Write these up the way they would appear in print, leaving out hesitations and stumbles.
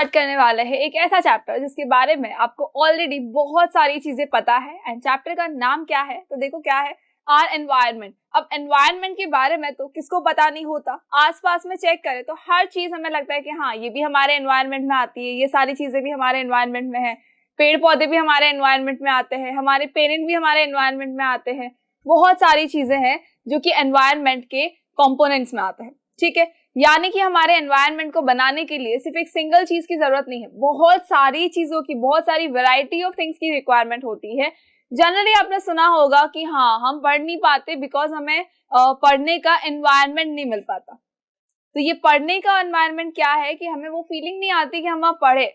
Start करने वाले हैं एक ऐसा चैप्टर जिसके बारे में आपको ऑलरेडी बहुत सारी चीजें पता है। एंड चैप्टर का नाम क्या है तो देखो क्या है, आर एनवायरनमेंट। अब एनवायरनमेंट के बारे में तो किसको पता नहीं होता, आसपास में चेक करें तो हर चीज हमें लगता है कि हाँ ये भी हमारे एनवायरनमेंट में आती है, ये सारी चीजें भी हमारे एनवायरनमेंट में है, पेड़ पौधे भी हमारे एनवायरनमेंट में आते हैं, हमारे पेरेंट भी हमारे एनवायरनमेंट में आते हैं। बहुत सारी चीजें हैं जो कि एनवायरनमेंट के कंपोनेंट्स में आते हैं। ठीक है, यानी कि हमारे एनवायरनमेंट को बनाने के लिए सिर्फ एक सिंगल चीज की जरूरत नहीं है, बहुत सारी चीजों की, बहुत सारी वैरायटी ऑफ थिंग्स की रिक्वायरमेंट होती है। जनरली आपने सुना होगा कि हाँ हम पढ़ नहीं पाते बिकॉज हमें पढ़ने का एनवायरनमेंट नहीं मिल पाता। तो ये पढ़ने का एनवायरनमेंट क्या है कि हमें वो फीलिंग नहीं आती कि हम वहाँ पढ़े,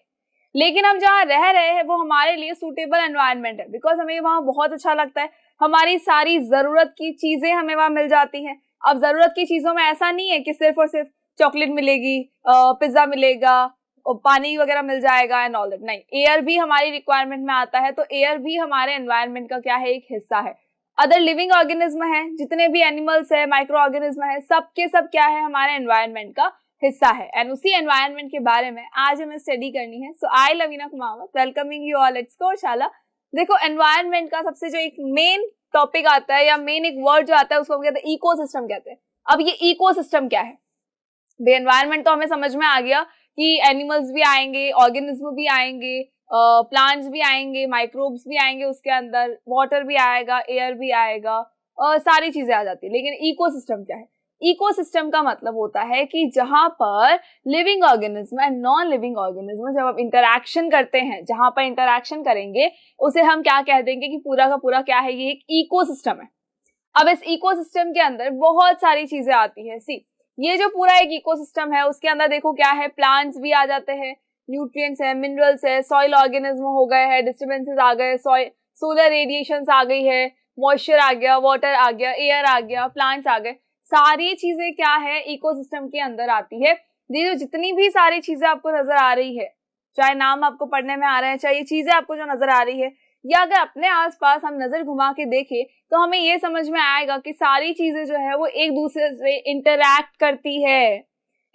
लेकिन हम जहाँ रह रहे हैं वो हमारे लिए सूटेबल एनवायरनमेंट है बिकॉज हमें वहाँ बहुत अच्छा लगता है, हमारी सारी जरूरत की चीजें हमें वहाँ मिल जाती हैं। अब जरूरत की चीजों में ऐसा नहीं है कि सिर्फ और सिर्फ चॉकलेट मिलेगी, पिज्जा मिलेगा, पानी वगैरह मिल जाएगा एंड ऑल दैट, नहीं, एयर भी हमारी रिक्वायरमेंट में आता है। तो एयर भी हमारे एनवायरनमेंट का क्या है, एक हिस्सा है। अदर लिविंग ऑर्गेनिज्म है, जितने भी एनिमल्स है, माइक्रो ऑर्गेनिज्म है, सब के सब क्या है, हमारे एनवायरनमेंट का हिस्सा है। एंड उसी एनवायरनमेंट के बारे में आज हमें स्टडी करनी है। So I Lavina Kumawat welcoming you all at Scoreshala. देखो एनवायरनमेंट का सबसे जो एक मेन टॉपिक आता है या मेन एक वर्ड जो आता है उसको हम कहते हैं इकोसिस्टम कहते हैं। अब ये इकोसिस्टम क्या है, एनवायरनमेंट तो हमें समझ में आ गया कि एनिमल्स भी आएंगे, ऑर्गेनिज्म भी आएंगे, प्लांट्स भी आएंगे, माइक्रोब्स भी आएंगे, उसके अंदर वाटर भी आएगा, एयर भी आएगा, सारी चीजें आ जाती है। लेकिन इकोसिस्टम क्या है, इकोसिस्टम का मतलब होता है कि जहां पर living organism and non living organism जब आप इंटरैक्शन करते हैं, जहां पर इंटरैक्शन करेंगे उसे हम क्या कह देंगे कि पूरा का पूरा क्या है, ये एक इकोसिस्टम है। अब इस इकोसिस्टम के अंदर बहुत सारी चीजें आती है। सी, ये जो पूरा एक इकोसिस्टम है उसके अंदर देखो क्या है, प्लांट्स भी आ जाते हैं, न्यूट्रिएंट्स है, मिनरल्स है, सॉइल ऑर्गेनिज्म हो गए हैं, डिस्टर्बेंसेस आ गए, सोलर रेडिएशंस आ गई है, मॉइस्चर आ गया, वाटर आ गया, एयर आ गया, प्लांट्स आ गए, सारी चीजें क्या है इकोसिस्टम के अंदर आती है। ये जो जितनी भी सारी चीजें आपको नजर आ रही है, चाहे नाम आपको पढ़ने में आ रहे हैं, चाहे ये चीजें आपको जो नजर आ रही है, या अगर अपने आसपास हम नजर घुमा के देखें तो हमें ये समझ में आएगा कि सारी चीजें जो है वो एक दूसरे से इंटरैक्ट करती है।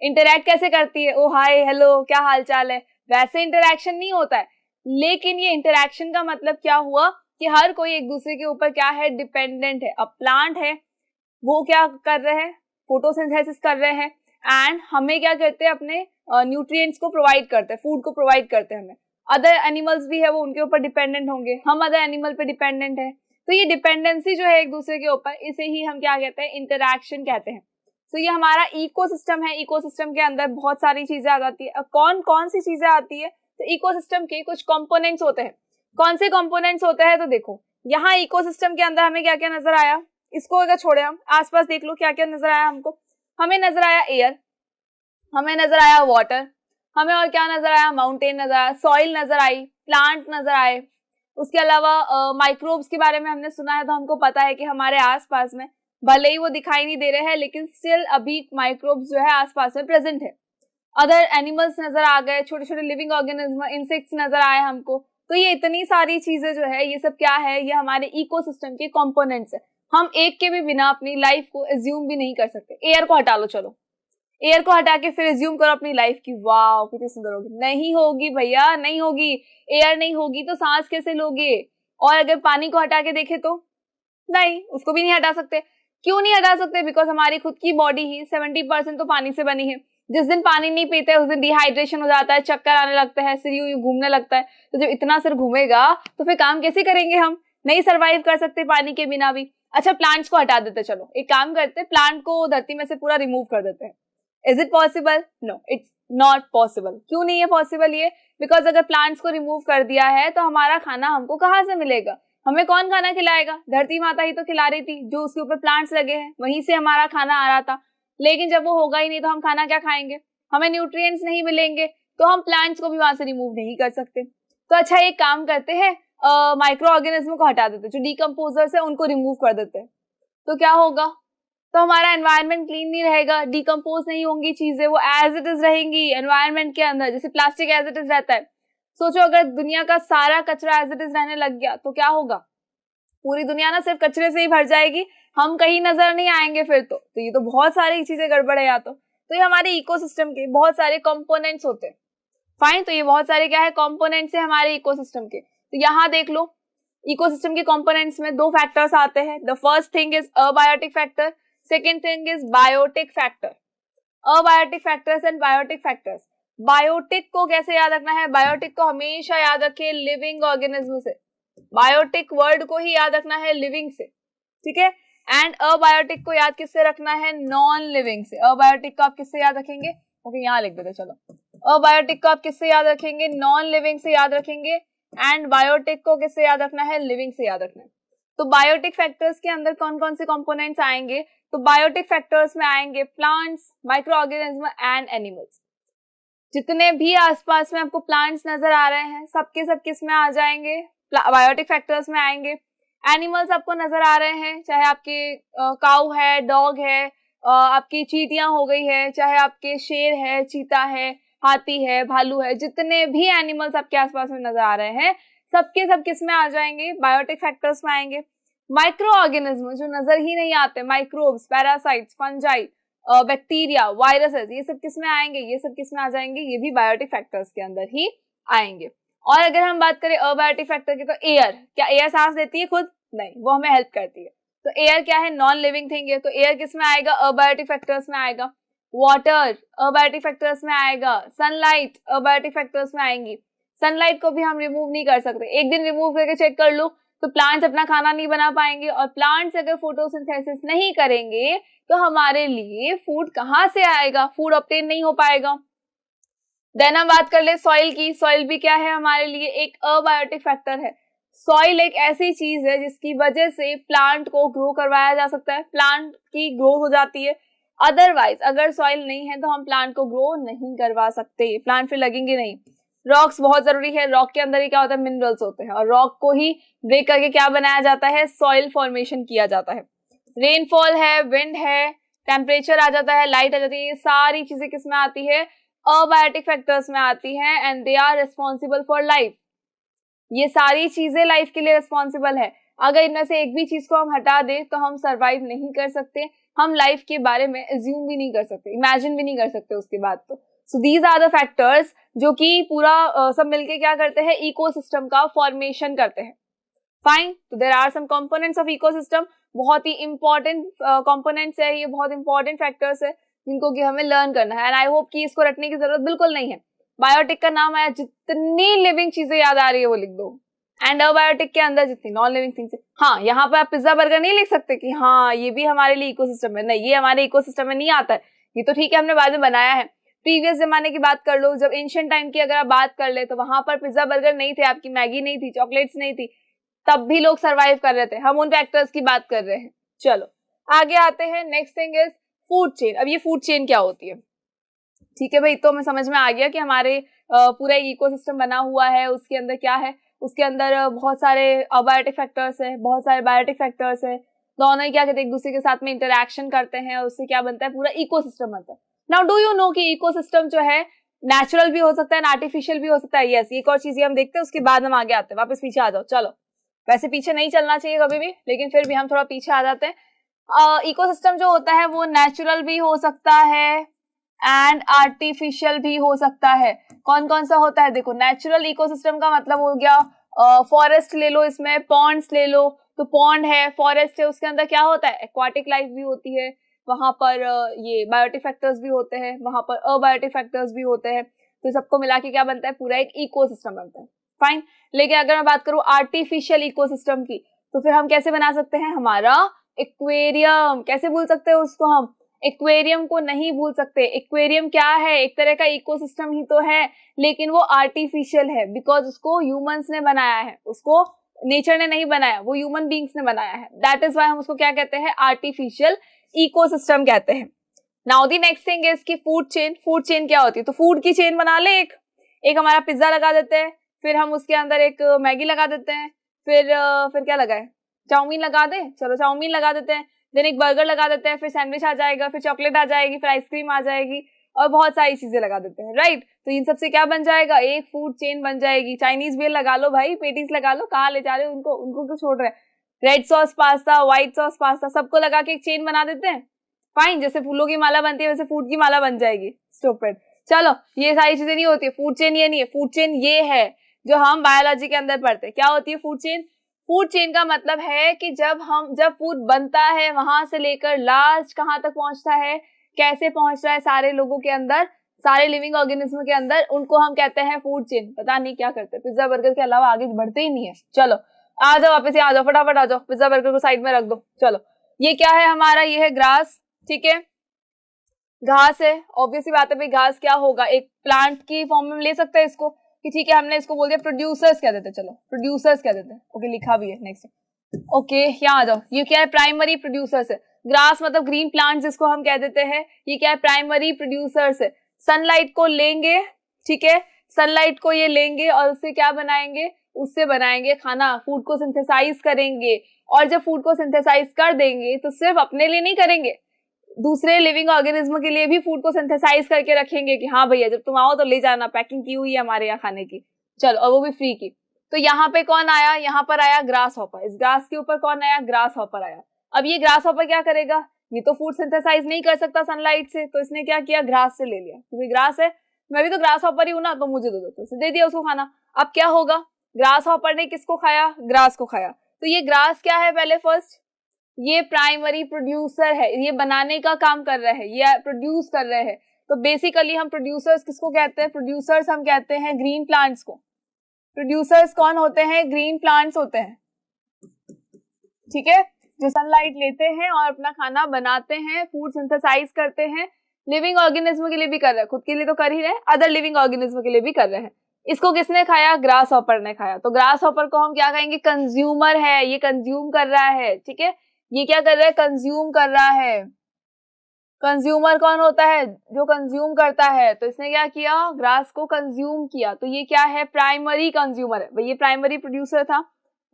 इंटरैक्ट कैसे करती है, ओ हाय हेलो क्या हाल चाल है, वैसे इंटरैक्शन नहीं होता है। लेकिन ये इंटरैक्शन का मतलब क्या हुआ कि हर कोई एक दूसरे के ऊपर क्या है, डिपेंडेंट है। अब प्लांट है वो क्या कर रहे हैं, फोटोसिंथेसिस कर रहे हैं एंड हमें क्या करते हैं, अपने न्यूट्रिएंट्स को प्रोवाइड करते हैं, फूड को प्रोवाइड करते हैं हमें। अदर एनिमल्स भी है वो उनके ऊपर डिपेंडेंट होंगे, हम अदर एनिमल पे डिपेंडेंट है। तो ये डिपेंडेंसी जो है एक दूसरे के ऊपर, इसे ही हम क्या कहते हैं, इंटरैक्शन कहते हैं। तो ये हमारा इकोसिस्टम है। इकोसिस्टम के अंदर बहुत सारी चीजें आ जाती है। कौन कौन सी चीजें आती है, तो इकोसिस्टम के कुछ कंपोनेंट्स होते हैं। कौन से कंपोनेंट्स होते हैं, तो देखो यहाँ इकोसिस्टम के अंदर हमें क्या क्या नजर आया, इसको अगर छोड़े हम आसपास देख लो क्या क्या नजर आया हमको। हमें नजर आया एयर, हमें नजर आया वाटर, हमें और क्या नजर आया, माउंटेन नजर आया, सॉइल नजर आई, प्लांट नजर आए। उसके अलावा माइक्रोब्स के बारे में हमने सुना है, तो हमको पता है कि हमारे आसपास में भले ही वो दिखाई नहीं दे रहे हैं लेकिन स्टिल अभी माइक्रोब्स जो है आसपास में प्रेजेंट है। अदर एनिमल्स नजर आ गए, छोटे छोटे लिविंग ऑर्गेनिज्म, इंसेक्ट्स नजर आए हमको। तो ये इतनी सारी चीजें जो है ये सब क्या है, ये हमारे इकोसिस्टम के कंपोनेंट्स है। हम एक के भी बिना अपनी लाइफ को एज्यूम भी नहीं कर सकते। एयर को हटा लो, चलो एयर को हटा के फिर एज्यूम करो अपनी लाइफ की, वाह कितनी सुंदर होगी, नहीं होगी भैया, नहीं होगी। एयर नहीं होगी तो सांस कैसे लोगे। और अगर पानी को हटा के देखे तो नहीं, उसको भी नहीं हटा सकते। क्यों नहीं हटा सकते, बिकॉज हमारी खुद की बॉडी ही 70% तो पानी से बनी है। जिस दिन पानी नहीं पीते उस दिन डिहाइड्रेशन हो जाता है, चक्कर आने लगता है, सिर यूं घूमने लगता है। तो जब इतना सिर घूमेगा तो फिर काम कैसे करेंगे, हम नहीं सरवाइव कर सकते पानी के बिना भी। अच्छा प्लांट्स को हटा देते, चलो एक काम करते, प्लांट को धरती में से पूरा रिमूव कर देते हैं। Is it possible, no it's not possible. क्यों नहीं है पॉसिबल ये, बिकॉज अगर प्लांट्स को रिमूव कर दिया है तो हमारा खाना हमको कहाँ से मिलेगा, हमें कौन खाना खिलाएगा, धरती माता ही तो खिला रही थी, जो उसके ऊपर प्लांट्स लगे हैं वहीं से हमारा खाना आ रहा था। लेकिन जब वो होगा ही नहीं तो हम खाना क्या खाएंगे, हमें न्यूट्रिएंट्स नहीं मिलेंगे, तो हम प्लांट्स को भी वहां से रिमूव नहीं कर सकते। तो अच्छा एक काम करते हैं, माइक्रो ऑर्गेनिज्म को हटा देते, जो डिकम्पोजर्स है उनको रिमूव कर देते हैं। तो क्या होगा, तो हमारा एनवायरनमेंट क्लीन नहीं रहेगा, डिकम्पोज नहीं होंगी चीजें, वो एज इट इज रहेंगी एनवायरनमेंट के अंदर। जैसे प्लास्टिक एज इट इज रहता है, सोचो अगर दुनिया का सारा कचरा एज इट इज रहने लग गया तो क्या होगा, पूरी दुनिया ना सिर्फ कचरे से ही भर जाएगी, हम कहीं नजर नहीं आएंगे फिर तो ये तो बहुत सारी चीजें गड़बड़ है। या तो ये हमारे इकोसिस्टम के बहुत सारे कंपोनेंट्स होते हैं। फाइन, तो ये बहुत सारे क्या है कंपोनेंट्स है हमारे इकोसिस्टम के। तो यहाँ देख लो इकोसिस्टम के कंपोनेंट्स में दो फैक्टर्स आते हैं। The first thing is abiotic factor, second thing is biotic factor. Abiotic factors and biotic factors. Biotic को कैसे याद रखना है, बायोटिक को हमेशा याद रखिए लिविंग ऑर्गेनिज्म से, बायोटिक वर्ड को ही याद रखना है लिविंग से, ठीक है। एंड अबायोटिक को याद किससे रखना है, नॉन लिविंग से। अबायोटिक को आप किससे याद रखेंगे, ओके यहाँ लिख देते चलो। अबायोटिक को आप किससे याद रखेंगे, नॉन लिविंग से याद रखेंगे, एंड बायोटिक को किससे याद रखना है, लिविंग से याद रखना है। तो बायोटिक फैक्टर्स के अंदर कौन कौन से कंपोनेंट्स आएंगे, तो बायोटिक फैक्टर्स में आएंगे plants, micro organism and animals. जितने भी आसपास में आपको प्लांट्स नजर आ रहे हैं सबके सब किस में आ जाएंगे, बायोटिक फैक्टर्स में आएंगे। एनिमल्स आपको नजर आ रहे हैं, चाहे आपके काऊ है, डॉग है, आपकी चींटियां हो गई है, चाहे आपके शेर है, चीता है, हाथी है, भालू है, जितने भी एनिमल्स आपके आसपास में नजर आ रहे हैं सबके सब किस में आ जाएंगे, बायोटिक फैक्टर्स में आएंगे। माइक्रो ऑर्गेनिज्म जो नजर ही नहीं आते, microbes, parasites, fungi, bacteria, viruses, ये सब किस में आएंगे, ये सब किस में आ जाएंगे, ये भी बायोटिक फैक्टर्स के अंदर ही आएंगे। और अगर हम बात करें अबायोटिक फैक्टर की, तो एयर, क्या एयर सांस लेती है खुद, नहीं, वो हमें हेल्प करती है। तो एयर क्या है, नॉन लिविंग थिंग है, तो एयर किस में आएगा, अबायोटिक फैक्टर्स में आएगा। वाटर अबायोटिक फैक्टर्स में आएगा। सनलाइट अबायोटिक फैक्टर्स में आएंगी। सनलाइट को भी हम रिमूव नहीं कर सकते, एक दिन रिमूव करके चेक कर लो तो प्लांट्स अपना खाना नहीं बना पाएंगे, और प्लांट्स अगर फोटोसिंथेसिस नहीं करेंगे तो हमारे लिए फूड कहाँ से आएगा, फूड ऑब्टेन नहीं हो पाएगा। देन हम बात कर ले सॉइल की। सॉइल भी क्या है हमारे लिए, एक अबायोटिक फैक्टर है। सॉइल एक ऐसी चीज है जिसकी वजह से प्लांट को ग्रो करवाया जा सकता है, प्लांट की ग्रोथ हो जाती है। अदरवाइज अगर सॉइल नहीं है तो हम प्लांट को ग्रो नहीं करवा सकते, प्लांट फिर लगेंगे नहीं। रॉक्स बहुत जरूरी है, रॉक के अंदर ही क्या होता है, मिनरल्स होते हैं, और रॉक को ही ब्रेक करके क्या बनाया जाता है, सॉइल फॉर्मेशन किया जाता है। रेनफॉल है, विंड है, टेम्परेचर आ जाता है, लाइट आ जाती है, ये सारी चीजें किस में आती है, अबायोटिक फैक्टर्स में आती हैं, and they are responsible for life. ये सारी चीजें लाइफ के लिए रिस्पॉन्सिबल है। अगर इनमें से एक भी चीज को हम हटा दे तो हम सरवाइव नहीं कर सकते, हम लाइफ के बारे में एज्यूम भी नहीं कर सकते, इमेजिन भी नहीं कर सकते उसके बाद। तो so these are the factors जो कि पूरा सब मिलके क्या करते हैं, इकोसिस्टम का फॉर्मेशन करते हैं। फाइन, तो there are some components of ecosystem, बहुत ही इंपॉर्टेंट कंपोनेंट्स है ये, बहुत इंपॉर्टेंट फैक्टर्स है जिनको कि हमें लर्न करना है, एंड आई होप कि इसको रटने की जरूरत बिल्कुल नहीं है। बायोटिक का नाम आया, जितनी लिविंग चीजें याद आ रही है वो लिख दो, एंड अबायोटिक के अंदर जितनी नॉन लिविंग थिंग्स है। हाँ, यहाँ पर आप पिज्जा बर्गर नहीं लिख सकते कि हाँ ये भी हमारे लिए इकोसिस्टम है, नहीं, ये हमारे इकोसिस्टम में नहीं आता है, ये तो ठीक है हमने बाद में बनाया है। प्रीवियस जमाने की बात कर लो, जब एंशिएंट टाइम की अगर आप बात कर ले तो वहां पर पिज्जा बर्गर नहीं थे, आपकी मैगी नहीं थी, चॉकलेट्स नहीं थी, तब भी लोग सरवाइव कर रहे थे, हम उन फैक्टर्स की बात कर रहे हैं। चलो आगे आते हैं, next thing is food chain. अब ये फूड चेन क्या होती है, ठीक है भाई, तो हमें समझ में आ गया कि हमारे पूरा इकोसिस्टम बना हुआ है, उसके अंदर क्या है, उसके अंदर बहुत सारे अबायोटिक फैक्टर्स है, बहुत सारे बायोटिक फैक्टर्स है, दोनों ही क्या कहते हैं एक दूसरे के साथ में इंटरेक्शन करते हैं, और उससे क्या बनता है, पूरा इकोसिस्टम बनता है। नाउ डू यू नो कि इकोसिस्टम जो है नेचुरल भी हो सकता है, आर्टिफिशियल भी हो सकता है। यस, एक और चीज हम देखते हैं, उसके बाद हम आगे आते हैं। वापस पीछे आ जाओ, चलो, वैसे पीछे नहीं चलना चाहिए कभी भी, लेकिन फिर भी हम थोड़ा पीछे आ जाते हैं। इकोसिस्टम जो होता है वो नेचुरल भी हो सकता है एंड आर्टिफिशियल भी हो सकता है। कौन कौन सा होता है, देखो, नेचुरल इकोसिस्टम का मतलब हो गया फॉरेस्ट ले लो, इसमें पॉन्ड्स ले लो, तो पॉन्ड है, फॉरेस्ट है, उसके अंदर क्या होता है, एक्वाटिक लाइफ भी होती है, वहां पर ये बायोटिक फैक्टर्स भी होते हैं, वहां पर अबायोटिक फैक्टर्स भी होते हैं, तो सबको मिला के क्या बनता है, पूरा एक इकोसिस्टम बनता है। फाइन, लेकिन अगर मैं बात करूं आर्टिफिशियल इकोसिस्टम की, तो फिर हम कैसे बना सकते हैं, हमारा एक्वेरियम, कैसे भूल सकते हैं उसको, हम एक्वेरियम को नहीं भूल सकते। एक्वेरियम क्या है, एक तरह का इकोसिस्टम ही तो है, लेकिन वो आर्टिफिशियल है, बिकॉज उसको ह्यूमंस ने बनाया है, उसको नेचर ने नहीं बनाया, वो ह्यूमन बींग्स ने बनाया है। दैट इज वाई हम उसको क्या कहते हैं, आर्टिफिशियल इकोसिस्टम कहते हैं। Now the next thing is कि फूड चेन। फूड चेन क्या होती है, तो फूड की चेन बना ले, एक हमारा पिज्जा लगा देते हैं, फिर हम उसके अंदर एक मैगी लगा देते हैं, फिर क्या लगाए, चाउमीन लगा दे, चलो चाउमीन लगा देते हैं, देन एक बर्गर लगा देते हैं, फिर सैंडविच आ जाएगा, फिर चॉकलेट आ जाएगी, फिर आइसक्रीम आ जाएगी, और बहुत सारी चीजें लगा देते हैं, राइट। तो इन सबसे क्या बन जाएगा, एक फूड चेन बन जाएगी। चाइनीज भेल लगा लो भाई, पेटीज लगा लो, कहाँ ले जा रहे हो उनको, उनको क्यों छोड़ रहे हैं, red sauce pasta, white sauce pasta, सबको लगा के एक चेन बना देते हैं। फाइन, जैसे फूलों की माला बनती है वैसे फूड की माला बन जाएगी, स्टूपिड। चलो ये सारी चीजें नहीं होती है। फूड चेन ये नहीं है, फूड चेन ये है जो हम बायोलॉजी के अंदर पढ़ते हैं। क्या होती है फूड चेन? फूड चेन का मतलब है कि जब फूड बनता है वहां से लेकर लास्ट कहाँ तक पहुंचता है, कैसे पहुंच रहा है सारे लोगों के अंदर, सारे लिविंग ऑर्गेनिज्म के अंदर, उनको हम कहते हैं फूड चेन। पता नहीं क्या करते, पिज्जा बर्गर के अलावा आगे बढ़ते ही नहीं है। चलो आ जाओ वापस, आ जाओ फटाफट आ जाओ, पिज्जा बर्गर को साइड में रख दो। चलो ये क्या है हमारा, ये है ग्रास, ठीक है, घास है। ऑब्वियसली बात है भाई, घास क्या होगा, एक प्लांट की फॉर्म में ले सकते हैं इसको कि ठीक है, हमने इसको बोल दिया प्रोड्यूसर्स कह देते, चलो प्रोड्यूसर्स कह देते, ओके लिखा भी है। नेक्स्ट ओके यहाँ आ जाओ, ये क्या है, प्राइमरी प्रोड्यूसर्स है। ग्रास मतलब ग्रीन प्लांट जिसको हम कह देते हैं, ये क्या है, प्राइमरी प्रोड्यूसर्स है। सनलाइट को लेंगे, ठीक है, सनलाइट को ये लेंगे और उससे क्या बनाएंगे, उससे बनाएंगे खाना, फूड को सिंथेसाइज करेंगे। और जब फूड को सिंथेसाइज कर देंगे तो सिर्फ अपने लिए नहीं करेंगे, दूसरे लिविंग ऑर्गेनिज्म के लिए भी फूड को सिंथेसाइज करके रखेंगे कि हाँ भैया जब तुम आओ तो ले जाना, पैकिंग की हुई है हमारे यहाँ खाने की, चलो, और वो भी फ्री की। तो यहाँ पे कौन आया, यहाँ पर आया ग्रास हॉपर। इस ग्रास के ऊपर कौन आया, ग्रास हॉपर आया। अब ये ग्रास हॉपर क्या करेगा, ये तो फूड सिंथेसाइज नहीं कर सकता सनलाइट से, तो इसने क्या किया, ग्रास से ले लिया, क्योंकि ग्रास है, मैं भी तो ग्रास हॉपर ही हूं ना, तो मुझे दे दो, तो दे दिया उसको खाना। अब क्या होगा, ग्रास हॉपर ने किसको खाया, ग्रास को खाया। तो ये ग्रास क्या है, पहले फर्स्ट ये प्राइमरी प्रोड्यूसर है, ये बनाने का काम कर रहे हैं, ये प्रोड्यूस कर रहे हैं। तो बेसिकली हम प्रोड्यूसर्स किसको कहते हैं, प्रोड्यूसर्स हम कहते हैं ग्रीन प्लांट्स को। प्रोड्यूसर्स कौन होते हैं, ग्रीन प्लांट्स होते हैं, ठीक है, जो सनलाइट लेते हैं और अपना खाना बनाते हैं, फूड सिंथेसाइज करते हैं। लिविंग ऑर्गेनिज्म के लिए भी कर रहे हैं, खुद के लिए तो कर ही रहे, अदर लिविंग ऑर्गेनिज्म के लिए भी कर रहे हैं। इसको किसने खाया, ग्रास हॉपर ने खाया। तो ग्रास हॉपर को हम क्या कहेंगे, कंज्यूमर है, ये कंज्यूम कर रहा है, ठीक है, ये क्या कर रहा है, कंज्यूम कर रहा है। कंज्यूमर कौन होता है, जो कंज्यूम करता है। तो इसने क्या किया, ग्रास को कंज्यूम किया, तो ये क्या है, प्राइमरी कंज्यूमर है भाई, ये प्राइमरी प्रोड्यूसर था,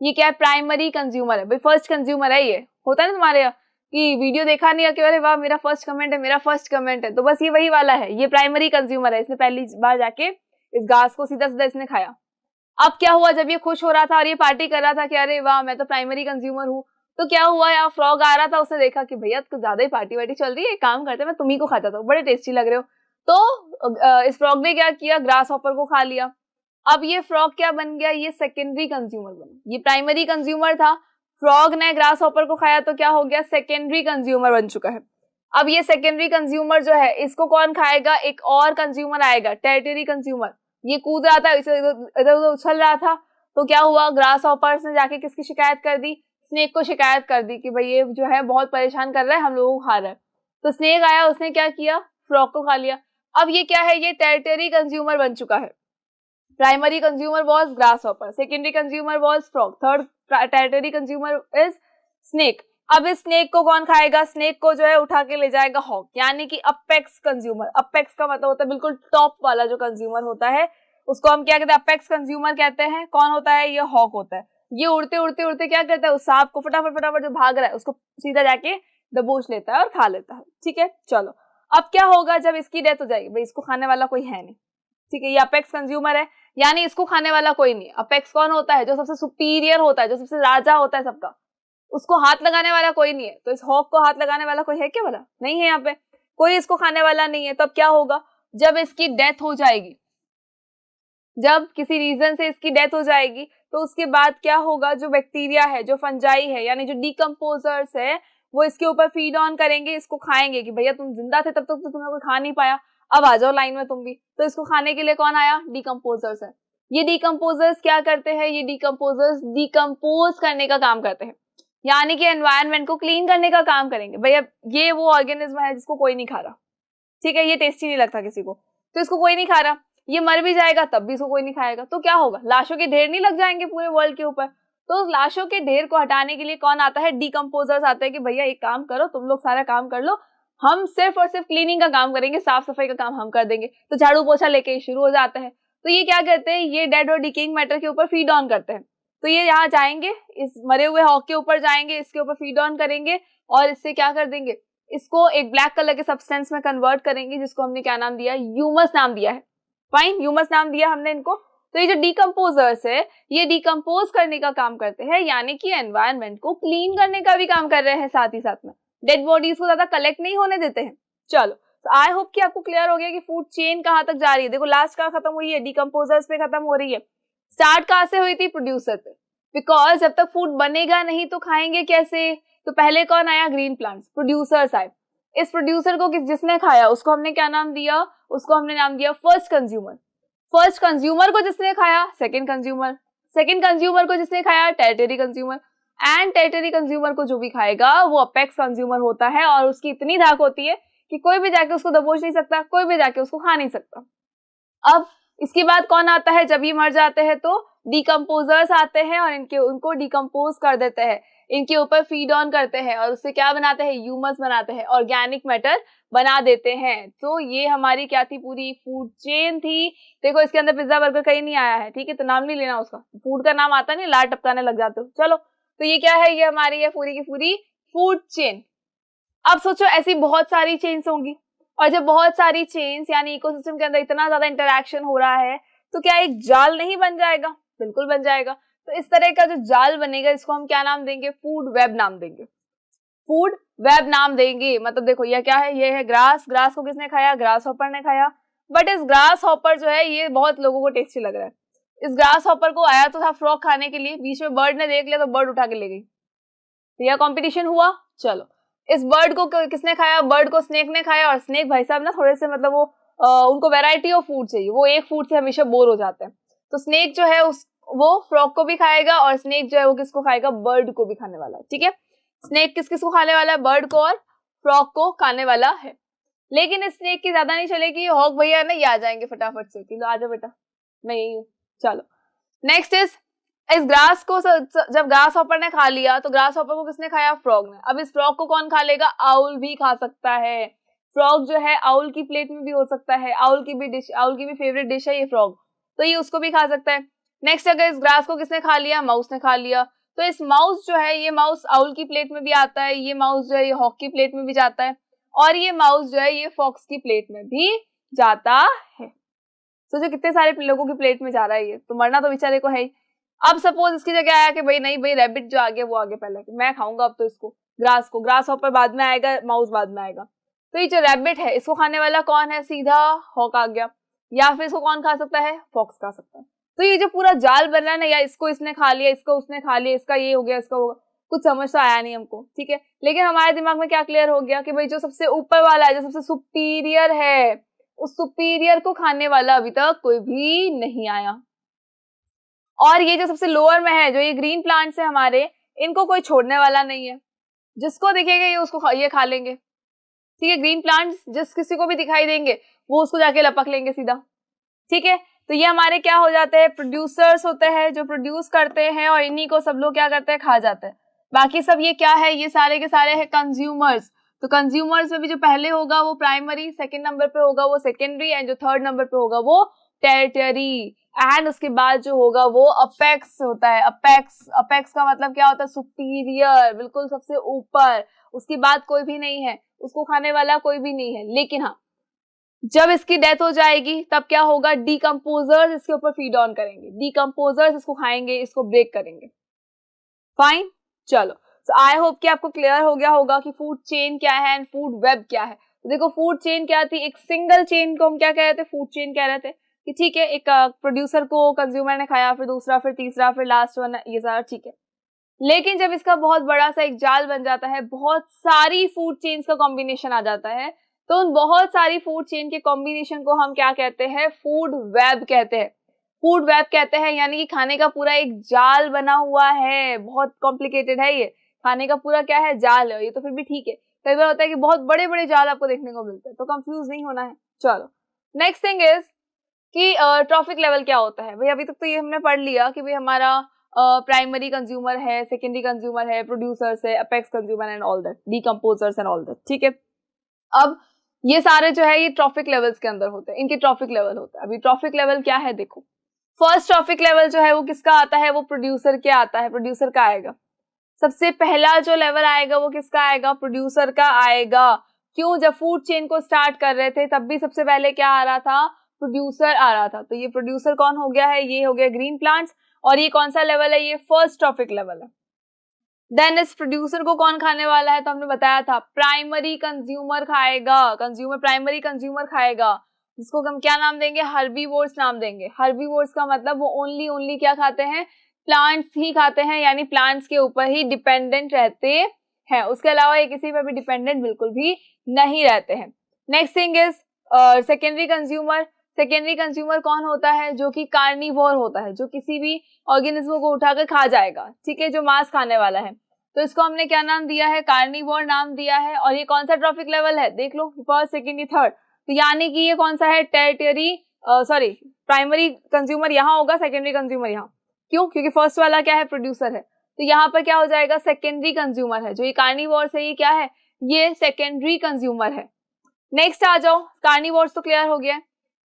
ये क्या है, प्राइमरी कंज्यूमर है भाई, फर्स्ट कंज्यूमर है। ये होता है ना तुम्हारे यहाँ कि वीडियो देखा नहीं है कि अरे वाह मेरा फर्स्ट कमेंट है, मेरा फर्स्ट कमेंट है, तो बस ये वही वाला है, ये प्राइमरी कंज्यूमर है। इसने पहली बार जाके इस घास को सीधा सीधा इसने खाया। अब क्या हुआ, जब ये खुश हो रहा था और ये पार्टी कर रहा था कि अरे वाह मैं तो प्राइमरी कंज्यूमर हूँ, तो क्या हुआ, यहाँ फ्रॉग आ रहा था, उसने देखा कि भैया कुछ ज्यादा ही पार्टी वार्टी चल रही है, एक काम करते मैं तुम्ही को खाता था, बड़े टेस्टी लग रहे हो। तो इस फ्रॉग ने क्या किया, ग्रास हॉपर को खा लिया। अब ये फ्रॉग क्या बन गया, ये सेकेंडरी कंज्यूमर बना, ये प्राइमरी कंज्यूमर था, फ्रॉग ने ग्रास हॉपर को खाया तो क्या हो गया, सेकेंडरी कंज्यूमर बन चुका है। अब ये सेकेंडरी कंज्यूमर जो है इसको कौन खाएगा, एक और कंज्यूमर आएगा, टेरिटरी कंज्यूमर। ये कूद रहा था, इधर उधर उछल रहा था, तो क्या हुआ, ग्रास हॉपर्स ने जाके किसकी शिकायत कर दी, स्नेक को शिकायत कर दी कि भाई ये जो है बहुत परेशान कर रहा है, हम लोगों को खा रहा है। तो स्नेक आया, उसने क्या किया, फ्रॉग को खा लिया। अब ये क्या है, ये टेरिटरी कंज्यूमर बन चुका है। Primary consumer was grass hopper, secondary consumer was frog, third territory consumer is snake. अब इस स्नेक को कौन खाएगा, स्नेक को जो है उठा के ले जाएगा हॉक, यानी कि अपेक्स कंज्यूमर। अपेक्स का मतलब होता है बिल्कुल टॉप वाला जो कंज्यूमर होता है, उसको हम क्या कहते हैं, अपेक्स कंज्यूमर कहते हैं। कौन होता है, ये हॉक होता है। ये उड़ते उड़ते उड़ते क्या करता है, उस सांप को फटाफट फटाफट जो भाग रहा है उसको सीधा जाके दबोच लेता है और खा लेता है, ठीक है। चलो अब क्या होगा, जब इसकी डेथ हो जाएगी, भाई इसको खाने वाला कोई है नहीं, ठीक है, ये अपेक्स कंज्यूमर है, यानी इसको खाने वाला कोई नहीं। अपेक्स कौन होता है, जो सबसे सुपीरियर होता है, जो सबसे राजा होता है सबका, उसको हाथ लगाने वाला कोई नहीं है। तो इस हॉक को हाथ लगाने वाला कोई है क्या, वाला नहीं है, यहाँ पे कोई इसको खाने वाला नहीं है। तब क्या होगा, जब इसकी डेथ हो जाएगी, जब किसी रीजन से इसकी डेथ हो जाएगी, तो उसके बाद क्या होगा, जो बैक्टीरिया है, जो फंजाई है, यानी जो डिकम्पोजर्स है, वो इसके ऊपर फीड ऑन करेंगे, इसको खाएंगे कि भैया तुम जिंदा थे तब तक तो तुम्हें कोई खा नहीं पाया, अब आ जाओ लाइन में तुम भी। तो इसको खाने के लिए कौन आया, डिकम्पोजर्स है। ये डिकम्पोजर्स क्या करते हैं, ये डिकम्पोजर्स डिकम्पोज करने का काम करते हैं, यानी कि एनवायरनमेंट को क्लीन करने का काम करेंगे। भैया ये वो ऑर्गेनिज्म है जिसको कोई नहीं खा रहा, ठीक है, ये टेस्टी नहीं लगता किसी को, तो इसको कोई नहीं खा रहा, ये मर भी जाएगा तब भी इसको कोई नहीं खाएगा। तो क्या होगा, लाशों के ढेर नहीं लग जाएंगे पूरे वर्ल्ड के ऊपर। तो उस लाशों के ढेर को हटाने के लिए कौन आता है, डिकम्पोजर्स आते हैं कि भैया एक काम करो, तुम लोग सारा काम कर लो, हम सिर्फ और सिर्फ क्लीनिंग का काम करेंगे, साफ सफाई का काम हम कर देंगे। तो झाड़ू पोछा लेके ही शुरू हो जाते हैं। तो ये क्या करते हैं, ये डेड और डिकेइंग मैटर के ऊपर फीड ऑन करते हैं। तो ये यहाँ जाएंगे, इस मरे हुए हॉक के ऊपर जाएंगे, इसके ऊपर फीड ऑन करेंगे और इससे क्या कर देंगे, इसको एक ब्लैक कलर के सब्सटेंस में कन्वर्ट करेंगे, जिसको हमने क्या नाम दिया, ह्यूमस नाम दिया है। फाइन, ह्यूमस नाम दिया हमने इनको। तो ये जो डिकम्पोजर्स है, ये डिकम्पोज करने का काम करते हैं, यानी कि एनवायरनमेंट को क्लीन करने का भी काम कर रहे हैं, साथ ही साथ में डेड बॉडीज को ज्यादा कलेक्ट नहीं होने देते हैं। चलो तो आई होप कि आपको क्लियर हो गया कि फूड चेन कहाँ तक जा रही है। देखो लास्ट कहाँ खत्म हुई है, डिकम्पोजर्स पे खत्म हो रही है। स्टार्ट कहाँ से हुई थी, प्रोड्यूसर पे, बिकॉज जब तक फूड बनेगा नहीं तो खाएंगे कैसे। तो पहले कौन आया, ग्रीन प्लांट्स, प्रोड्यूसर्स आए। इस प्रोड्यूसर को जिसने खाया उसको हमने क्या नाम दिया, उसको हमने नाम दिया फर्स्ट कंज्यूमर। फर्स्ट कंज्यूमर को जिसने खाया सेकंड कंज्यूमर, सेकंड कंज्यूमर को जिसने खाया territory consumer, and territory consumer को जो भी खाएगा वो अपेक्स कंज्यूमर होता है। और उसकी इतनी धाक होती है कि कोई भी जाके उसको दबोच नहीं सकता, कोई भी जाके उसको खा नहीं सकता। अब इसके बाद कौन आता है, जब ये मर जाते हैं तो डिकम्पोजर्स आते हैं और उनको डिकम्पोज कर देते हैं, इनके ऊपर फीड ऑन करते हैं और उससे क्या बनाते हैं, ह्यूमस बनाते हैं, ऑर्गेनिक मैटर बना देते हैं। तो ये हमारी क्या थी, पूरी फूड चेन थी। देखो इसके अंदर पिज्जा बर्गर कहीं नहीं आया है, ठीक है, तो नाम नहीं लेना उसका, फूड का नाम आता नहीं, लार टपकाने लग जाते हो। चलो तो ये क्या है, ये हमारी है पूरी की पूरी फूड चेन। अब सोचो ऐसी बहुत सारी चेन्स होंगी, और जब बहुत सारी चेन्स यानी इकोसिस्टम के अंदर इतना ज्यादा इंटरैक्शन हो रहा है तो क्या एक जाल नहीं बन जाएगा, बिल्कुल बन जाएगा। तो इस तरह का जो जाल बनेगा इसको हम क्या नाम देंगे, फूड वेब नाम देंगे, फूड वेब नाम देंगे। मतलब देखो यह क्या है, ये है ग्रास, ग्रास को किसने खाया, ग्रास हॉपर ने खाया। बट इस ग्रास हॉपर जो है ये बहुत लोगों को टेस्टी लग रहा है। इस ग्रास हॉपर को आया तो था फ्रॉग खाने के लिए, बीच में बर्ड ने देख लिया तो बर्ड उठा के ले गई, तो यह कॉम्पिटिशन हुआ। चलो इस बर्ड को किसने खाया, बर्ड को स्नेक ने खाया। और स्नेक भाई साहब ना थोड़े से मतलब वो उनको वैरायटी ऑफ फूड चाहिए, वो एक फूड से हमेशा बोर हो जाते हैं। तो स्नेक जो है वो फ्रॉग को भी खाएगा और स्नेक जो है वो किसको खाएगा, बर्ड को भी खाने वाला है। ठीक है, स्नेक किस किस को खाने वाला है, बर्ड को और फ्रॉग को खाने वाला है। लेकिन इस स्नेक की ज्यादा नहीं चलेगी, हॉक भैया ना ये आ जाएंगे फटाफट से, कि आ जाओ बेटा मैं यही हूँ। चलो नेक्स्ट इज, इस ग्रास को जब ग्रास हॉपर ने खा लिया तो ग्रास हॉपर को किसने खाया, फ्रॉग ने। अब इस फ्रॉग को कौन खा लेगा, आउल भी खा सकता है। फ्रॉग जो है आउल की प्लेट में भी हो सकता है, आउल की भी फेवरेट डिश है ये फ्रॉग, तो ये उसको भी खा सकता है। नेक्स्ट अगर इस ग्रास को किसने खा लिया, माउस ने खा लिया, तो इस माउस जो है ये माउस आउल की प्लेट में भी आता है, ये माउस जो है ये हॉक की प्लेट में भी जाता है, और ये माउस जो है ये फॉक्स की प्लेट में भी जाता है। सोचो कितने सारे लोगों की प्लेट में जा रहा है ये, तो मरना तो बेचारे को है ही। अब सपोज इसकी जगह आया कि भाई नहीं भाई रैबिट जो आ गया वो आगे पहले, मैं खाऊंगा अब तो इसको, ग्रास को, ग्रास हॉपर बाद में आएगा, माउस बाद में आएगा। तो ये जो रैबिट है इसको खाने वाला कौन है, सीधा हॉक आ गया, या फिर इसको कौन खा सकता है, फॉक्स खा सकता है। तो ये जो पूरा जाल बन रहा है ना, या इसको इसने खा लिया, इसको उसने खा लिया, इसका ये हो गया, इसका होगा, कुछ समझ तो आया नहीं हमको, ठीक है। लेकिन हमारे दिमाग में क्या क्लियर हो गया कि भाई जो सबसे ऊपर वाला है, जो सबसे सुपीरियर है, उस सुपीरियर को खाने वाला अभी तक कोई भी नहीं आया। और ये जो सबसे लोअर में है, जो ये ग्रीन प्लांट्स है हमारे, इनको कोई छोड़ने वाला नहीं है, जिसको दिखेगा ये उसको ये खा लेंगे, ठीक है। ग्रीन प्लांट्स जिस किसी को भी दिखाई देंगे वो उसको जाके लपक लेंगे सीधा, ठीक है। तो ये हमारे क्या हो जाते हैं, प्रोड्यूसर्स होते हैं, जो प्रोड्यूस करते हैं, और इन्हीं को सब लोग क्या करते हैं, खा जाते हैं। बाकी सब ये क्या है, ये सारे के सारे है कंज्यूमर्स। तो कंज्यूमर्स में भी जो पहले होगा वो प्राइमरी, सेकंड नंबर पे होगा वो सेकेंडरी, एंड जो थर्ड नंबर पे होगा वो टेरिटरी, एंड उसके बाद जो होगा वो अपेक्स होता है। अपेक्स, अपेक्स का मतलब क्या होता है, सुपीरियर, बिल्कुल सबसे ऊपर, उसके बाद कोई भी नहीं है, उसको खाने वाला कोई भी नहीं है। लेकिन हाँ जब इसकी डेथ हो जाएगी तब क्या होगा, डिकम्पोजर्स इसके ऊपर फीड ऑन करेंगे, डिकम्पोजर्स इसको खाएंगे, इसको ब्रेक करेंगे। फाइन, चलो तो आई होप कि आपको क्लियर हो गया होगा कि फूड चेन क्या है एंड फूड वेब क्या है। तो देखो फूड चेन क्या थी, एक सिंगल चेन को हम क्या कह रहे थे, फूड चेन कह रहे थे कि ठीक है, एक प्रोड्यूसर को कंज्यूमर ने खाया, फिर दूसरा, फिर तीसरा, फिर लास्ट वन, ये सारा ठीक है। लेकिन जब इसका बहुत बड़ा सा एक जाल बन जाता है, बहुत सारी फूड चेन्स का कॉम्बिनेशन आ जाता है, तो उन बहुत सारी फूड चेन के कॉम्बिनेशन को हम क्या कहते हैं, फूड वेब कहते हैं। फूड वेब कहते हैं, यानी कि खाने का पूरा एक जाल बना हुआ है, बहुत कॉम्प्लिकेटेड है ये, खाने का पूरा क्या है, जाल है। ये तो फिर भी ठीक है, कई बार होता है कि बहुत बड़े बड़े जाल आपको देखने को मिलते हैं, तो कंफ्यूज नहीं होना है। चलो नेक्स्ट थिंग इज कि ट्रॉफिक लेवल क्या होता है। भाई अभी तक तो ये हमने पढ़ लिया कि भाई हमारा प्राइमरी कंज्यूमर है, सेकेंडरी कंज्यूमर है, प्रोड्यूसर्स है, apex consumer and all that, decomposers and all that, ठीक है। अब ये सारे जो है ये ट्रॉफिक लेवल्स के अंदर होते हैं, इनके ट्रॉफिक लेवल होता है। अभी ट्रॉफिक लेवल क्या है, देखो फर्स्ट ट्रॉफिक लेवल जो है वो किसका आता है, वो प्रोड्यूसर क्या आता है, प्रोड्यूसर का आएगा। सबसे पहला जो लेवल आएगा वो किसका आएगा, प्रोड्यूसर का आएगा। क्यों, जब फूड चेन को स्टार्ट कर रहे थे तब भी सबसे पहले क्या आ रहा था, प्रोड्यूसर आ रहा था। तो ये प्रोड्यूसर कौन हो गया है, ये हो गया ग्रीन प्लांट्स, और ये कौन सा लेवल है, ये फर्स्ट ट्रॉफिक लेवल है। देन इस प्रोड्यूसर को कौन खाने वाला है, तो हमने बताया था प्राइमरी कंज्यूमर खाएगा, प्राइमरी कंज्यूमर खाएगा, जिसको हम क्या नाम देंगे, हर्बीवोर्स नाम देंगे। हर्बीवोर्स का मतलब वो ओनली क्या खाते हैं, प्लांट्स ही खाते हैं, यानी प्लांट्स के ऊपर ही डिपेंडेंट रहते हैं, उसके अलावा ये किसी पर भी डिपेंडेंट बिल्कुल भी नहीं रहते हैं। Next thing is secondary consumer. Secondary consumer कौन होता है, जो कि कार्निवोर होता है, जो किसी भी ऑर्गेनिज्म को उठाकर खा जाएगा, ठीक है, जो मांस खाने वाला है। तो इसको हमने क्या नाम दिया है, कार्निवोर नाम दिया है। और ये कौन सा ट्रॉफिक लेवल है, देख लो, फर्स्ट सेकेंड थर्ड, तो यानी कि ये कौन सा है, टेरिटरी प्राइमरी कंज्यूमर यहाँ होगा, सेकेंडरी कंज्यूमर यहाँ, क्यों, क्योंकि फर्स्ट वाला क्या है, प्रोड्यूसर है, तो यहाँ पर क्या हो जाएगा, सेकेंडरी कंज्यूमर है। जो ये कार्निवोर्स है, ये क्या है, ये सेकेंडरी कंज्यूमर है। नेक्स्ट आ जाओ, कार्निवोर्स तो क्लियर हो गया।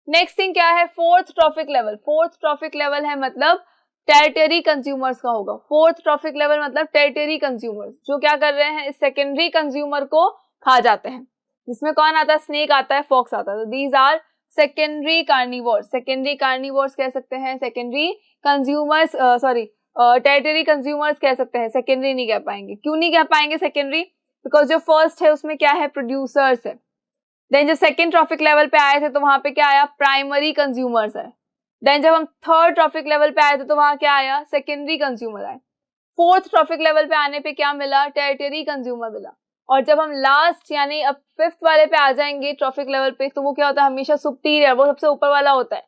नेक्स्ट थिंग क्या है, fourth trophic level. Fourth trophic level है मतलब टेरिटरी कंज्यूमर्स का होगा। फोर्थ ट्रॉफिक लेवल मतलब टेरिटरी कंज्यूमर्स, जो क्या कर रहे हैं, इस सेकेंडरी कंज्यूमर को खा जाते हैं, जिसमें कौन आता है, स्नेक आता है, फॉक्स आता है। तो these are secondary carnivores. Secondary carnivores कह सकते हैं, सेकेंडरी कंज्यूमर्स, टेरिटरी कंज्यूमर्स कह सकते हैं, सेकेंडरी नहीं कह पाएंगे। क्यों नहीं कह पाएंगे सेकेंडरी, बिकॉज जो फर्स्ट है उसमें क्या है, प्रोड्यूसर्स है। देन जब सेकेंड ट्रॉफिक लेवल पे आए थे तो वहां पे क्या आया, प्राइमरी कंज्यूमर्स है। देन जब हम थर्ड ट्रॉफिक लेवल पे आए थे तो वहां क्या आया, सेकेंडरी कंज्यूमर आए। फोर्थ ट्रॉफिक लेवल पे आने पे क्या मिला, टेरिटरी कंज्यूमर मिला। और जब हम लास्ट यानी अब फिफ्थ वाले पे आ जाएंगे ट्रॉफिक लेवल पे, तो वो क्या होता है, हमेशा सुपीरियर, वो सबसे ऊपर वाला होता है,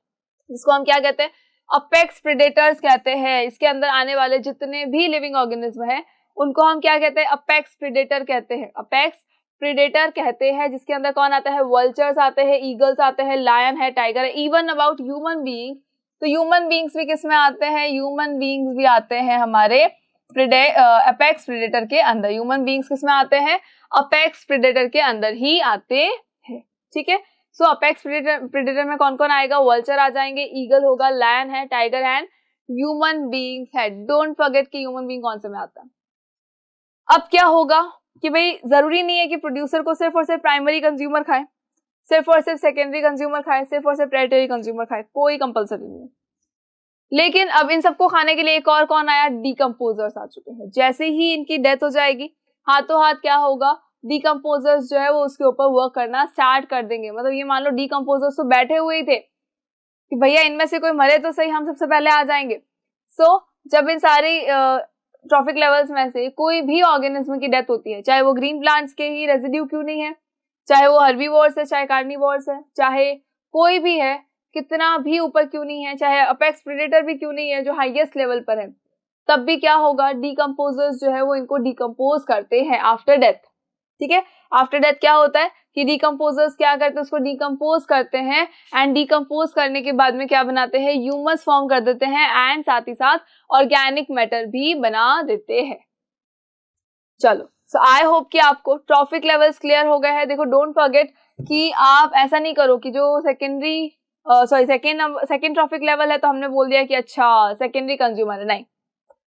जिसको हम क्या कहते हैं, अपेक्स प्रेडेटर्स कहते हैं। इसके अंदर आने वाले जितने भी लिविंग ऑर्गेनिज्म है उनको हम क्या कहते हैं, अपेक्स प्रेडेटर कहते हैं, अपेक्स प्रेडेटर कहते हैं। जिसके अंदर कौन आता है, वल्चर्स आते हैं, ईगल्स आते हैं, लायन है, टाइगर है, इवन अबाउट ह्यूमन बीइंग। तो ह्यूमन बीइंग्स भी किस में आते हैं, ह्यूमन बीइंग्स भी आते हैं हमारे अपेक्स प्रेडेटर के अंदर। ह्यूमन बीइंग्स किस में आते हैं, अपेक्स प्रेडेटर के अंदर ही आते हैं, ठीक है। सो अपेक्स प्रेडेटर में कौन कौन आएगा, वल्चर आ जाएंगे, ईगल होगा, लायन है, टाइगर एंड ह्यूमन बीइंग्स है। डोंट फॉरगेट कि ह्यूमन बीइंग कौन से में आता है। अब क्या होगा कि भाई जरूरी नहीं है कि प्रोड्यूसर को सिर्फ और सिर्फ प्राइमरी कंज्यूमर खाए, सिर्फ और सिर्फ सेकेंडरी कंज्यूमर खाए, सिर्फ और सिर्फ टेरिटरी कंज्यूमर खाए, कोई कंपलसरी नहीं है। लेकिन अब इन सबको खाने के लिए एक और कौन आया, डिकम्पोजर्स आ चुके हैं। जैसे ही इनकी डेथ हो जाएगी, हाथों हाथ क्या होगा, डिकम्पोजर्स जो है वो उसके ऊपर वर्क करना स्टार्ट कर देंगे। मतलब ये मान लो डिकम्पोजर्स तो बैठे हुए ही थे कि भैया इनमें से कोई मरे तो सही, हम सबसे पहले आ जाएंगे। सो जब इन सारी ट्रॉफिक लेवल्स में से कोई भी ऑर्गेनिज्म की डेथ होती है, चाहे वो ग्रीन प्लांट्स के ही रेजिड्यू क्यों नहीं है, चाहे वो हर्बीवोर्स है, चाहे कार्निवोर्स है, चाहे कोई भी है, कितना भी ऊपर क्यों नहीं है, चाहे अपेक्स प्रेडेटर भी क्यों नहीं है जो हाईएस्ट लेवल पर है, तब भी क्या होगा, डिकम्पोजर्स जो है वो इनको डिकम्पोज करते हैं आफ्टर डेथ, ठीक है। आफ्टर डेथ क्या होता है कि डिकम्पोजर्स क्या करते हैं, उसको डिकम्पोज करते हैं, एंड डिकम्पोज करने के बाद में क्या बनाते हैं, ह्यूमस फॉर्म कर देते हैं, एंड साथ ही साथ ऑर्गेनिक मैटर भी बना देते हैं। चलो, सो आई होप कि आपको ट्रॉफिक लेवल्स क्लियर हो गए हैं। देखो, डोंट फॉरगेट कि आप ऐसा नहीं करो कि जो सेकेंड ट्रॉफिक लेवल है तो हमने बोल दिया कि अच्छा सेकेंडरी कंज्यूमर है, नहीं।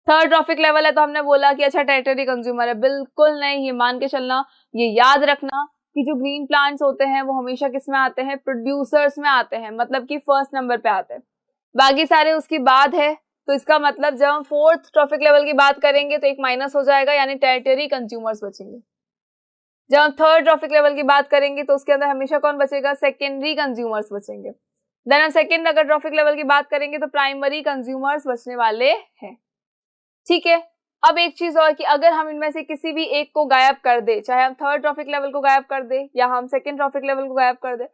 थर्ड ट्रॉफिक लेवल है तो हमने बोला कि अच्छा टेरिटरी कंज्यूमर है, बिल्कुल नहीं। ये मान के चलना, ये याद रखना कि जो ग्रीन प्लांट्स होते हैं वो हमेशा किस में आते हैं, प्रोड्यूसर्स में आते हैं, मतलब कि फर्स्ट नंबर पे आते हैं, बाकी सारे उसकी बाद है। तो इसका मतलब जब हम फोर्थ ट्रॉफिक लेवल की बात करेंगे तो एक माइनस हो जाएगा, यानी टेरिटरी कंज्यूमर्स बचेंगे। जब हम थर्ड ट्रॉफिक लेवल की बात करेंगे तो उसके अंदर हमेशा कौन बचेगा, सेकेंडरी कंज्यूमर्स बचेंगे। देन हम सेकेंड अगर ट्रॉफिक लेवल की बात करेंगे तो प्राइमरी कंज्यूमर्स बचने वाले हैं, ठीक है। अब एक चीज और कि अगर हम इनमें से किसी भी एक को गायब कर दे, चाहे हम थर्ड ट्रॉफिक लेवल को गायब कर दे या हम सेकेंड ट्रॉफिक लेवल को गायब कर दे,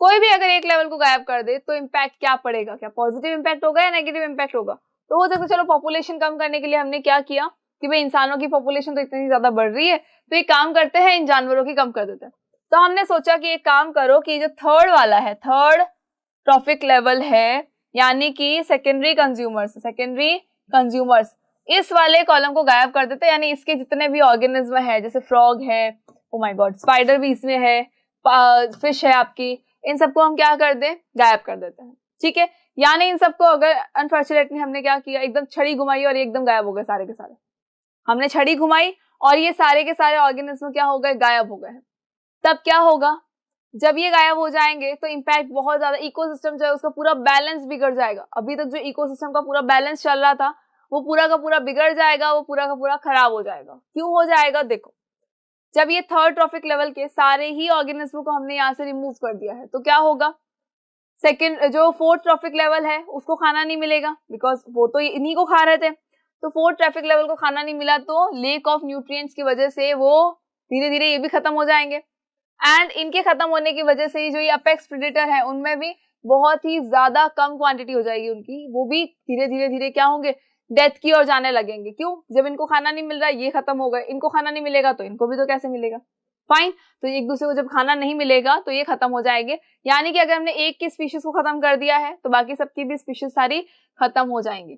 कोई भी अगर एक लेवल को गायब कर दे तो इम्पैक्ट क्या पड़ेगा, क्या पॉजिटिव इम्पैक्ट होगा या नेगेटिव इम्पैक्ट होगा। तो हो सकता है चलो पॉपुलेशन कम करने के लिए हमने क्या किया कि भाई इंसानों की पॉपुलेशन तो इतनी ज्यादा बढ़ रही है तो एक काम करते हैं, इन जानवरों की कम कर देते हैं। तो हमने सोचा कि एक काम करो कि जो थर्ड वाला है, थर्ड ट्रॉफिक लेवल है, यानी कि सेकेंडरी कंज्यूमर्स, इस वाले कॉलम को गायब कर देते हैं, यानी इसके जितने भी ऑर्गेनिज्म है, जैसे फ्रॉग है, ओ माय गॉड, स्पाइडर भी इसमें है, फिश है आपकी, इन सबको हम क्या कर दें, गायब कर देते हैं, ठीक है। यानी इन सबको अगर अनफॉर्चुनेटली हमने क्या किया, एकदम छड़ी घुमाई और एकदम गायब हो गए सारे के सारे। हमने छड़ी घुमाई और ये सारे के सारे ऑर्गेनिज्म क्या हो गए, गायब हो गए। तब क्या होगा, जब ये गायब हो जाएंगे तो इम्पैक्ट बहुत ज्यादा, इकोसिस्टम जो है उसका पूरा बैलेंस बिगड़ जाएगा। अभी तक जो इकोसिस्टम का पूरा बैलेंस चल रहा था वो पूरा का पूरा बिगड़ जाएगा, वो पूरा का पूरा खराब हो जाएगा। क्यों हो जाएगा? देखो, जब ये थर्ड ट्रॉफिक लेवल के सारे ही ऑर्गेनिज्म को हमने यहाँ से रिमूव कर दिया है तो क्या होगा? सेकंड जो फोर्थ ट्रॉफिक लेवल है उसको खाना नहीं मिलेगा, बिकॉज वो तो इन्हीं को खा रहे थे। तो फोर्थ ट्रॉफिक लेवल को खाना नहीं मिला तो लेक ऑफ न्यूट्रिएंट्स की वजह से वो धीरे धीरे ये भी खत्म हो जाएंगे। एंड इनके खत्म होने की वजह से जो ये अपेक्स प्रेडेटर है उनमें भी बहुत ही ज्यादा कम क्वांटिटी हो जाएगी उनकी, वो भी धीरे धीरे धीरे क्या होंगे? डेथ की ओर जाने लगेंगे। क्यों? जब इनको खाना नहीं मिल रहा, ये खत्म हो गए, इनको खाना नहीं मिलेगा तो इनको भी तो कैसे मिलेगा? फाइन, तो एक दूसरे को जब खाना नहीं मिलेगा तो ये खत्म हो जाएंगे। यानी कि अगर हमने एक की स्पीशीज को खत्म कर दिया है तो बाकी सबकी भी स्पीशीज सारी खत्म हो जाएंगी।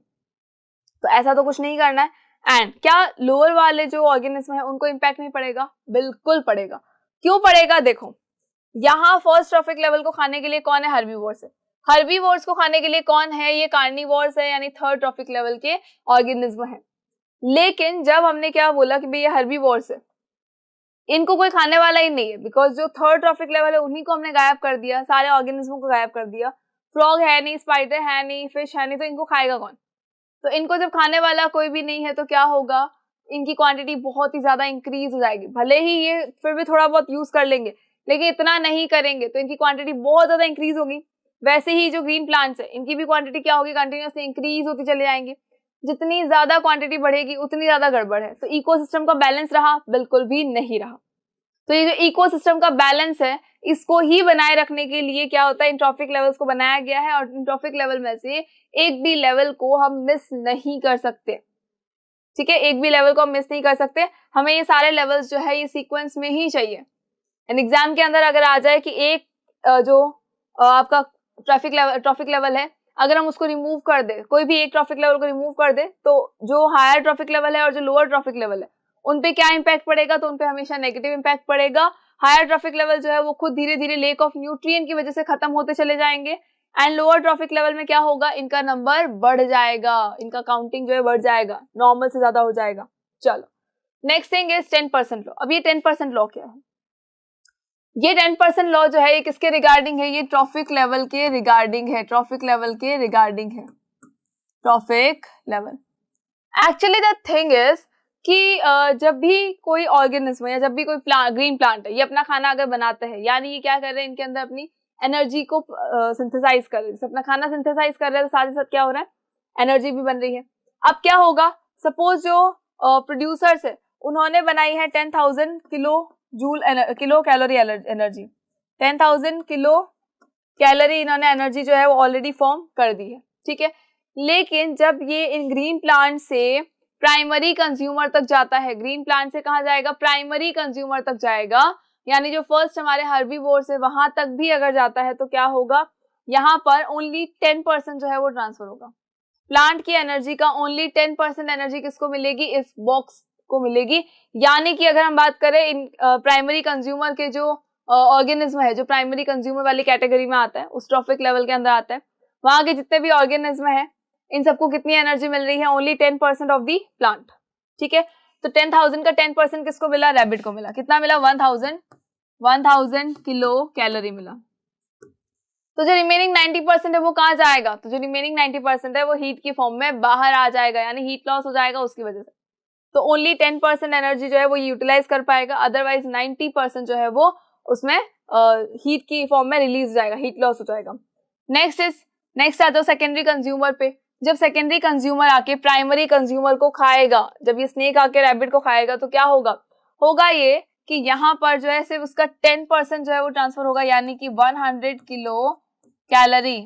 तो ऐसा तो कुछ नहीं करना है। एंड क्या लोअर वाले जो ऑर्गेनिज्म है उनको इम्पैक्ट नहीं पड़ेगा? बिल्कुल पड़ेगा। क्यों पड़ेगा? देखो, यहाँ फर्स्ट ट्रॉफिक लेवल को खाने के लिए कौन है? हर्बीवोर्स है। हर्बीवोर्स को खाने के लिए कौन है? ये कार्निवोर्स है, यानी थर्ड ट्रॉफिक लेवल के ऑर्गेनिज्म है। लेकिन जब हमने क्या बोला कि भाई ये हर्बीवोर्स है, इनको कोई खाने वाला ही नहीं है, बिकॉज जो थर्ड ट्रॉफिक लेवल है उन्हीं को हमने गायब कर दिया, सारे ऑर्गेनिज्मों को गायब कर दिया। फ्रॉग है नहीं, स्पाइडर है नहीं, फिश है नहीं, तो इनको खाएगा कौन? तो इनको जब खाने वाला कोई भी नहीं है तो क्या होगा? इनकी क्वांटिटी बहुत ही ज्यादा इंक्रीज हो जाएगी। भले ही ये फिर भी थोड़ा बहुत यूज कर लेंगे लेकिन इतना नहीं करेंगे तो इनकी क्वांटिटी बहुत ज्यादा इंक्रीज होगी। वैसे ही जो ग्रीन प्लांट्स है इनकी भी क्वांटिटी क्या होगी? कंटिन्यूसली इंक्रीज होती चले जाएंगे। जितनी ज्यादा क्वांटिटी बढ़ेगी उतनी ज्यादा गड़बड़ है। तो इकोसिस्टम का बैलेंस रहा? बिल्कुल भी नहीं रहा। तो ये जो इकोसिस्टम का बैलेंस है इसको ही बनाए रखने के लिए क्या होता है? इन ट्रॉफिक लेवल्स को बनाया गया है, और इन ट्रॉफिक लेवल में से एक भी लेवल को हम मिस नहीं कर सकते। ठीक है, एक भी लेवल को हम मिस नहीं कर सकते। हमें ये सारे लेवल्स जो है ये सीक्वेंस में ही चाहिए। एंड एग्जाम के अंदर अगर आ जाए कि एक जो आपका ट्रॉफिक लेवल है, अगर हम उसको रिमूव कर दे, कोई भी एक ट्रॉफिक लेवल को रिमूव कर दे, तो जो हायर ट्रॉफिक लेवल है और जो लोअर ट्रॉफिक लेवल है उन पे क्या इंपैक्ट पड़ेगा? तो उन पे हमेशा नेगेटिव इंपैक्ट पड़ेगा। हायर ट्रॉफिक लेवल जो है वो खुद धीरे धीरे लेक ऑफ न्यूट्रिएंट की वजह से खत्म होते चले जाएंगे। एंड लोअर ट्रॉफिक लेवल में क्या होगा? इनका नंबर बढ़ जाएगा, इनका काउंटिंग जो है बढ़ जाएगा, नॉर्मल से ज्यादा हो जाएगा। चलो, नेक्स्ट थिंग इज 10% लॉ। अब ये 10% लॉ क्या है? ये 10% लॉ जो है ये किसके रिगार्डिंग है? ये ट्रॉफिक लेवल के रिगार्डिंग है। ट्रॉफिक लेवल के रिगार्डिंग है। Trophic level actually the thing is कि जब भी कोई ऑर्गेनिज्म या जब भी कोई ग्रीन प्लांट है, ये अपना खाना अगर बनाते हैं, यानी ये क्या कर रहे हैं? इनके अंदर अपनी एनर्जी को सिंथेसाइज कर रहे हैं। अपना खाना सिंथेसाइज कर रहे हैं तो साथ ही साथ क्या हो रहा है? एनर्जी भी बन रही है। अब क्या होगा? सपोज जो प्रोड्यूसर्स है उन्होंने बनाई है 10,000 kilo calorie energy, 10,000 kilo calorie इन्होंने एनर्जी जो है वो ऑलरेडी फॉर्म कर दी है। ठीक है, लेकिन जब ये इन ग्रीन प्लांट से प्राइमरी कंज्यूमर तक जाता है, ग्रीन प्लांट से कहाँ जाएगा? प्राइमरी कंज्यूमर तक जाएगा, यानी जो फर्स्ट हमारे हर्बीवोर्स है वहां तक भी अगर जाता है तो क्या होगा? यहाँ पर ओनली 10% जो है वो ट्रांसफर होगा। प्लांट की एनर्जी का ओनली 10% एनर्जी किसको मिलेगी? इस बॉक्स को मिलेगी। यानी कि अगर हम बात करें इन प्राइमरी कंज्यूमर के जो ऑर्गेनिज्म है, जो प्राइमरी कंज्यूमर वाली कैटेगरी में आता है, उस ट्रॉफिक लेवल के अंदर आता है, वहां के जितने भी ऑर्गेनिज्म है इन सबको कितनी एनर्जी मिल रही है? Only 10% of the plant. ठीक है, तो 10,000 का 10% किसको मिला? रैबिट को मिला। कितना मिला? 1000 किलो कैलोरी मिला। तो जो रिमेनिंग 90% है वो कहाँ जाएगा? तो जो रिमेनिंग 90% है वो हीट की फॉर्म में बाहर आ जाएगा, यानी हीट लॉस हो जाएगा उसकी वजह से। तो ओनली 10% एनर्जी जो है वो यूटिलाइज कर पाएगा, अदरवाइज 90% जो है वो उसमें हीट की फॉर्म में रिलीज हो जाएगा, हीट लॉस हो जाएगा। नेक्स्ट आ जाओ सेकेंडरी कंज्यूमर पे। जब सेकेंडरी कंज्यूमर आके प्राइमरी कंज्यूमर को खाएगा, जब ये स्नेक आके रैबिट को खाएगा तो क्या होगा ये कि यहाँ पर जो है सिर्फ उसका 10% जो है वो ट्रांसफर होगा, यानी कि 100 किलो कैलोरी।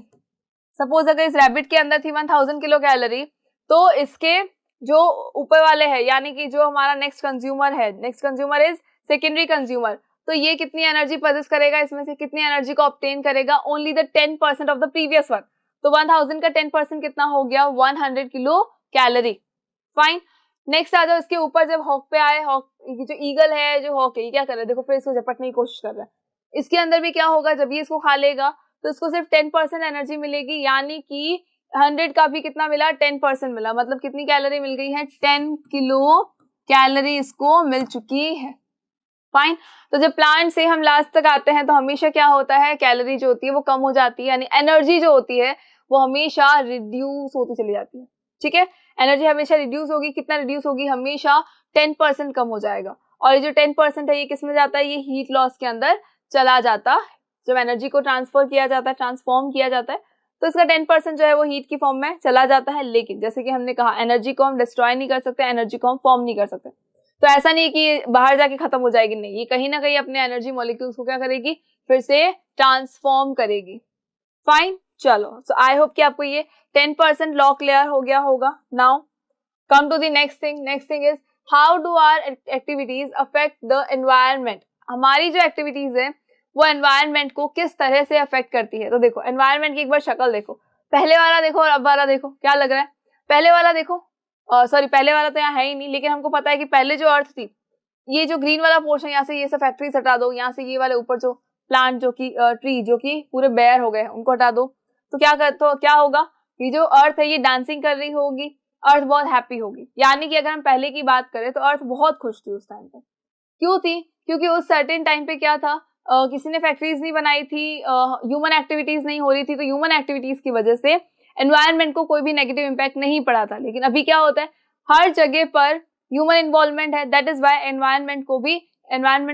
सपोज अगर इस रैबिट के अंदर थी 1000 किलो कैलोरी, तो इसके जो ऊपर वाले है, यानी कि जो हमारा next consumer is secondary consumer, तो ये कितनी एनर्जी पोजेस करेगा? इसमें से कितनी एनर्जी को ऑब्टेन करेगा? Only the 10% of the previous one. तो 1000 का 10% कितना हो गया? 100 किलो कैलोरी। फाइन, नेक्स्ट आ जाओ इसके ऊपर। जब हॉक पे आए, हॉक जो ईगल है, जो हॉक है, ये क्या कर रहा है? देखो फिर इसको झपटने की कोशिश कर रहा है। इसके अंदर भी क्या होगा? जब ये इसको खा लेगा तो इसको सिर्फ 10% एनर्जी मिलेगी, यानी कि 100 का भी कितना मिला? 10% मिला। मतलब कितनी कैलोरी मिल गई है? 10 किलो कैलोरी इसको मिल चुकी है। फाइन, तो जब प्लांट से हम लास्ट तक आते हैं तो हमेशा क्या होता है? कैलोरी जो होती है वो कम हो जाती है, यानी एनर्जी जो होती है वो हमेशा रिड्यूस होती चली जाती है। ठीक है, एनर्जी हमेशा रिड्यूस होगी, कितना रिड्यूस होगी, हमेशा 10% कम हो जाएगा। और ये जो 10% है ये किस में जाता है, ये हीट लॉस के अंदर चला जाता है। जब एनर्जी को ट्रांसफर किया जाता है, ट्रांसफॉर्म किया जाता है, तो इसका 10% जो है वो हीट की फॉर्म में चला जाता है। लेकिन जैसे कि हमने कहा, एनर्जी को हम डिस्ट्रॉय नहीं कर सकते, एनर्जी को हम फॉर्म नहीं कर सकते। तो ऐसा नहीं है कि बाहर जाके खत्म हो जाएगी, नहीं, ये कहीं ना कहीं अपने एनर्जी मॉलिक्यूल्स को क्या करेगी, फिर से ट्रांसफॉर्म करेगी। फाइन, चलो, सो आई होप कि आपको ये 10% लॉ क्लियर हो गया होगा। Now come to the next thing. Next thing is how do our activities affect the environment. हमारी जो एक्टिविटीज है वो एनवायरमेंट को किस तरह से अफेक्ट करती है। तो देखो, एनवायरमेंट की एक बार शक्ल देखो, पहले वाला देखो और अब वाला देखो, क्या लग रहा है। पहले वाला देखो, सॉरी पहले वाला तो यहाँ है ही नहीं, लेकिन हमको पता है कि पहले जो अर्थ थी, ये जो ग्रीन वाला पोर्शन, यहाँ से ये सब फैक्ट्रीज हटा दो, यहाँ से ये वाले ऊपर जो प्लांट जो कि ट्री जो कि पूरे बेयर हो गए उनको हटा दो, तो क्या होगा, ये जो अर्थ है ये डांसिंग कर रही होगी, अर्थ बहुत हैप्पी होगी। यानी कि अगर हम पहले की बात करें तो अर्थ बहुत खुश थी उस टाइम पे। क्यों थी? क्योंकि उस सर्टेन टाइम पे क्या था, किसी ने फैक्ट्रीज नहीं बनाई थी, ह्यूमन एक्टिविटीज नहीं हो रही थी, तो ह्यूमन एक्टिविटीज की वजह से एनवायरनमेंट को कोई भी नेगेटिव इंपैक्ट नहीं पड़ा था। लेकिन अभी क्या होता है, हर जगह पर ह्यूमन इन्वॉल्वमेंट है, दैट इज वाई एनवायरमेंट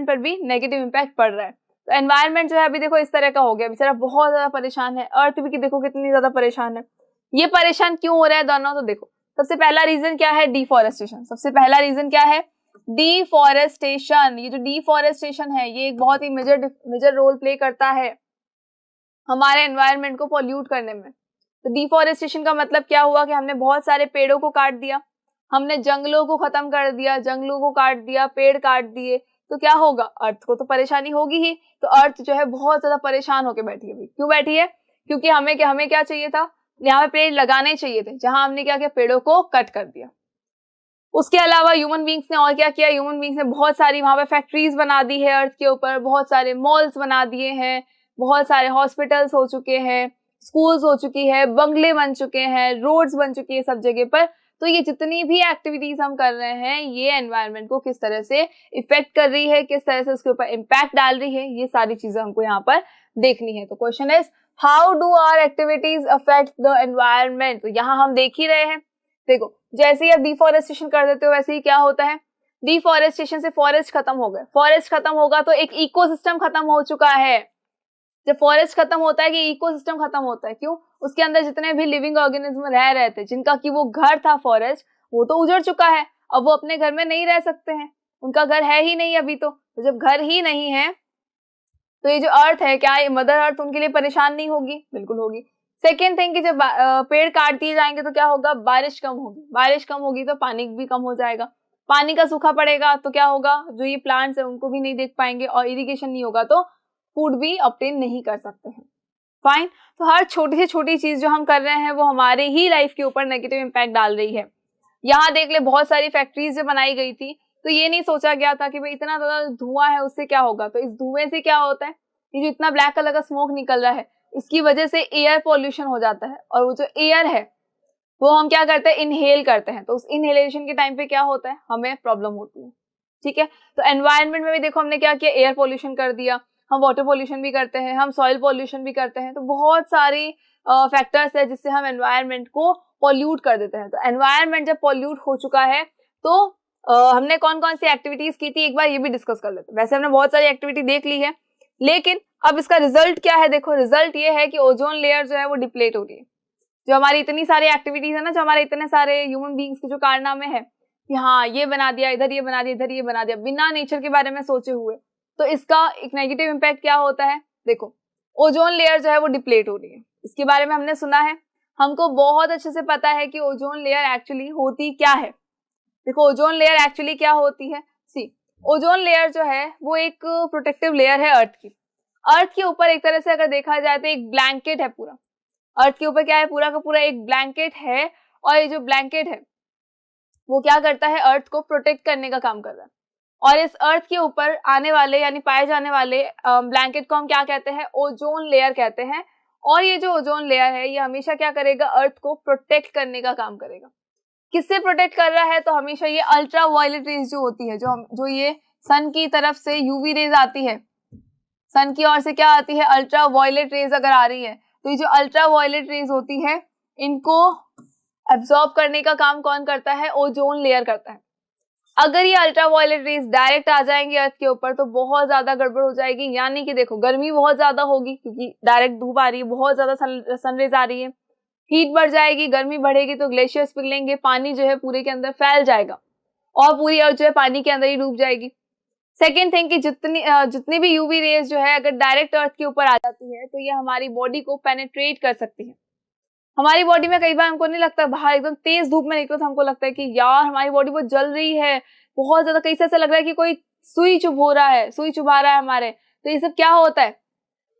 पर भी नेगेटिव इंपैक्ट पड़ रहा है। तो एनवायरमेंट जो है अभी देखो इस तरह का हो गया, बेचारा बहुत ज्यादा परेशान है। अर्थ भी देखो कितनी ज्यादा परेशान है। ये परेशान क्यों हो रहा है दोनों, तो देखो सबसे पहला रीजन क्या है, डिफॉरेस्टेशन। सबसे पहला रीजन क्या है, डिफॉरेस्टेशन। ये जो डिफॉरेस्टेशन है ये एक बहुत ही मेजर रोल प्ले करता है हमारे एनवायरनमेंट को पॉल्यूट करने में। तो डिफॉरेस्टेशन का मतलब क्या हुआ कि हमने बहुत सारे पेड़ों को काट दिया, हमने जंगलों को खत्म कर दिया, जंगलों को काट दिया, पेड़ काट दिए, तो क्या होगा, अर्थ को तो परेशानी होगी ही। तो अर्थ जो है बहुत ज्यादा परेशान होकर बैठी है। क्यों बैठी है? क्योंकि हमें क्या चाहिए था, यहाँ पे पेड़ लगाने चाहिए थे, जहां हमने क्या किया, पेड़ों को कट कर दिया। उसके अलावा ह्यूमन बींग्स ने और क्या किया, ह्यूमन बींग्स ने बहुत सारी वहां पे फैक्ट्रीज बना दी है अर्थ के ऊपर, बहुत सारे मॉल्स बना दिए हैं, बहुत सारे हॉस्पिटल्स हो चुके हैं, स्कूल्स हो चुकी है, बंगले बन चुके हैं, रोड्स बन चुकी है सब जगह पर। तो ये जितनी भी एक्टिविटीज हम कर रहे हैं ये एनवायरनमेंट को किस तरह से इफेक्ट कर रही है, किस तरह से उसके ऊपर इम्पैक्ट डाल रही है, ये सारी चीजें हमको यहाँ पर देखनी है। तो question is how do our activities affect the environment. तो यहाँ हम देख ही रहे हैं, देखो जैसे ही आप डिफॉरेस्टेशन कर देते हो वैसे ही क्या होता है, डिफॉरेस्टेशन से फॉरेस्ट खत्म हो गए, फॉरेस्ट खत्म होगा तो एक इकोसिस्टम खत्म हो चुका है। जब फॉरेस्ट खत्म होता है कि इकोसिस्टम खत्म होता है, क्यों? उसके अंदर जितने भी लिविंग ऑर्गेनिज्म रह रहे थे, जिनका कि वो घर था फॉरेस्ट, वो तो उजड़ चुका है। अब वो अपने घर में नहीं रह सकते हैं, उनका घर है ही नहीं अभी। तो जब घर ही नहीं है तो ये जो अर्थ है, क्या ये मदर अर्थ उनके लिए परेशान नहीं होगी? बिल्कुल होगी। सेकेंड थिंग कि जब पेड़ काट दिए जाएंगे तो क्या होगा, बारिश कम होगी, बारिश कम होगी तो पानी भी कम हो जाएगा, पानी का सूखा पड़ेगा तो क्या होगा, जो ये प्लांट्स है उनको भी नहीं देख पाएंगे, और इरिगेशन नहीं होगा तो फूड भी ऑब्टेन नहीं कर सकते हैं। फाइन, तो हर छोटी से छोटी चीज जो हम कर रहे हैं वो हमारे ही लाइफ के ऊपर नेगेटिव इंपैक्ट डाल रही है। यहाँ देख ले, बहुत सारी फैक्ट्रीज जो बनाई गई थी तो ये नहीं सोचा गया था कि भाई इतना ज्यादा धुआं है उससे क्या होगा। तो इस धुएं से क्या होता है, ये जो इतना ब्लैक कलर का स्मोक निकल रहा है इसकी वजह से एयर पॉल्यूशन हो जाता है, और वो जो एयर है वो हम क्या करते हैं, इनहेल करते हैं। तो उस इनहेलेशन के टाइम पे क्या होता है, हमें प्रॉब्लम होती है। ठीक है, तो एनवायरनमेंट में भी देखो हमने क्या किया, एयर पॉल्यूशन कर दिया, हम वाटर पॉल्यूशन भी करते हैं, हम सॉइल पॉल्यूशन भी करते हैं। तो बहुत सारी फैक्टर्स है जिससे हम एनवायरनमेंट को पॉल्यूट कर देते हैं। तो एनवायरनमेंट जब पॉल्यूट हो चुका है तो हमने कौन कौन सी एक्टिविटीज की थी एक बार ये भी डिस्कस कर लेते हैं। वैसे हमने बहुत सारी एक्टिविटी देख ली है, लेकिन अब इसका रिजल्ट क्या है, देखो रिजल्ट ये है कि ओजोन लेयर जो है वो डिप्लेट हो रही है। जो हमारी इतनी सारी एक्टिविटीज है ना, जो हमारे इतने सारे ह्यूमन बींग्स के जो कारनामे हैं कि हाँ ये बना दिया, इधर ये बना दिया, इधर ये बना दिया, बिना नेचर के बारे में सोचे हुए, तो इसका एक नेगेटिव इम्पैक्ट क्या होता है, देखो ओजोन लेयर जो है वो डिप्लेट हो रही है। इसके बारे में हमने सुना है, हमको बहुत अच्छे से पता है कि ओजोन लेयर एक्चुअली होती क्या है। देखो ओजोन लेयर एक्चुअली क्या होती है, सी ओजोन लेयर जो है वो एक प्रोटेक्टिव लेयर है अर्थ की। अर्थ के ऊपर एक तरह से अगर देखा जाए तो एक ब्लैंकेट है पूरा, अर्थ के ऊपर क्या है, पूरा का पूरा एक ब्लैंकेट है, और ये जो ब्लैंकेट है वो क्या करता है, अर्थ को प्रोटेक्ट करने का काम कर रहा है। और इस अर्थ के ऊपर आने वाले यानी पाए जाने वाले ब्लैंकेट को हम क्या कहते हैं, ओजोन लेयर कहते हैं। और ये जो ओजोन लेयर है ये हमेशा क्या करेगा, अर्थ को प्रोटेक्ट करने का काम करेगा। किससे प्रोटेक्ट कर रहा है, तो हमेशा ये अल्ट्रा वायलेट रेज जो होती है, जो ये सन की तरफ से यूवी रेज आती है, सन की ओर से क्या आती है, अल्ट्रा वायलेट रेज अगर आ रही है, तो ये जो अल्ट्रा वायलेट रेज होती है इनको एब्जॉर्ब करने का काम कौन करता है? ओजोन लेयर करता है। अगर ये अल्ट्रावायलेट रेज डायरेक्ट आ जाएंगे अर्थ के ऊपर तो बहुत ज्यादा गड़बड़ हो जाएगी, यानी कि देखो गर्मी बहुत ज्यादा होगी क्योंकि डायरेक्ट धूप आ रही है, बहुत ज्यादा सनरेज आ रही है, हीट बढ़ जाएगी, गर्मी बढ़ेगी तो ग्लेशियर्स पिघलेंगे, पानी जो है पूरे के अंदर फैल जाएगा और पूरी अर्थ जो है पानी के अंदर ही डूब जाएगी। सेकेंड थिंग कि जितनी भी यूवी रेज जो है अगर डायरेक्ट अर्थ के ऊपर आ जाती है तो ये हमारी बॉडी को पेनिट्रेट कर सकती है। हमारी बॉडी में कई बार हमको नहीं लगता, बाहर एकदम तेज धूप में निकलो तो हमको लगता है कि यार हमारी बॉडी बहुत जल रही है, बहुत ज्यादा, कई से ऐसा लग रहा है कि कोई सुई चुभा रहा है हमारे। तो ये सब क्या होता है?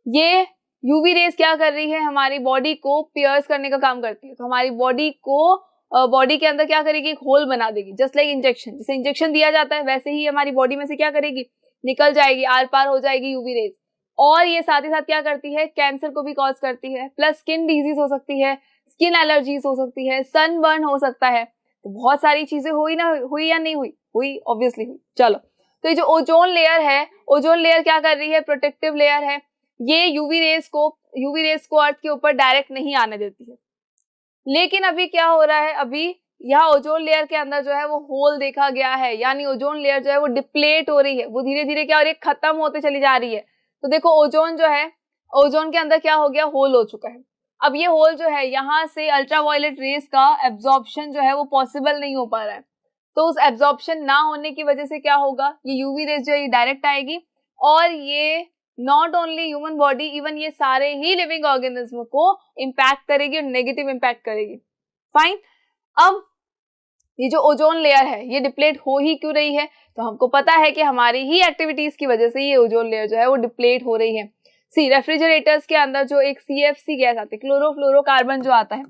ये यूवी रेज क्या कर रही है? हमारी बॉडी को पियर्स करने का काम करती है। तो हमारी बॉडी को बॉडी के अंदर क्या करेगी? एक होल बना देगी, जस्ट लाइक इंजेक्शन। जैसे इंजेक्शन दिया जाता है वैसे ही हमारी बॉडी में से क्या करेगी? निकल जाएगी, आर पार हो जाएगी यूवी रेज। और ये साथ ही साथ क्या करती है? कैंसर को भी कॉज करती है, प्लस स्किन डिजीज हो सकती है, स्किन एलर्जीज हो सकती है, सनबर्न हो सकता है। तो बहुत सारी चीजें हुई या नहीं हुई ऑब्वियसली हुई। चलो, तो ये जो ओजोन लेयर है, ओजोन लेयर क्या कर रही है? प्रोटेक्टिव लेयर है। ये यूवी रेज को अर्थ के ऊपर डायरेक्ट नहीं आने देती है। लेकिन अभी क्या हो रहा है? अभी यहाँ ओजोन लेयर के अंदर जो है वो होल देखा गया है, यानी ओजोन लेयर जो है वो डिप्लेट हो रही है, वो धीरे धीरे क्या हो रही है? खत्म होते चली जा रही है। तो देखो ओजोन जो है, ओजोन के अंदर क्या हो गया? होल हो चुका है। अब ये होल जो है, यहाँ से अल्ट्रावायलेट रेज का एब्जॉर्प्शन जो है वो पॉसिबल नहीं हो पा रहा है। तो उस एब्जॉर्प्शन ना होने की वजह से क्या होगा? ये यूवी रेज जो है ये डायरेक्ट आएगी और ये not only human body, even ये सारे ही लिविंग ऑर्गेनिज्म को इम्पैक्ट करेगी और नेगेटिव इम्पैक्ट करेगी। फाइन। अब ये जो ओजोन लेयर है ये डिप्लेट हो ही क्यों रही है? तो हमको पता है कि हमारी ही एक्टिविटीज की वजह से ये ओजोन लेयर जो है वो डिप्लेट हो रही है। सी रेफ्रिजरेटर्स के अंदर जो एक CFC गैस आती है, क्लोरोफ्लोरोकार्बन जो आता है,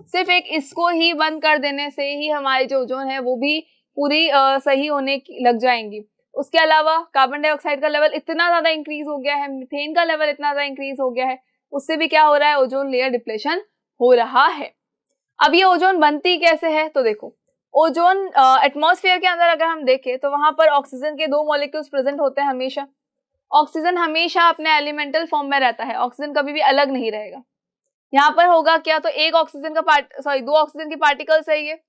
सिर्फ एक इसको ही बंद कर देने से ही हमारी जो ओजोन है वो भी पूरी सही होने लग जाएंगी। उसके अलावा कार्बन डाइऑक्साइड का लेवल इतना ज्यादा इंक्रीज हो गया है, मीथेन का लेवल इतना ज्यादा इंक्रीज हो गया है, उससे भी क्या हो रहा है? ओजोन लेयर डिप्लेशन हो रहा है। अब ये ओजोन बनती कैसे है? तो देखो, ओजोन एटमॉस्फेयर के अंदर अगर हम देखें तो वहां पर ऑक्सीजन के 2 मॉलिक्यूल्स प्रेजेंट होते हैं हमेशा। ऑक्सीजन हमेशा अपने एलिमेंटल फॉर्म में रहता है, ऑक्सीजन कभी भी अलग नहीं रहेगा। यहाँ पर होगा क्या? तो एक ऑक्सीजन का 2 ऑक्सीजन की पार्टिकल्स है ये।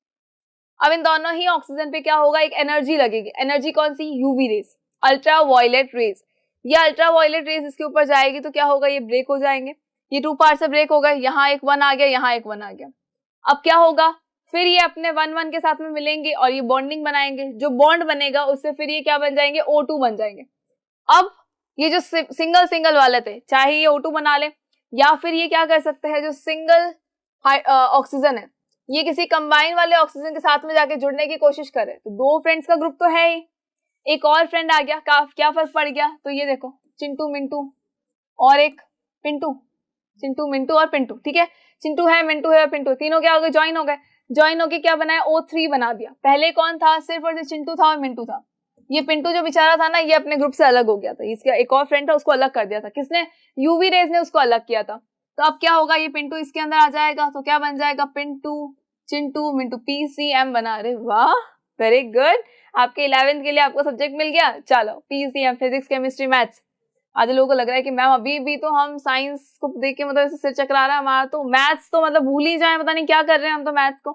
अब इन दोनों ही ऑक्सीजन पे क्या होगा? एक एनर्जी लगेगी। एनर्जी कौन सी? UV rays, ultraviolet rays. ये अल्ट्रावायलेट रेज इसके ऊपर जाएगी तो क्या होगा? ये ब्रेक हो जाएंगे, ये 2 पार्ट से ब्रेक हो गए, यहाँ एक 1 आ गया, यहाँ एक 1 आ गया। अब क्या होगा? फिर ये अपने 1 के साथ में मिलेंगे और ये बॉन्डिंग बनाएंगे। जो बॉन्ड बनेगा उससे फिर ये क्या बन जाएंगे? O2 बन जाएंगे। अब ये जो सिंगल वाले थे, चाहे ये O2 बना ले या फिर ये क्या कर सकते हैं, जो सिंगल ऑक्सीजन है ये किसी कंबाइन वाले ऑक्सीजन के साथ में जाके जुड़ने की कोशिश करे। तो 2 फ्रेंड्स का ग्रुप तो है ही, एक और फ्रेंड आ गया, क्या फर्क पड़ गया? तो ये देखो, चिंटू मिंटू और एक पिंटू, चिंटू मिंटू और पिंटू। ठीक है, चिंटू है, मिंटू है और पिंटू, तीनों क्या हो गए? ज्वाइन हो गए। ज्वाइन होके क्या बनाया? O3 बना दिया। पहले कौन था? सिर्फ और सिर्फ चिंटू था और मिंटू था। ये पिंटू जो बेचारा था ना, ये अपने ग्रुप से अलग हो गया था, इसका एक और फ्रेंड था उसको अलग कर दिया था। किसने? यूवी रेज ने उसको अलग किया था। तो अब क्या होगा? ये पिंटू इसके अंदर आ जाएगा तो क्या बन जाएगा? पिंटू चिंटू मिंटू, PCM बना। अरे वाह, वेरी गुड। आपके 11th के लिए आपको सब्जेक्ट मिल गया। चलो, PCM, फिजिक्स केमिस्ट्री मैथ्स। आधे लोगों को लग रहा है कि मैम अभी भी तो हम साइंस को देख के मतलब सिर चकरा रहा है हमारा, तो मैथ्स तो मतलब भूल ही जाए, पता नहीं क्या कर रहे हैं हम तो मैथ्स को,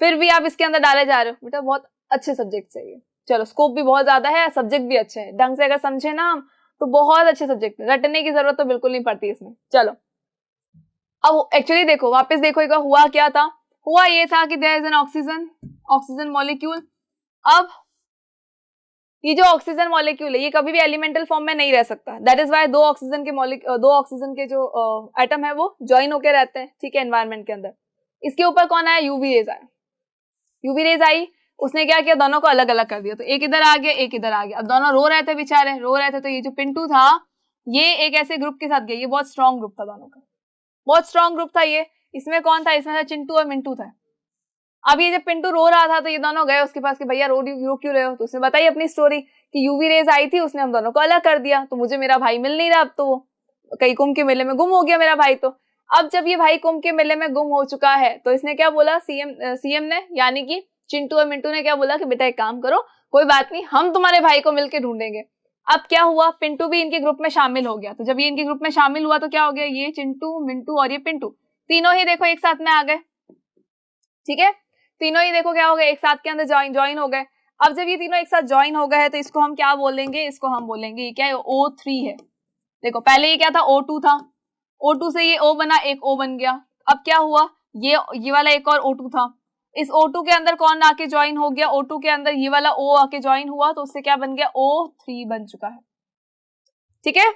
फिर भी आप इसके अंदर डाले जा रहे हो। बेटा बहुत अच्छे सब्जेक्ट है ये। चलो, स्कोप भी बहुत ज्यादा है, सब्जेक्ट भी अच्छे है, ढंग से अगर समझे ना हम तो बहुत अच्छे सब्जेक्ट है, रटने की जरूरत तो बिल्कुल नहीं पड़ती इसमें। चलो, अब एक्चुअली देखो, वापस देखो एक बार हुआ क्या था। हुआ ये था कि there is an oxygen molecule. अब ये जो ऑक्सीजन मॉलिक्यूल है ये कभी भी एलिमेंटल फॉर्म में नहीं रह सकता। दैट इज वाई 2 ऑक्सीजन के जो एटम है वो ज्वाइन होकर रहते हैं। ठीक है, एनवायरमेंट के अंदर। इसके ऊपर कौन आया? यूवी रेज आया। यूवी रेज आई, उसने क्या किया? दोनों को अलग अलग कर दिया। तो एक इधर आ गया, एक इधर आ गया। अब दोनों रो रहे थे बेचारे, रो रहे थे। तो ये जो पिंटू था ये एक ऐसे ग्रुप के साथ गया, ये बहुत स्ट्रॉन्ग ग्रुप था, दोनों का बहुत स्ट्रॉन्ग ग्रुप था ये। इसमें कौन था? इसमें था चिंटू और मिंटू था। अब ये जब पिंटू रो रहा था तो ये दोनों गए उसके पास कि भैया रो क्यों रहे हो? तो उसने बताई अपनी स्टोरी कि यूवी रेज आई थी, उसने हम दोनों को अलग कर दिया, तो मुझे मेरा भाई मिल नहीं रहा, अब तो कहीं कुंभ के मेले में गुम हो गया मेरा भाई। तो अब जब ये भाई कुंभ के मेले में गुम हो चुका है तो इसने क्या बोला? सीएम ने, यानी कि चिंटू और मिंटू ने क्या बोला कि बेटा एक काम करो, कोई बात नहीं, हम तुम्हारे भाई को मिलकर ढूंढेंगे। अब क्या हुआ? पिंटू भी इनके ग्रुप में शामिल हो गया। तो जब ये इनके ग्रुप में शामिल हुआ तो क्या हो गया? ये चिंटू, मिंटू और ये पिंटू तीनों ही देखो एक साथ में आ गए। ठीक है, तीनों ही देखो क्या हो गए, एक साथ के अंदर ज्वाइन हो गए। अब जब ये तीनों एक साथ ज्वाइन हो गए हैं तो इसको हम क्या बोलेंगे, इसको हम बोलेंगे ये क्या है, O3 है। देखो पहले ये क्या था, O2 था, O2 से ये O बना, एक O बन गया। अब क्या हुआ, ये वाला एक और O2 था, इस O2 के अंदर कौन आके ज्वाइन हो गया, O2 के अंदर ये वाला O आके ज्वाइन हुआ, तो उससे क्या बन गया, O3 बन चुका है। ठीक है,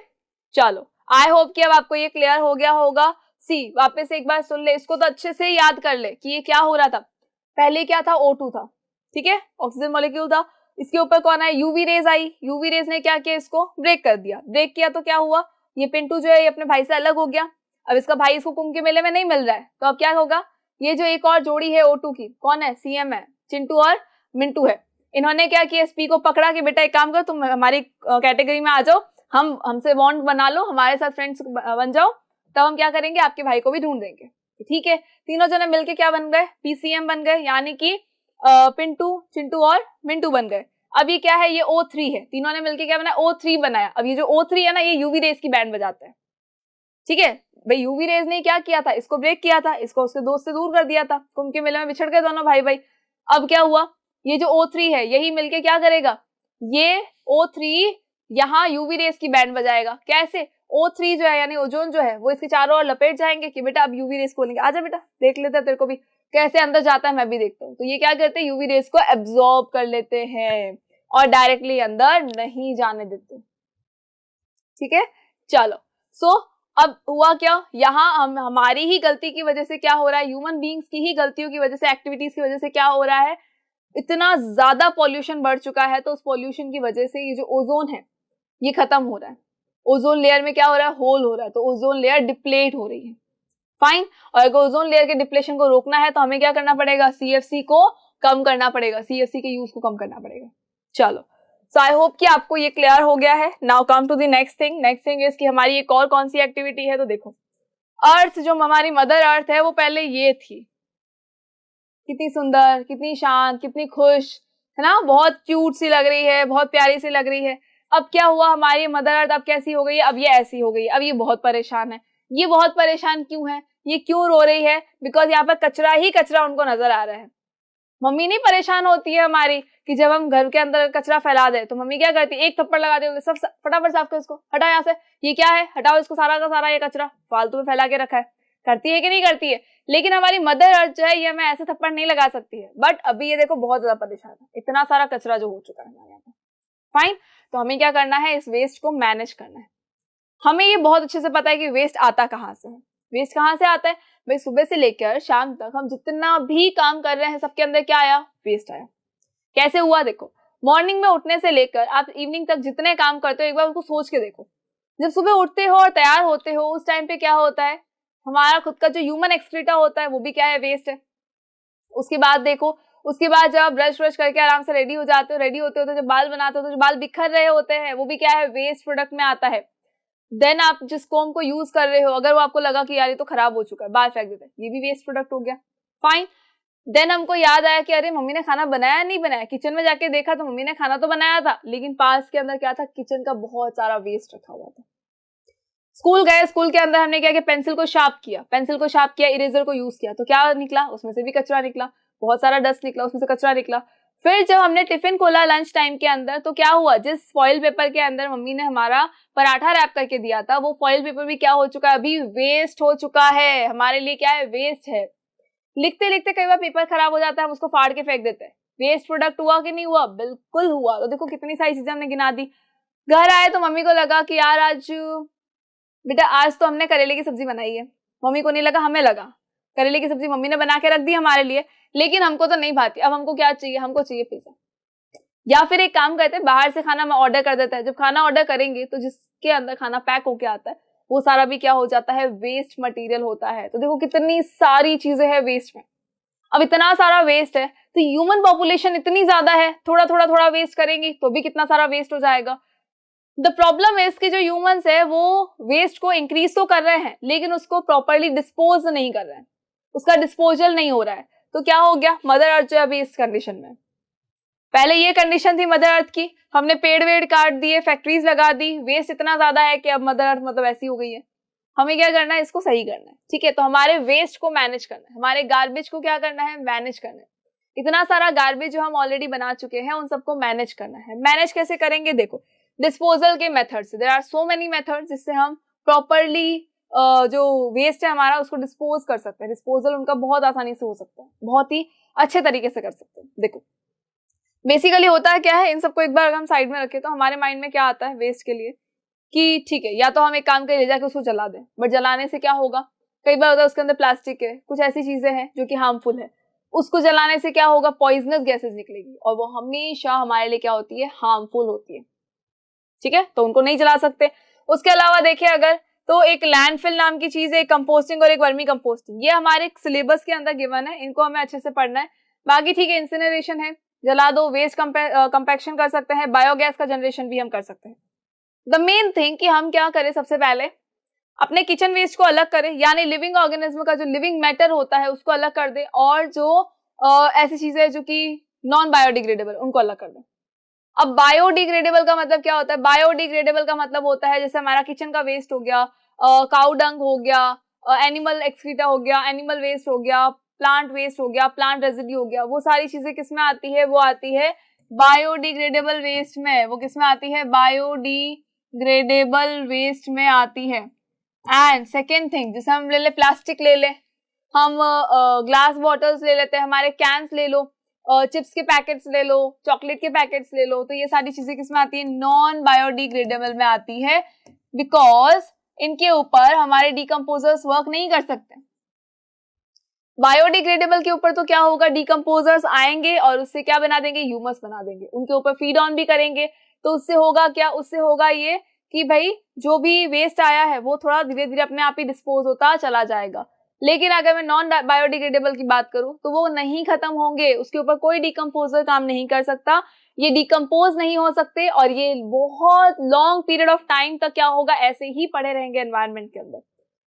चलो आई होप कि अब आपको ये क्लियर हो गया होगा। सी वापस एक बार सुन ले, इसको तो अच्छे से याद कर ले कि ये क्या हो रहा था। पहले क्या था, O2 था, ठीक है, ऑक्सीजन मॉलिक्यूल था, इसके ऊपर कौन आया, यूवी रेज आई, यूवी रेज ने क्या किया, इसको ब्रेक कर दिया, ब्रेक किया तो क्या हुआ, ये पिंटू जो है ये अपने भाई से अलग हो गया। अब इसका भाई इसको कुंभ के मेले में नहीं मिल रहा है, तो अब क्या होगा, ये जो एक और जोड़ी है O2 की, कौन है, CM है, चिंटू और मिंटू है। इन्होंने क्या किया, SP को पकड़ा कि बेटा एक काम कर, तुम हमारी कैटेगरी में आ जाओ, हमसे बॉन्ड बना लो, हमारे साथ फ्रेंड्स बन जाओ, तब हम क्या करेंगे, आपके भाई को भी ढूंढ देंगे। ठीक है, तीनों जने मिलके क्या बन गए, PCM बन गए, यानी कि पिंटू, चिंटू और मिंटू बन गए। अब ये क्या है, ये O3 है, तीनों ने मिलके क्या बनाया, O3 बनाया। अब ये जो O3 है ना, ये यूवी रेस की बैंड बजाता है। ठीक है भाई, यूवी रेज ने क्या किया था, इसको ब्रेक किया था, इसको उसके दोस्त से दूर कर दिया था, कुंभ के मेले में बिछड़ गए दोनों भाई भाई। अब क्या हुआ, ये जो O3 है यही मिलके क्या करेगा, ये O3 यहाँ यूवी रेस की बैंड बजाएगा। कैसे, O3 जो है यानी ओजोन जो है वो इसके चारों ओर लपेट जाएंगे कि बेटा अब यूवी रेस खोलेंगे, आजा बेटा देख लेते हैं तेरे को भी कैसे अंदर जाता है, मैं भी देखता हूँ। तो ये क्या करते हैं, यूवी रेस को एब्जॉर्ब कर लेते हैं और डायरेक्टली अंदर नहीं जाने देते। ठीक है, चलो सो अब हुआ क्या, यहाँ हमारी ही गलती की वजह से क्या हो रहा है, ह्यूमन बीइंग्स की ही गलतियों की वजह से, एक्टिविटीज की वजह से क्या हो रहा है, इतना ज्यादा पॉल्यूशन बढ़ चुका है। तो उस पॉल्यूशन की वजह से ये जो ओजोन है ये खत्म हो रहा है, ओजोन लेयर में क्या हो रहा है, होल हो रहा है, तो ओजोन लेयर डिप्लेट हो रही है। फाइन, और अगर ओजोन लेयर के डिप्लेशन को रोकना है तो हमें क्या करना पड़ेगा, CFC को कम करना पड़ेगा, CFC के यूज को कम करना पड़ेगा। चलो, सो आई होप कि आपको ये क्लियर हो गया है। Now come to the next thing. Next thing is कि हमारी एक और कौन सी एक्टिविटी है, तो देखो अर्थ जो हमारी मदर अर्थ है वो पहले ये थी, कितनी सुंदर, कितनी शांत, कितनी खुश, है ना, बहुत क्यूट सी लग रही है, बहुत प्यारी सी लग रही है। अब क्या हुआ, हमारी मदर अर्थ अब कैसी हो गई है, अब ये ऐसी हो गई है, अब ये बहुत परेशान है। ये बहुत परेशान क्यों है, ये क्यों रो रही है, बिकॉज यहाँ पर कचरा ही कचरा उनको नजर आ रहा है। मम्मी नहीं परेशान होती है हमारी कि जब हम घर के अंदर कचरा फैला दे तो मम्मी क्या करती है, एक थप्पड़ लगा दे, सब फटाफट साफ कर, इसको हटा यहाँ से, ये क्या है, हटाओ इसको, सारा का सारा ये कचरा फालतू में फैला के रखा है। करती है कि नहीं करती है, लेकिन हमारी मदर अर्थ जो है ये हमें ऐसे थप्पड़ नहीं लगा सकती है। बट अभी ये देखो बहुत ज्यादा परेशान है, इतना सारा कचरा जो हो चुका है हमारे यहाँ पर। फाइन, तो हमें क्या करना है, इस वेस्ट को मैनेज करना है। हमें ये बहुत अच्छे से पता है कि वेस्ट आता कहाँ से है। वेस्ट कहाँ से आता है भाई, सुबह से लेकर शाम तक हम जितना भी काम कर रहे हैं सबके अंदर क्या आया, वेस्ट आया। कैसे हुआ, देखो मॉर्निंग में उठने से लेकर आप इवनिंग तक जितने काम करते हो एक बार उसको सोच के देखो। जब सुबह उठते हो और तैयार होते हो उस टाइम पे क्या होता है, हमारा खुद का जो ह्यूमन एक्सक्रीटा होता है वो भी क्या है, वेस्ट है। उसके बाद देखो, उसके बाद जब आप ब्रश व्रश करके आराम से रेडी हो जाते हो, रेडी होते हो तो जब बाल बनाते हो तो जो बाल बिखर रहे होते हैं वो भी क्या है, वेस्ट प्रोडक्ट में आता है। देन आप जिस कोम को यूज कर रहे हो अगर वो आपको लगा कि यार ये तो खराब हो चुका है, बाहर फेंक देते हैं, ये भी वेस्ट प्रोडक्ट हो गया। फाइन, देन हमको याद आया कि अरे मम्मी ने खाना बनाया नहीं बनाया, किचन में जाके देखा तो मम्मी ने खाना तो बनाया था लेकिन पास के अंदर क्या था, किचन का बहुत सारा वेस्ट रखा हुआ था। स्कूल गए, स्कूल के अंदर हमने क्या किया, पेंसिल को शार्प किया, पेंसिल को शार्प किया, इरेजर को यूज किया, तो क्या निकला, उसमें से भी कचरा निकला, बहुत सारा डस्ट निकला, उसमें से कचरा निकला। फिर जब हमने टिफिन खोला लंच टाइम के अंदर तो क्या हुआ, जिस फॉइल पेपर के अंदर मम्मी ने हमारा पराठा रैप करके दिया था वो फॉइल पेपर भी क्या हो चुका है, अभी वेस्ट हो चुका है, हमारे लिए क्या है, वेस्ट है। लिखते लिखते कई बार पेपर खराब हो जाता है, हम उसको फाड़ के फेंक देते हैं, वेस्ट प्रोडक्ट हुआ कि नहीं हुआ, बिल्कुल हुआ। तो देखो कितनी सारी चीजें हमने गिना दी। घर आए तो मम्मी को लगा कि यार आज बेटा आज तो हमने करेले की सब्जी बनाई है, मम्मी को नहीं लगा, हमें लगा करेले की सब्जी मम्मी ने बना के रख दी हमारे लिए, लेकिन हमको तो नहीं भाती। अब हमको क्या चाहिए, हमको चाहिए पिज्जा। या फिर एक काम करते हैं, बाहर से खाना हम ऑर्डर कर देते हैं। जब खाना ऑर्डर करेंगे तो जिसके अंदर खाना पैक होके आता है वो सारा भी क्या हो जाता है, वेस्ट मटेरियल होता है। तो देखो कितनी सारी चीजें हैं वेस्ट में। अब इतना सारा वेस्ट है तो ह्यूमन पॉपुलेशन इतनी ज्यादा है, थोड़ा थोड़ा थोड़ा वेस्ट करेंगे तो भी कितना सारा वेस्ट हो जाएगा। द प्रॉब्लम इज कि जो ह्यूमंस है वो वेस्ट को इंक्रीज तो कर रहे हैं लेकिन उसको प्रॉपरली डिस्पोज नहीं कर रहे हैं, उसका डिस्पोजल नहीं हो रहा है। तो क्या हो गया, मदर अर्थ जो है अभी इस कंडीशन में। पहले ये कंडीशन थी मदर अर्थ की, हमने पेड़ वेड़ काट दिए, फैक्ट्रीज लगा दी, वेस्ट इतना ज्यादा है कि अब मदर अर्थ मतलब ऐसी हो गई है। हमें क्या करना है, इसको सही करना है, ठीक है। तो हमारे वेस्ट को मैनेज करना है, हमारे गार्बेज को क्या करना है, मैनेज करना है। इतना सारा गार्बेज जो हम ऑलरेडी बना चुके हैं उन सबको मैनेज करना है। मैनेज कैसे करेंगे, देखो डिस्पोजल के मेथड से, there are so many methods जिससे हम प्रॉपरली जो वेस्ट है हमारा उसको डिस्पोज कर सकते हैं। डिस्पोजल उनका बहुत आसानी से हो सकता है, बहुत ही अच्छे तरीके से कर सकते हैं। देखो बेसिकली होता क्या है, इन सबको एक बार अगर हम साइड में रखें तो हमारे माइंड में क्या आता है वेस्ट के लिए कि ठीक है या तो हम एक काम करें ले जाके उसको जला दें, बट जलाने से क्या होगा, कई बार होता है उसके अंदर प्लास्टिक है, कुछ ऐसी चीजें हैं जो कि हार्मफुल है, उसको जलाने से क्या होगा, पॉइजनस गैसेस निकलेगी और वो हमेशा हमारे लिए क्या होती है, हार्मफुल होती है, ठीक है। तो उनको नहीं जला सकते। उसके अलावा देखिए अगर तो एक लैंडफिल नाम की चीज है, एक कंपोस्टिंग और एक वर्मी कंपोस्टिंग, ये हमारे सिलेबस के अंदर गिवन है, इनको हमें अच्छे से पढ़ना है। बाकी ठीक है, इंसिनरेशन है, जला दो, वेस्ट कंपैक्शन कर सकते हैं, बायोगैस का जनरेशन भी हम कर सकते हैं। द मेन थिंग कि हम क्या करें, सबसे पहले अपने किचन वेस्ट को अलग करें, यानी लिविंग ऑर्गेनिज्म का जो लिविंग मैटर होता है उसको अलग कर दे, और जो ऐसी चीजें जो कि नॉन बायोडिग्रेडेबल उनको अलग कर दे। अब बायोडिग्रेडेबल का मतलब क्या होता है, बायोडिग्रेडेबल का मतलब होता है जैसे हमारा किचन का वेस्ट हो गया, काउ डंग हो गया, एनिमल एक्सक्रीटा हो गया, एनिमल वेस्ट हो गया, प्लांट वेस्ट हो गया, प्लांट रेजिड्यू हो गया, वो सारी चीजें किस में आती है, वो आती है बायोडिग्रेडेबल वेस्ट में। वो किस में आती है, बायोडिग्रेडेबल वेस्ट में आती है। एंड सेकेंड थिंग, जैसे हम ले ले प्लास्टिक ले ले, हम ग्लास बॉटल्स ले लेते हैं, हमारे कैंस ले लो, चिप्स के पैकेट्स ले लो, चॉकलेट के पैकेट्स ले लो, तो ये सारी चीजें किसमें आती है, नॉन बायोडिग्रेडेबल में आती है, बिकॉज इनके ऊपर हमारे डिकम्पोजर्स वर्क नहीं कर सकते। बायोडिग्रेडेबल के ऊपर तो क्या होगा, डिकम्पोजर्स आएंगे और उससे क्या बना देंगे, ह्यूमस बना देंगे, उनके ऊपर फीड ऑन भी करेंगे, तो उससे होगा क्या, उससे होगा ये कि भाई जो भी वेस्ट आया है वो थोड़ा धीरे धीरे अपने आप ही डिस्पोज होता चला जाएगा। लेकिन अगर मैं नॉन बायोडिग्रेडेबल की बात करूं तो वो नहीं खत्म होंगे, उसके ऊपर कोई डिकम्पोजर काम नहीं कर सकता, ये डिकम्पोज नहीं हो सकते, और ये बहुत लॉन्ग पीरियड ऑफ टाइम तक क्या होगा, ऐसे ही पड़े रहेंगे एनवायरनमेंट के अंदर।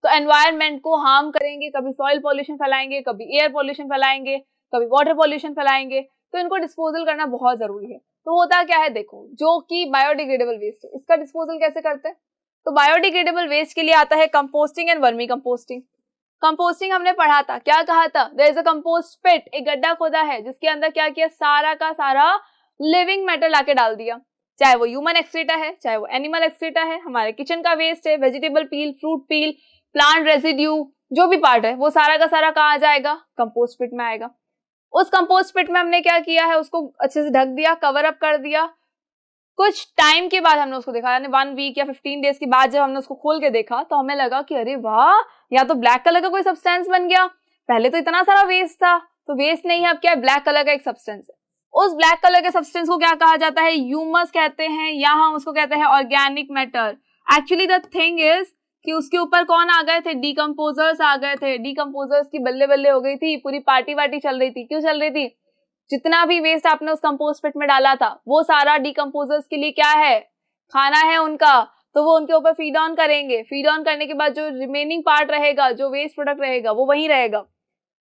तो एनवायरनमेंट को हार्म करेंगे, कभी सॉइल पॉल्यूशन फैलाएंगे, कभी एयर पॉल्यूशन फैलाएंगे, कभी वाटर पॉल्यूशन फैलाएंगे, तो इनको डिस्पोजल करना बहुत जरूरी है। तो होता क्या है, देखो जो कि बायोडिग्रेडेबल वेस्ट है इसका डिस्पोजल कैसे करते हैं, तो बायोडिग्रेडेबल वेस्ट के लिए आता है composting and vermicomposting. Composting हमने पढ़ा था, क्या कहा था, there is a compost pit, एक गड्ढा खोदा है जिसके अंदर क्या किया, सारा का सारा लिविंग मैटर लाके डाल दिया, चाहे वो ह्यूमन एक्सक्रीटा है, चाहे वो एनिमल एक्सक्रीटा है, हमारे किचन का वेस्ट है, वेजिटेबल पील, फ्रूट पील, प्लांट रेसिड्यू, जो भी पार्ट है वो सारा का सारा कहाँ आ जाएगा, कंपोस्ट पिट में आएगा। उस कंपोस्ट पिट में हमने क्या किया है, उसको अच्छे से ढक दिया, कवर अप कर दिया। कुछ टाइम के बाद हमने उसको देखा, यानी 1 वीक या 15 डेज के बाद जब हमने उसको खोल के देखा तो हमें लगा कि अरे वाह, या तो ब्लैक कलर का कोई सब्सटेंस बन गया, पहले तो इतना सारा वेस्ट था, तो वेस्ट नहीं है, अब क्या है, ब्लैक कलर का एक सब्सटेंस है। उस ब्लैक कलर के सब्सटेंस को क्या कहा जाता है, ह्यूमस कहते हैं, या हम उसको कहते हैं organic matter. Actually the thing is कि उसके ऊपर कौन आ गए थे, डिकम्पोजर्स आ गए थे, डिकम्पोजर्स की बल्ले बल्ले हो गई थी, पूरी पार्टी वार्टी चल रही थी। क्यों चल रही थी, जितना भी वेस्ट आपने उस कंपोस्ट पिट में डाला था वो सारा डिकम्पोजर्स के लिए क्या है, खाना है उनका, तो वो उनके ऊपर फीड ऑन करेंगे, फीड ऑन करने के बाद जो रिमेनिंग पार्ट रहेगा, जो वेस्ट प्रोडक्ट रहेगा वो वहीं रहेगा,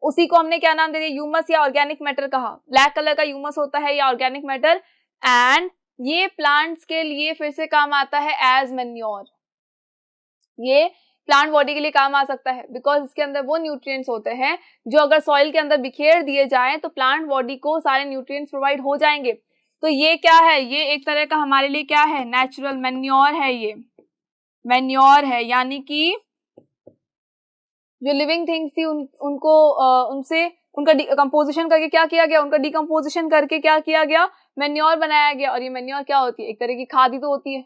उसी को हमने क्या नाम दे दिया, ह्यूमस या ऑर्गेनिक मैटर कहा। ब्लैक कलर का ह्यूमस होता है या ऑर्गेनिक मैटर, एंड ये प्लांट्स के लिए फिर से काम आता है एज मैन्योर। ये प्लांट बॉडी के लिए काम आ सकता है बिकॉज इसके अंदर वो न्यूट्रिएंट्स होते हैं जो अगर सॉइल के अंदर बिखेर दिए जाएं तो प्लांट बॉडी को सारे न्यूट्रिएंट्स प्रोवाइड हो जाएंगे। तो ये क्या है, ये एक तरह का हमारे लिए क्या है, नेचुरल मैन्योर है, ये मैन्योर है, यानी कि जो लिविंग थिंग्स थी उनको उनसे उनका कंपोजिशन करके क्या किया गया, उनका डिकम्पोजिशन करके क्या किया गया, मैन्योर बनाया गया। और ये मैन्योर क्या होती है, एक तरह की खाद ही तो होती है,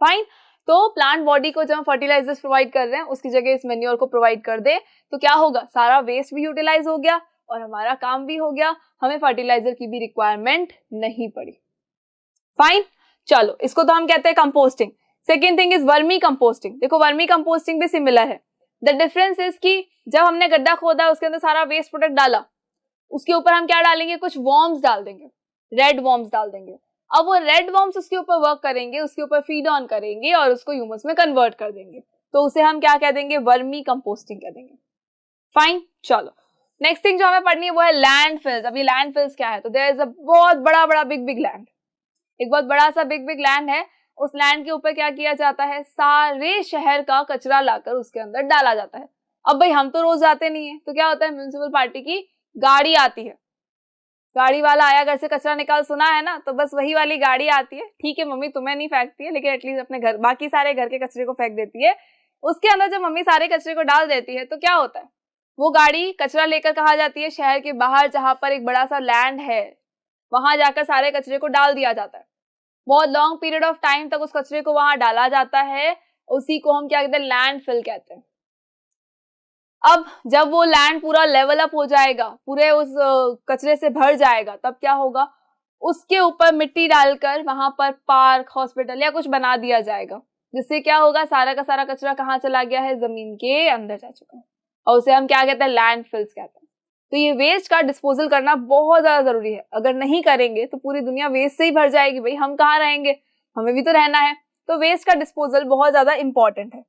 फाइन। तो प्लांट बॉडी को जब हम फर्टिलाइजर्स प्रोवाइड कर रहे हैं उसकी जगह इस मैन्योर को प्रोवाइड कर दे तो क्या होगा, सारा वेस्ट भी यूटिलाइज हो गया और हमारा काम भी हो गया, हमें फर्टिलाइजर की भी रिक्वायरमेंट नहीं पड़ी, फाइन। चलो इसको तो हम कहते हैं composting. Second thing is vermi composting. देखो वर्मी कंपोस्टिंग भी सिमिलर है। द डिफरेंस इज कि जब हमने गड्ढा खोदा उसके अंदर सारा वेस्ट प्रोडक्ट डाला, उसके ऊपर हम क्या डालेंगे, कुछ वॉर्म्स डाल देंगे, रेड वॉर्म्स डाल देंगे। अब वो रेड वॉर्म्स उसके ऊपर वर्क करेंगे, उसके ऊपर फीड ऑन करेंगे और उसको ह्यूमस में कन्वर्ट कर देंगे, तो उसे हम क्या कह देंगे, वर्मी कंपोस्टिंग कह देंगे, फाइन। चलो नेक्स्ट थिंग जो हमें पढ़नी है वो है लैंडफिल्स। अभी लैंडफिल्स क्या है, तो देयर इज अ बहुत बड़ा बिग लैंड, एक बहुत बड़ा सा बिग लैंड है, उस लैंड के ऊपर क्या किया जाता है, सारे शहर का कचरा लाकर उसके अंदर डाला जाता है। अब भाई हम तो रोज जाते नहीं है, तो क्या होता है, म्युनिसिपल पार्टी की गाड़ी आती है, गाड़ी वाला आया घर से कचरा निकाल, सुना है ना, तो बस वही वाली गाड़ी आती है। ठीक है मम्मी तुम्हें नहीं फेंकती है, लेकिन एटलीस्ट अपने घर बाकी सारे घर के कचरे को फेंक देती है। उसके अंदर जब मम्मी सारे कचरे को डाल देती है तो क्या होता है, वो गाड़ी कचरा लेकर कहाँ जाती है, शहर के बाहर जहां पर एक बड़ा सा लैंड है वहां जाकर सारे कचरे को डाल दिया जाता है। बहुत लॉन्ग पीरियड ऑफ टाइम तक उस कचरे को वहां डाला जाता है, उसी को हम क्या कहते हैं, लैंडफिल कहते हैं। अब जब वो लैंड पूरा लेवल अप हो जाएगा, पूरे उस कचरे से भर जाएगा, तब क्या होगा, उसके ऊपर मिट्टी डालकर वहां पर पार्क, हॉस्पिटल या कुछ बना दिया जाएगा, जिससे क्या होगा, सारा का सारा कचरा कहाँ चला गया है, जमीन के अंदर जा चुका है, और उसे हम क्या कहते हैं, लैंडफिल्स कहते हैं। तो ये वेस्ट का डिस्पोजल करना बहुत ज्यादा जरूरी है। अगर नहीं करेंगे तो पूरी दुनिया वेस्ट से ही भर जाएगी, भाई हम कहाँ रहेंगे, हमें भी तो रहना है। तो वेस्ट का डिस्पोजल बहुत ज्यादा इंपॉर्टेंट है।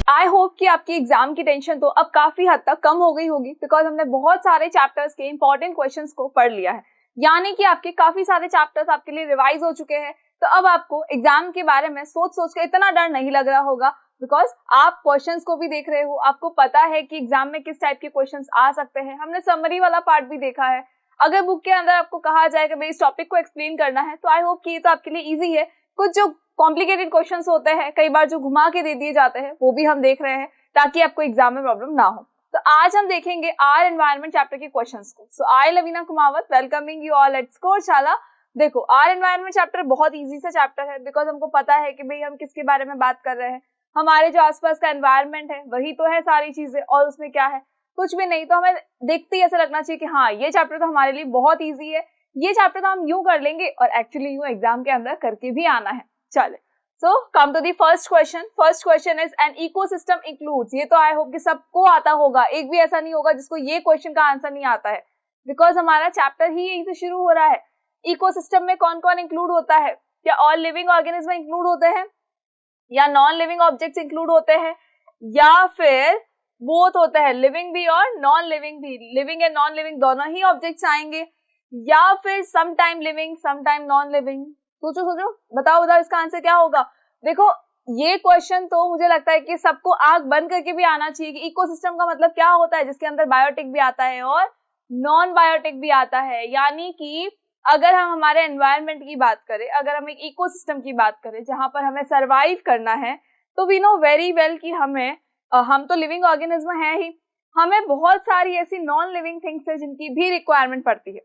आई होप कि आपकी एग्जाम की टेंशन तो अब काफी हद तक कम हो गई होगी, बिकॉज हमने बहुत सारे चैप्टर्स के इंपॉर्टेंट क्वेश्चंस को पढ़ लिया है, यानी कि आपके काफी सारे चैप्टर्स आपके लिए रिवाइज हो चुके हैं। तो अब आपको एग्जाम के बारे में सोच सोच के इतना डर नहीं लग रहा होगा, बिकॉज आप क्वेश्चंस को भी देख रहे हो, आपको पता है कि एग्जाम में किस टाइप के क्वेश्चंस आ सकते हैं। हमने समरी वाला पार्ट भी देखा है। अगर बुक के अंदर आपको कहा जाए कि भाई इस टॉपिक को एक्सप्लेन करना है, तो आई होप कि ये तो आपके लिए इजी है। कुछ जो कॉम्प्लिकेटेड क्वेश्चंस होते हैं, कई बार जो घुमा के दे दिए जाते हैं, वो भी हम देख रहे हैं, ताकि आपको एग्जाम में प्रॉब्लम ना हो। तो आज हम देखेंगे आर एनवायरनमेंट चैप्टर के क्वेश्चंस को। So I Lavina Kumawat welcoming you all at Scoreshala. देखो, आर एनवायरनमेंट चैप्टर बहुत इजी सा चैप्टर है, बिकॉज हमको पता है कि भाई हम किसके बारे में बात कर रहे हैं। हमारे जो आसपास का एनवायरनमेंट है वही तो है सारी चीजें, और उसमें क्या है, कुछ भी नहीं। तो हमें देखते ही ऐसा लगना चाहिए कि हाँ ये चैप्टर तो हमारे लिए बहुत ईजी है, ये चैप्टर तो हम यूं कर लेंगे, और एक्चुअली यूं एग्जाम के अंदर करके भी आना है। चले, so come to the first question. First question is an ecosystem includes. ये तो आई होप कि सबको आता होगा, एक भी ऐसा नहीं होगा जिसको ये क्वेश्चन का आंसर नहीं आता है, बिकॉज हमारा चैप्टर ही यहीं से शुरू हो रहा है। इकोसिस्टम में कौन कौन इंक्लूड होता है? क्या ऑल लिविंग ऑर्गेनिज्म इंक्लूड होते हैं, या नॉन लिविंग ऑब्जेक्ट्स इंक्लूड होते हैं, या फिर बोथ होते हैं, लिविंग भी और नॉन लिविंग भी, लिविंग एंड नॉन लिविंग दोनों ही ऑब्जेक्ट्स आएंगे, या फिर some time living some time non living? सोचो सोचो, बताओ बताओ इसका आंसर क्या होगा। देखो, ये क्वेश्चन तो मुझे लगता है कि सबको आंख बंद करके भी आना चाहिए कि इकोसिस्टम का मतलब क्या होता है, जिसके अंदर बायोटिक भी आता है और नॉन बायोटिक भी आता है। यानी कि अगर हम हमारे एनवायरनमेंट की बात करें, अगर हम एक इकोसिस्टम की बात करें जहां पर हमें सरवाइव करना है, तो वी नो वेरी वेल कि हम तो लिविंग ऑर्गेनिज्म है ही, हमें बहुत सारी ऐसी नॉन लिविंग थिंग्स है जिनकी भी रिक्वायरमेंट पड़ती है।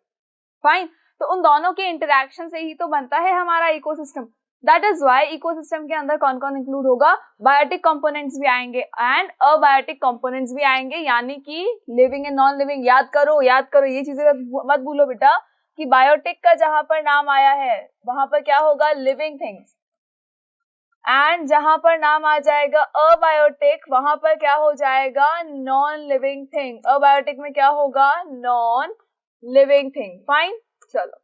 फाइन, तो उन दोनों के इंटरेक्शन से ही तो बनता है हमारा ecosystem. That is why ecosystem के अंदर कौन कौन इंक्लूड होगा, बायोटिक कंपोनेंट्स भी आएंगे एंड अबायोटिक कंपोनेंट्स भी आएंगे, यानी कि लिविंग एंड नॉन लिविंग। याद करो ये चीजें मत भूलो बेटा कि बायोटिक का जहां पर नाम आया है वहां पर क्या होगा, लिविंग थिंग्स, एंड जहां पर नाम आ जाएगा अबायोटिक वहां पर क्या हो जाएगा, नॉन लिविंग थिंग। अबायोटिक में क्या होगा, नॉन लिविंग थिंग। फाइन, चलो,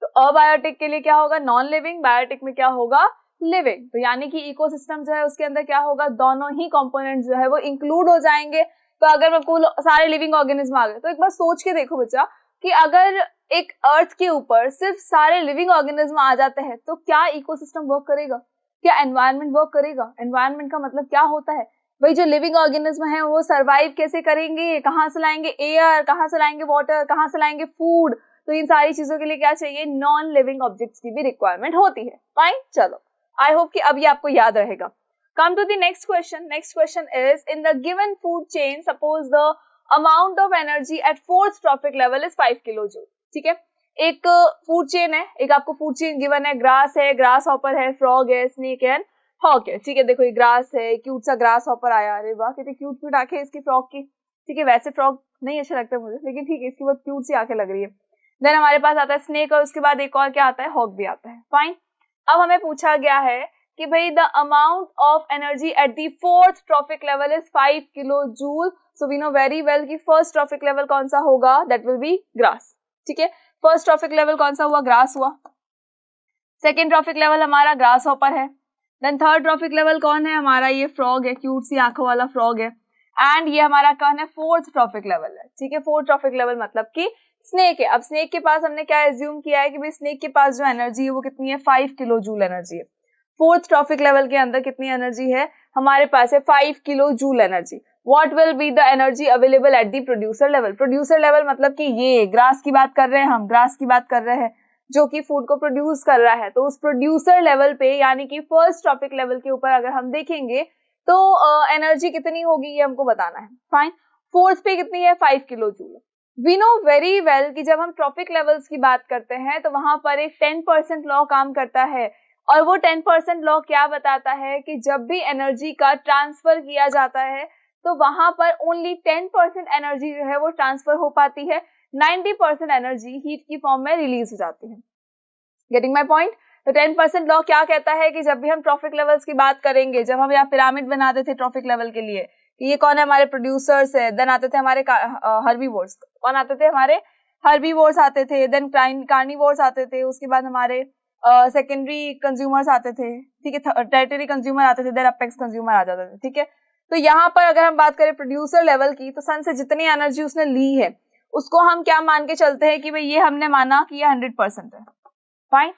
तो अबायोटिक के लिए क्या होगा, नॉन लिविंग, बायोटिक में क्या होगा, लिविंग। तो यानी कि इकोसिस्टम जो है उसके अंदर क्या होगा, दोनों ही कंपोनेंट्स जो है वो इंक्लूड हो जाएंगे। तो अगर मैं सारे लिविंग ऑर्गेनिज्म आ गए, तो एक बार सोच के देखो बच्चा कि अगर एक अर्थ के ऊपर सिर्फ सारे लिविंग ऑर्गेनिज्म आ जाते हैं तो क्या इकोसिस्टम वर्क करेगा, क्या एनवायरनमेंट वर्क करेगा? एनवायरनमेंट का मतलब क्या होता है, वही जो लिविंग ऑर्गेनिज्म है वो सरवाइव कैसे करेंगे, कहाँ से लाएंगे एयर, कहाँ से लाएंगे वाटर, कहाँ से लाएंगे फूड? तो इन सारी चीजों के लिए क्या चाहिए, नॉन लिविंग ऑब्जेक्ट्स की भी रिक्वायरमेंट होती है। फाइन, चलो, आई होप कि अब ये आपको याद रहेगा। Come to the next question. Next question is, in the given food chain suppose the amount of energy at fourth trophic level is 5 kilo joule. ठीक है, एक फूड चेन है, एक आपको फूड चेन गिवन है, ग्रास है, grasshopper है, frog है, स्नेक है, हॉक है। ठीक है, देखो ये ग्रास है, क्यूट सा ग्रास हॉपर आया, अरे वाह कितनी क्यूट क्यूट आंखें इसकी फ्रॉग की। ठीक है, वैसे फ्रॉग नहीं अच्छा लगता मुझे, लेकिन ठीक है इसकी बहुत क्यूट सी आंखें लग रही है। देन हमारे पास आता है स्नेक, और उसके बाद एक और क्या आता है, हॉक भी आता है। फाइन, अब हमें पूछा गया है कि भाई the amount of energy at the fourth trophic level is 5 kilo joule. So we know very well कि फर्स्ट ट्रॉफिक लेवल कौन सा होगा, दैट विल बी ग्रास। ठीक है, फर्स्ट ट्रॉफिक लेवल कौन सा हुआ, ग्रास हुआ। सेकेंड ट्रॉफिक लेवल हमारा ग्रास हॉपर है। देन थर्ड ट्रॉफिक लेवल कौन है हमारा, ये फ्रॉग है, क्यूट सी आंखों वाला फ्रॉग है। एंड ये हमारा कौन है, फोर्थ ट्रॉफिक लेवल है। ठीक है, फोर्थ ट्रॉफिक लेवल मतलब कि स्नेक है। अब स्नेक के पास हमने क्या एज्यूम किया है कि भाई स्नेक के पास जो एनर्जी है वो कितनी है, 5 किलो जूल एनर्जी है। फोर्थ ट्रॉफिक लेवल के अंदर कितनी एनर्जी है हमारे पास है, 5 kilo joule energy. What will be the energy available at the producer level. Producer level मतलब कि ये ग्रास की बात कर रहे हैं, हम ग्रास की बात कर रहे हैं जो कि फूड को प्रोड्यूस कर रहा है। तो उस प्रोड्यूसर लेवल पे यानी कि फर्स्ट ट्रॉफिक लेवल के ऊपर अगर हम देखेंगे तो एनर्जी कितनी होगी ये हमको बताना है। फाइन, फोर्थ पे कितनी है, 5 kilo joule. We know very well कि जब हम ट्रॉफिक लेवल्स की बात करते हैं तो वहां पर एक 10% लॉ काम करता है, और वो 10% लॉ क्या बताता है कि जब भी एनर्जी का ट्रांसफर किया जाता है तो वहां पर ओनली 10% एनर्जी जो है वो ट्रांसफर हो पाती है, 90% एनर्जी हीट की फॉर्म में रिलीज हो जाती है। Getting my point. तो 10% लॉ क्या कहता है कि जब भी हम ट्रॉफिक लेवल्स की बात करेंगे, जब हम यहाँ पिरामिड बनाते थे ट्रॉफिक लेवल के लिए कि ये कौन है, हमारे प्रोड्यूसर्स है, देन आते थे हमारे हर्बीवोर्स। कौन आते थे, हमारे हर्बीवोर्स आते थे, देन कार्निवोर्स आते थे, उसके बाद हमारे सेकेंडरी कंज्यूमर्स आते थे, ठीक है, टर्टियरी कंज्यूमर आते थे, देन अपेक्स कंज्यूमर आ जाते थे, ठीक है। तो यहाँ पर अगर हम बात करें प्रोड्यूसर लेवल की, तो सन से जितनी एनर्जी उसने ली है उसको हम क्या मान के चलते हैं कि भाई ये हमने माना कि ये 100% है। फाइन,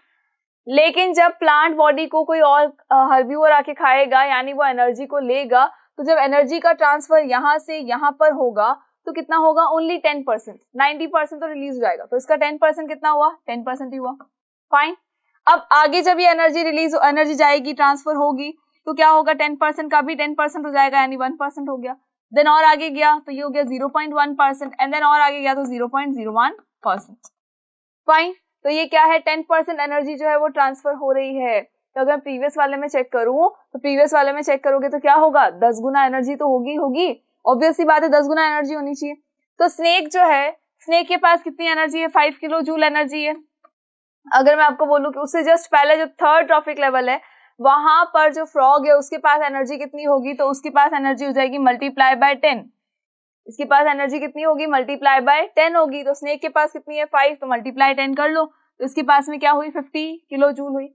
लेकिन जब प्लांट बॉडी को कोई और हर्बीवोर आके खाएगा यानी वो एनर्जी को लेगा, तो जब एनर्जी का ट्रांसफर यहाँ से यहाँ पर होगा तो कितना होगा, ओनली 10%। 90% तो रिलीज हो जाएगा, तो इसका 10% कितना हुआ, 10% ही हुआ। फाइन, अब आगे जब ये एनर्जी जाएगी, ट्रांसफर होगी, तो क्या होगा, 10% का भी 10% हो जाएगा यानी 1% हो गया। देन और आगे गया तो ये हो गया 0.1%, एंड देन और आगे गया तो 0.01%। फाइन, तो ये क्या है, 10% एनर्जी जो है वो ट्रांसफर हो रही है। तो अगर प्रीवियस वाले में चेक करूं तो प्रीवियस वाले में चेक करोगे तो क्या होगा, 10 गुना एनर्जी तो होगी, ऑब्वियस सी बात है 10 गुना एनर्जी होनी चाहिए। तो स्नेक जो है, स्नेक के पास कितनी एनर्जी है, 5 किलो जूल एनर्जी है। अगर मैं आपको बोलूं कि उससे जस्ट पहले जो थर्ड ट्रॉफिक लेवल है वहां पर जो फ्रॉग है उसके पास एनर्जी कितनी होगी, तो उसके पास एनर्जी हो जाएगी मल्टीप्लाई बाय 10। इसके पास एनर्जी कितनी होगी, मल्टीप्लाई बाय 10 होगी। तो स्नेक के पास कितनी है, 5, तो मल्टीप्लाई 10 कर लो, तो इसके पास में क्या हुई, 50 किलो जूल हुई।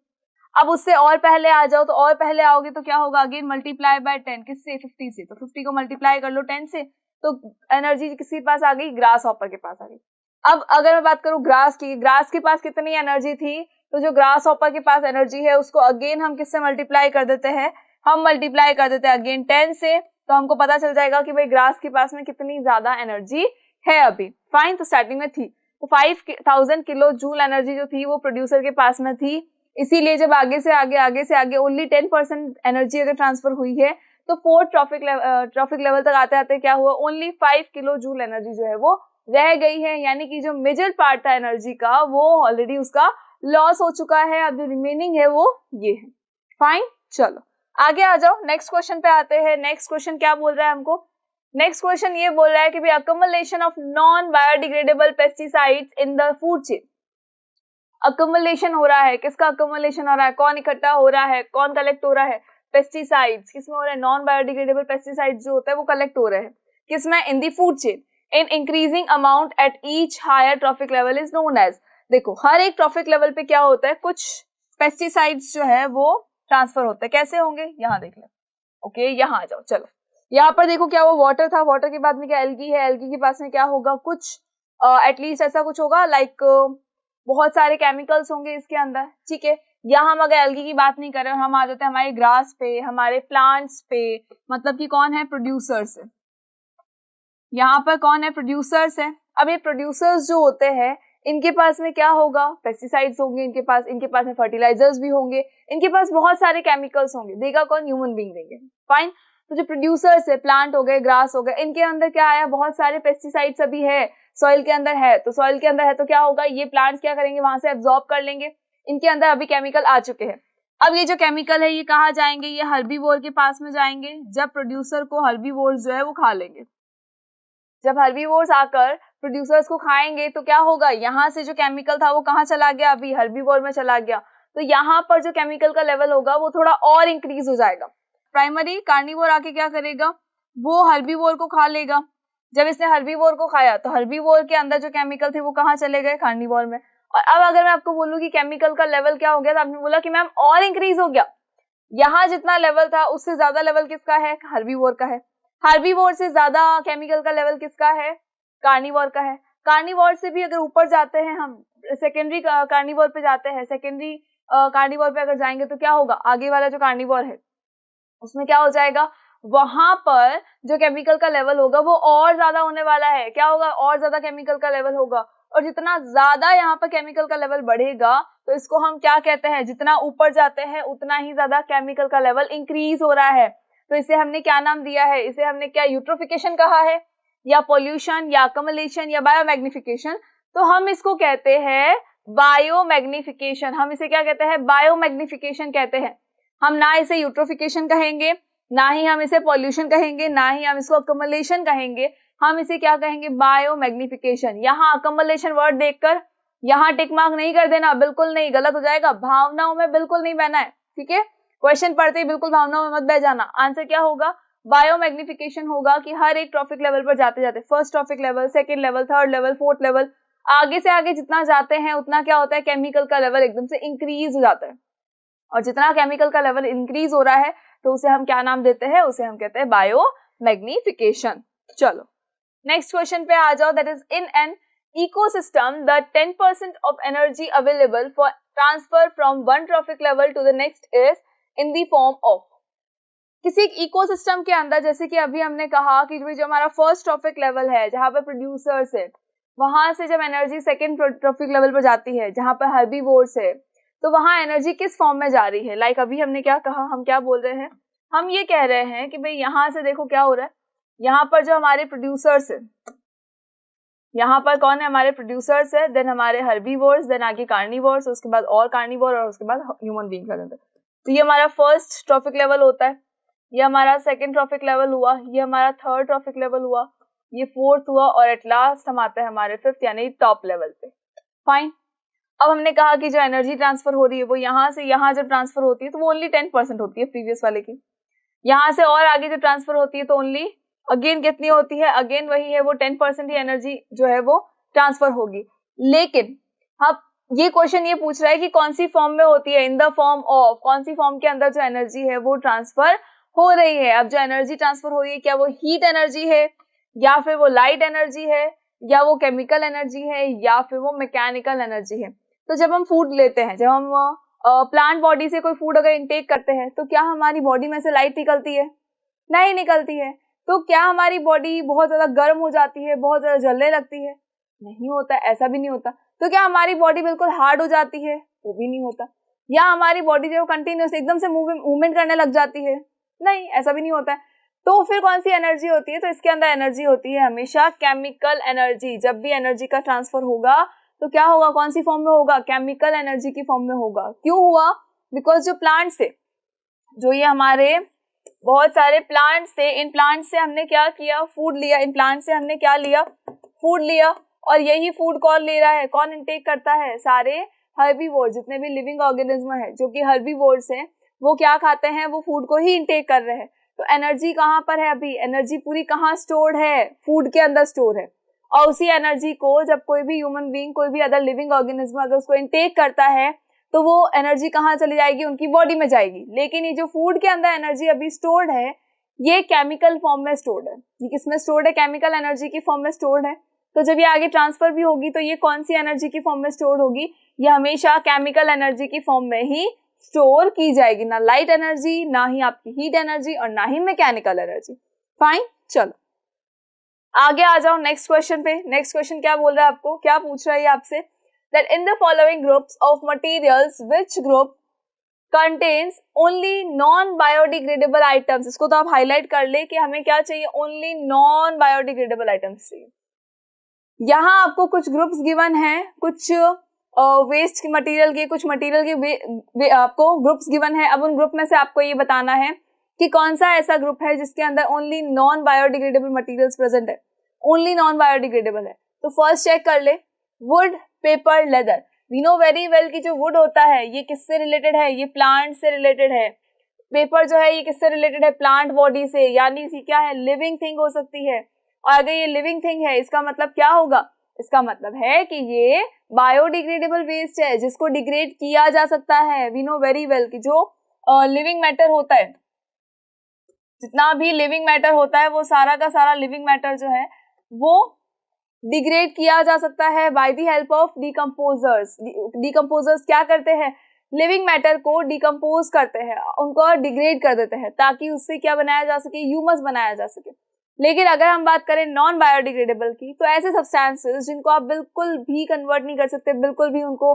अब उससे और पहले आ जाओ, तो और पहले आओगे तो क्या होगा, अगेन मल्टीप्लाई बाय 10, किससे, 50 से। तो 50 को मल्टीप्लाई कर लो 10 से, तो एनर्जी किसके पास आ गई, ग्रास हॉपर के पास आ गई। अब अगर मैं बात करूं ग्रास की, ग्रास के पास कितनी एनर्जी थी, तो जो ग्रास हॉपर के पास एनर्जी है उसको अगेन हम किससे मल्टीप्लाई कर देते हैं, हम मल्टीप्लाई कर देते हैं अगेन 10 से, तो हमको पता चल जाएगा कि भाई ग्रास के पास में कितनी ज्यादा एनर्जी है अभी। फाइन, तो स्टार्टिंग में थी तो 5000 किलो जूल एनर्जी जो थी वो प्रोड्यूसर के पास में थी, इसीलिए जब आगे से आगे ओनली 10% एनर्जी अगर ट्रांसफर हुई है तो फोर्थ ट्रॉफिक लेवल तक आते आते क्या हुआ, ओनली 5 किलो जूल एनर्जी जो है वो रह गई है, यानी कि जो मेजर पार्ट था एनर्जी का वो ऑलरेडी उसका लॉस हो चुका है। अब जो रिमेनिंग है वो ये है। फाइन, चलो आगे आ जाओ, नेक्स्ट क्वेश्चन पे आते हैं। नेक्स्ट क्वेश्चन क्या बोल रहा है हमको, नेक्स्ट क्वेश्चन ये बोल रहा है कि accumulation of non biodegradable pesticides in the food chain. Accumulation हो रहा है, किसका अक्युमुलेशन हो रहा है, कौन इकट्ठा हो रहा है, कौन कलेक्ट हो रहा है, पेस्टिसाइड्स किसमें हो रहा है, नॉन बायोडिग्रेडेबल पेस्टिसाइड्स जो होता है वो कलेक्ट हो रहे हैं किसमें, in the food chain in increasing amount at each higher trophic level is known as. देखो हर एक ट्रॉफिक लेवल पे क्या होता है, कुछ पेस्टिसाइड्स जो है वो ट्रांसफर होते हैं, कैसे होंगे यहाँ देख ले। ओके, यहाँ आ जाओ, चलो यहाँ पर देखो क्या वो वाटर था, वाटर के बाद में क्या एल्गी है, एल्गी के पास में क्या होगा, कुछ एटलीस्ट ऐसा कुछ होगा लाइक बहुत सारे केमिकल्स होंगे इसके अंदर, ठीक है। यहाँ हम अगर एल्गी की बात नहीं कर रहे, हम आ जाते हैं हमारे ग्रास पे, हमारे प्लांट्स पे, मतलब कि कौन है, प्रोड्यूसर्स है। यहाँ पर कौन है, प्रोड्यूसर्स है। अब ये प्रोड्यूसर्स जो होते हैं इनके पास में क्या होगा, पेस्टिसाइड्स होंगे इनके पास में फर्टिलाइजर्स भी होंगे, इनके पास बहुत सारे केमिकल्स होंगे, देगा कौन, ह्यूमन बीइंग देंगे। फाइन, तो जो प्रोड्यूसर्स है, प्लांट हो गए, ग्रास हो गए, इनके अंदर क्या आया, बहुत सारे पेस्टिसाइड्स अभी है, सॉइल के अंदर है, तो सॉइल के अंदर है तो क्या होगा, ये प्लांट्स क्या करेंगे, वहां से एब्जॉर्ब कर लेंगे, इनके अंदर अभी केमिकल आ चुके हैं। अब ये जो केमिकल है ये कहाँ जाएंगे, ये हर्बीवोर के पास में जाएंगे, जब प्रोड्यूसर को हर्बीवोर्स जो है वो खा लेंगे। जब हर्बीवोर्स आकर प्रोड्यूसर्स को खाएंगे तो क्या होगा, यहाँ से जो केमिकल था वो कहाँ चला गया, अभी हर्बीवोर में चला गया, तो यहाँ पर जो केमिकल का लेवल होगा वो थोड़ा और इंक्रीज हो जाएगा। प्राइमरी कार्निवोर आके क्या करेगा, वो हर्बीवोर को खा लेगा। जब इसने हर्बीवोर को खाया तो हर्बीवोर के अंदर जो केमिकल थे वो कहाँ चले गए, कार्निवोर में। और अब अगर मैं आपको बोलूं कि केमिकल का लेवल क्या हो गया, तो आपने बोला कि मैम और इंक्रीज हो गया, यहाँ जितना लेवल था उससे ज्यादा लेवल किसका है, हर्बीवोर का है। हर्बीवोर से ज्यादा केमिकल का लेवल किसका है, कार्निवोर का है। कार्निवोर से भी अगर ऊपर जाते हैं हम, सेकेंडरी कार्निवोर पे जाते हैं, सेकेंडरी कार्निवोर पे अगर जाएंगे तो क्या होगा, आगे वाला जो कार्निवोर है उसमें क्या हो जाएगा, वहां पर जो केमिकल का लेवल होगा वो और ज्यादा होने वाला है। क्या होगा, और ज्यादा केमिकल का लेवल होगा। और जितना ज्यादा यहाँ पर केमिकल का लेवल बढ़ेगा तो इसको हम क्या कहते हैं, जितना ऊपर जाते हैं उतना ही ज्यादा केमिकल का लेवल इंक्रीज हो रहा है। तो इसे हमने क्या नाम दिया है, इसे हमने क्या यूट्रोफिकेशन कहा है, या पॉल्यूशन, या अकमलेशन, या बायोमैग्निफिकेशन। तो हम इसको कहते हैं बायोमैग्निफिकेशन। हम इसे क्या कहते हैं, बायोमैग्निफिकेशन कहते हैं। हम ना इसे यूट्रोफिकेशन कहेंगे, ना ही हम इसे पॉल्यूशन कहेंगे, ना ही हम इसको अकमलेशन कहेंगे। हम इसे क्या कहेंगे, बायोमैग्निफिकेशन। यहाँ अकमलेशन वर्ड देखकर यहाँ टिक मार्क नहीं कर देना, बिल्कुल नहीं, गलत हो जाएगा। भावनाओं में बिल्कुल नहीं बहना है, ठीक है। क्वेश्चन पढ़ते ही बिल्कुल भावनाओं में मत बह जाना। आंसर क्या होगा, बायोमैग्निफिकेशन होगा कि हर एक ट्रॉफिक लेवल पर जाते जाते, first trophic level, second level, third level, fourth level, आगे से आगे जितना जाते हैं उतना क्या होता है, केमिकल का लेवल एकदम से इंक्रीज हो जाता है। और जितना केमिकल का लेवल इंक्रीज हो रहा है तो उसे हम क्या नाम देते हैं, उसे हम कहते हैं बायोमैग्निफिकेशन। चलो नेक्स्ट क्वेश्चन पे आ जाओ। That is in an ecosystem the 10% of energy available for transfer from one trophic level to the next is in the form of। किसी एक इकोसिस्टम के अंदर, जैसे कि अभी हमने कहा कि जो हमारा फर्स्ट ट्रॉफिक लेवल है जहां पर प्रोड्यूसर्स है, वहां से जब एनर्जी सेकंड ट्रॉफिक लेवल पर जाती है जहां पर हर्बीवोर्स है, तो वहां एनर्जी किस फॉर्म में जा रही है। लाइक अभी हमने क्या कहा, हम क्या बोल रहे हैं, हम ये कह रहे हैं कि भाई यहाँ से देखो क्या हो रहा है, यहाँ पर जो हमारे प्रोड्यूसर्स है, यहाँ पर कौन है, हमारे प्रोड्यूसर्स है, देन हमारे हर्बीवोर्स, देन आगे कार्निवोर्स, उसके बाद और कार्निवोर, और उसके बाद ह्यूमन बीइंग्स आ जाते हैं। तो ये हमारा फर्स्ट ट्रॉफिक लेवल होता है, ये हमारा सेकंड ट्रॉफिक लेवल हुआ, ये हमारा थर्ड ट्रॉफिक लेवल हुआ, ये फोर्थ हुआ, और एट लास्ट हम आते हैं हमारे फिफ्थ यानी टॉप लेवल पे। फाइन। अब हमने कहा कि जो एनर्जी ट्रांसफर हो रही है वो यहाँ से यहाँ जब ट्रांसफर होती है तो वो ओनली 10% होती है प्रीवियस वाले की। यहाँ से और आगे जब ट्रांसफर होती है तो ओनली अगेन कितनी होती है, अगेन वही है, वो 10% ही एनर्जी जो है वो ट्रांसफर होगी। लेकिन अब ये क्वेश्चन ये पूछ रहा है कि कौन सी फॉर्म में होती है, इन द फॉर्म ऑफ, कौन सी फॉर्म के अंदर जो एनर्जी है वो ट्रांसफर हो रही है। अब जो एनर्जी ट्रांसफर हो रही है, क्या वो हीट एनर्जी है, या फिर वो लाइट एनर्जी है, या वो केमिकल एनर्जी है, या फिर वो मैकेनिकल एनर्जी है। तो जब हम फूड लेते हैं, जब हम प्लांट बॉडी से कोई फूड अगर इंटेक करते हैं तो क्या हमारी बॉडी में से लाइट निकलती है, नहीं निकलती है। तो क्या हमारी बॉडी बहुत ज्यादा गर्म हो जाती है, बहुत ज्यादा जलने लगती है, नहीं होता, ऐसा भी नहीं होता। तो क्या हमारी बॉडी बिल्कुल हार्ड हो जाती है, वो भी नहीं होता। या हमारी बॉडी जो कंटिन्यूस एकदम से मूवमेंट करने लग जाती है, नहीं, ऐसा भी नहीं होता है। तो फिर कौन सी एनर्जी होती है, तो इसके अंदर एनर्जी होती है हमेशा केमिकल एनर्जी। जब भी एनर्जी का ट्रांसफर होगा तो क्या होगा, कौन सी फॉर्म में होगा, केमिकल एनर्जी की फॉर्म में होगा। क्यों हुआ, बिकॉज जो प्लांट्स थे, जो ये हमारे बहुत सारे प्लांट्स थे, इन प्लांट्स से हमने क्या किया, फूड लिया, इन प्लांट्स से हमने क्या लिया, फूड लिया। और यही फूड कौन ले रहा है, कौन इनटेक करता है, सारे हर्बीवोर्स, जितने भी लिविंग ऑर्गेनिज्म है जो कि हर्बीवोर्स हैं, वो क्या खाते हैं, वो फूड को ही इनटेक कर रहे हैं। तो एनर्जी कहाँ पर है, अभी एनर्जी पूरी कहाँ स्टोर्ड है, फूड के अंदर स्टोर है। और उसी एनर्जी को जब कोई भी ह्यूमन बीइंग, कोई भी अदर लिविंग ऑर्गेनिज्म अगर उसको इनटेक करता है तो वो एनर्जी कहाँ चली जाएगी, उनकी बॉडी में जाएगी। लेकिन ये जो फूड के अंदर एनर्जी अभी स्टोर्ड है, ये केमिकल फॉर्म में स्टोर्ड है। ये किसमें स्टोर्ड है, केमिकल एनर्जी की फॉर्म में स्टोर्ड है। तो जब ये आगे ट्रांसफर भी होगी तो ये कौन सी एनर्जी की फॉर्म में स्टोर होगी, ये हमेशा केमिकल एनर्जी की फॉर्म में ही स्टोर की जाएगी। ना लाइट एनर्जी, ना ही आपकी हीट एनर्जी, और ना ही मैकेनिकल एनर्जी। फाइन। चलो आगे आ जाओ नेक्स्ट क्वेश्चन पे। नेक्स्ट क्वेश्चन क्या बोल रहा है आपको, क्या पूछ रहा है आपसे, that in the following groups of materials which group contains only non biodegradable items। इसको तो आप हाईलाइट कर ले कि हमें क्या चाहिए, ओनली नॉन बायोडिग्रेडेबल आइटम्स चाहिए। यहाँ आपको कुछ ग्रुप्स गिवन है, कुछ वेस्ट मटेरियल के, कुछ मटेरियल के आपको ग्रुप्स गिवन है। अब उन ग्रुप में से आपको ये बताना है कि कौन सा ऐसा ग्रुप है जिसके अंदर only non biodegradable materials present है, ओनली नॉन बायोडिग्रेडेबल है। तो फर्स्ट चेक कर ले, wood, paper, leather. We know very well कि जो वुड होता है ये किससे रिलेटेड है, ये प्लांट से रिलेटेड है। पेपर जो है ये किससे रिलेटेड है, प्लांट बॉडी से, यानी कि क्या है, लिविंग थिंग हो सकती है। और अगर ये लिविंग थिंग है इसका मतलब क्या होगा, इसका मतलब है कि ये बायोडिग्रेडेबल वेस्ट है जिसको डिग्रेड किया जा सकता है। वी नो वेरी वेल कि जो लिविंग मैटर होता है, जितना भी लिविंग मैटर होता है वो सारा का सारा लिविंग मैटर जो है वो डिग्रेड किया जा सकता है by the help of decomposers. Decomposers क्या करते हैं, लिविंग मैटर को डिकम्पोज करते हैं, उनको डिग्रेड कर देते हैं ताकि उससे क्या बनाया जा सके, ह्यूमस बनाया जा सके। लेकिन अगर हम बात करें नॉन बायोडिग्रेडेबल की, तो ऐसे सब्सटेंसेस जिनको आप बिल्कुल भी कन्वर्ट नहीं कर सकते, बिल्कुल भी उनको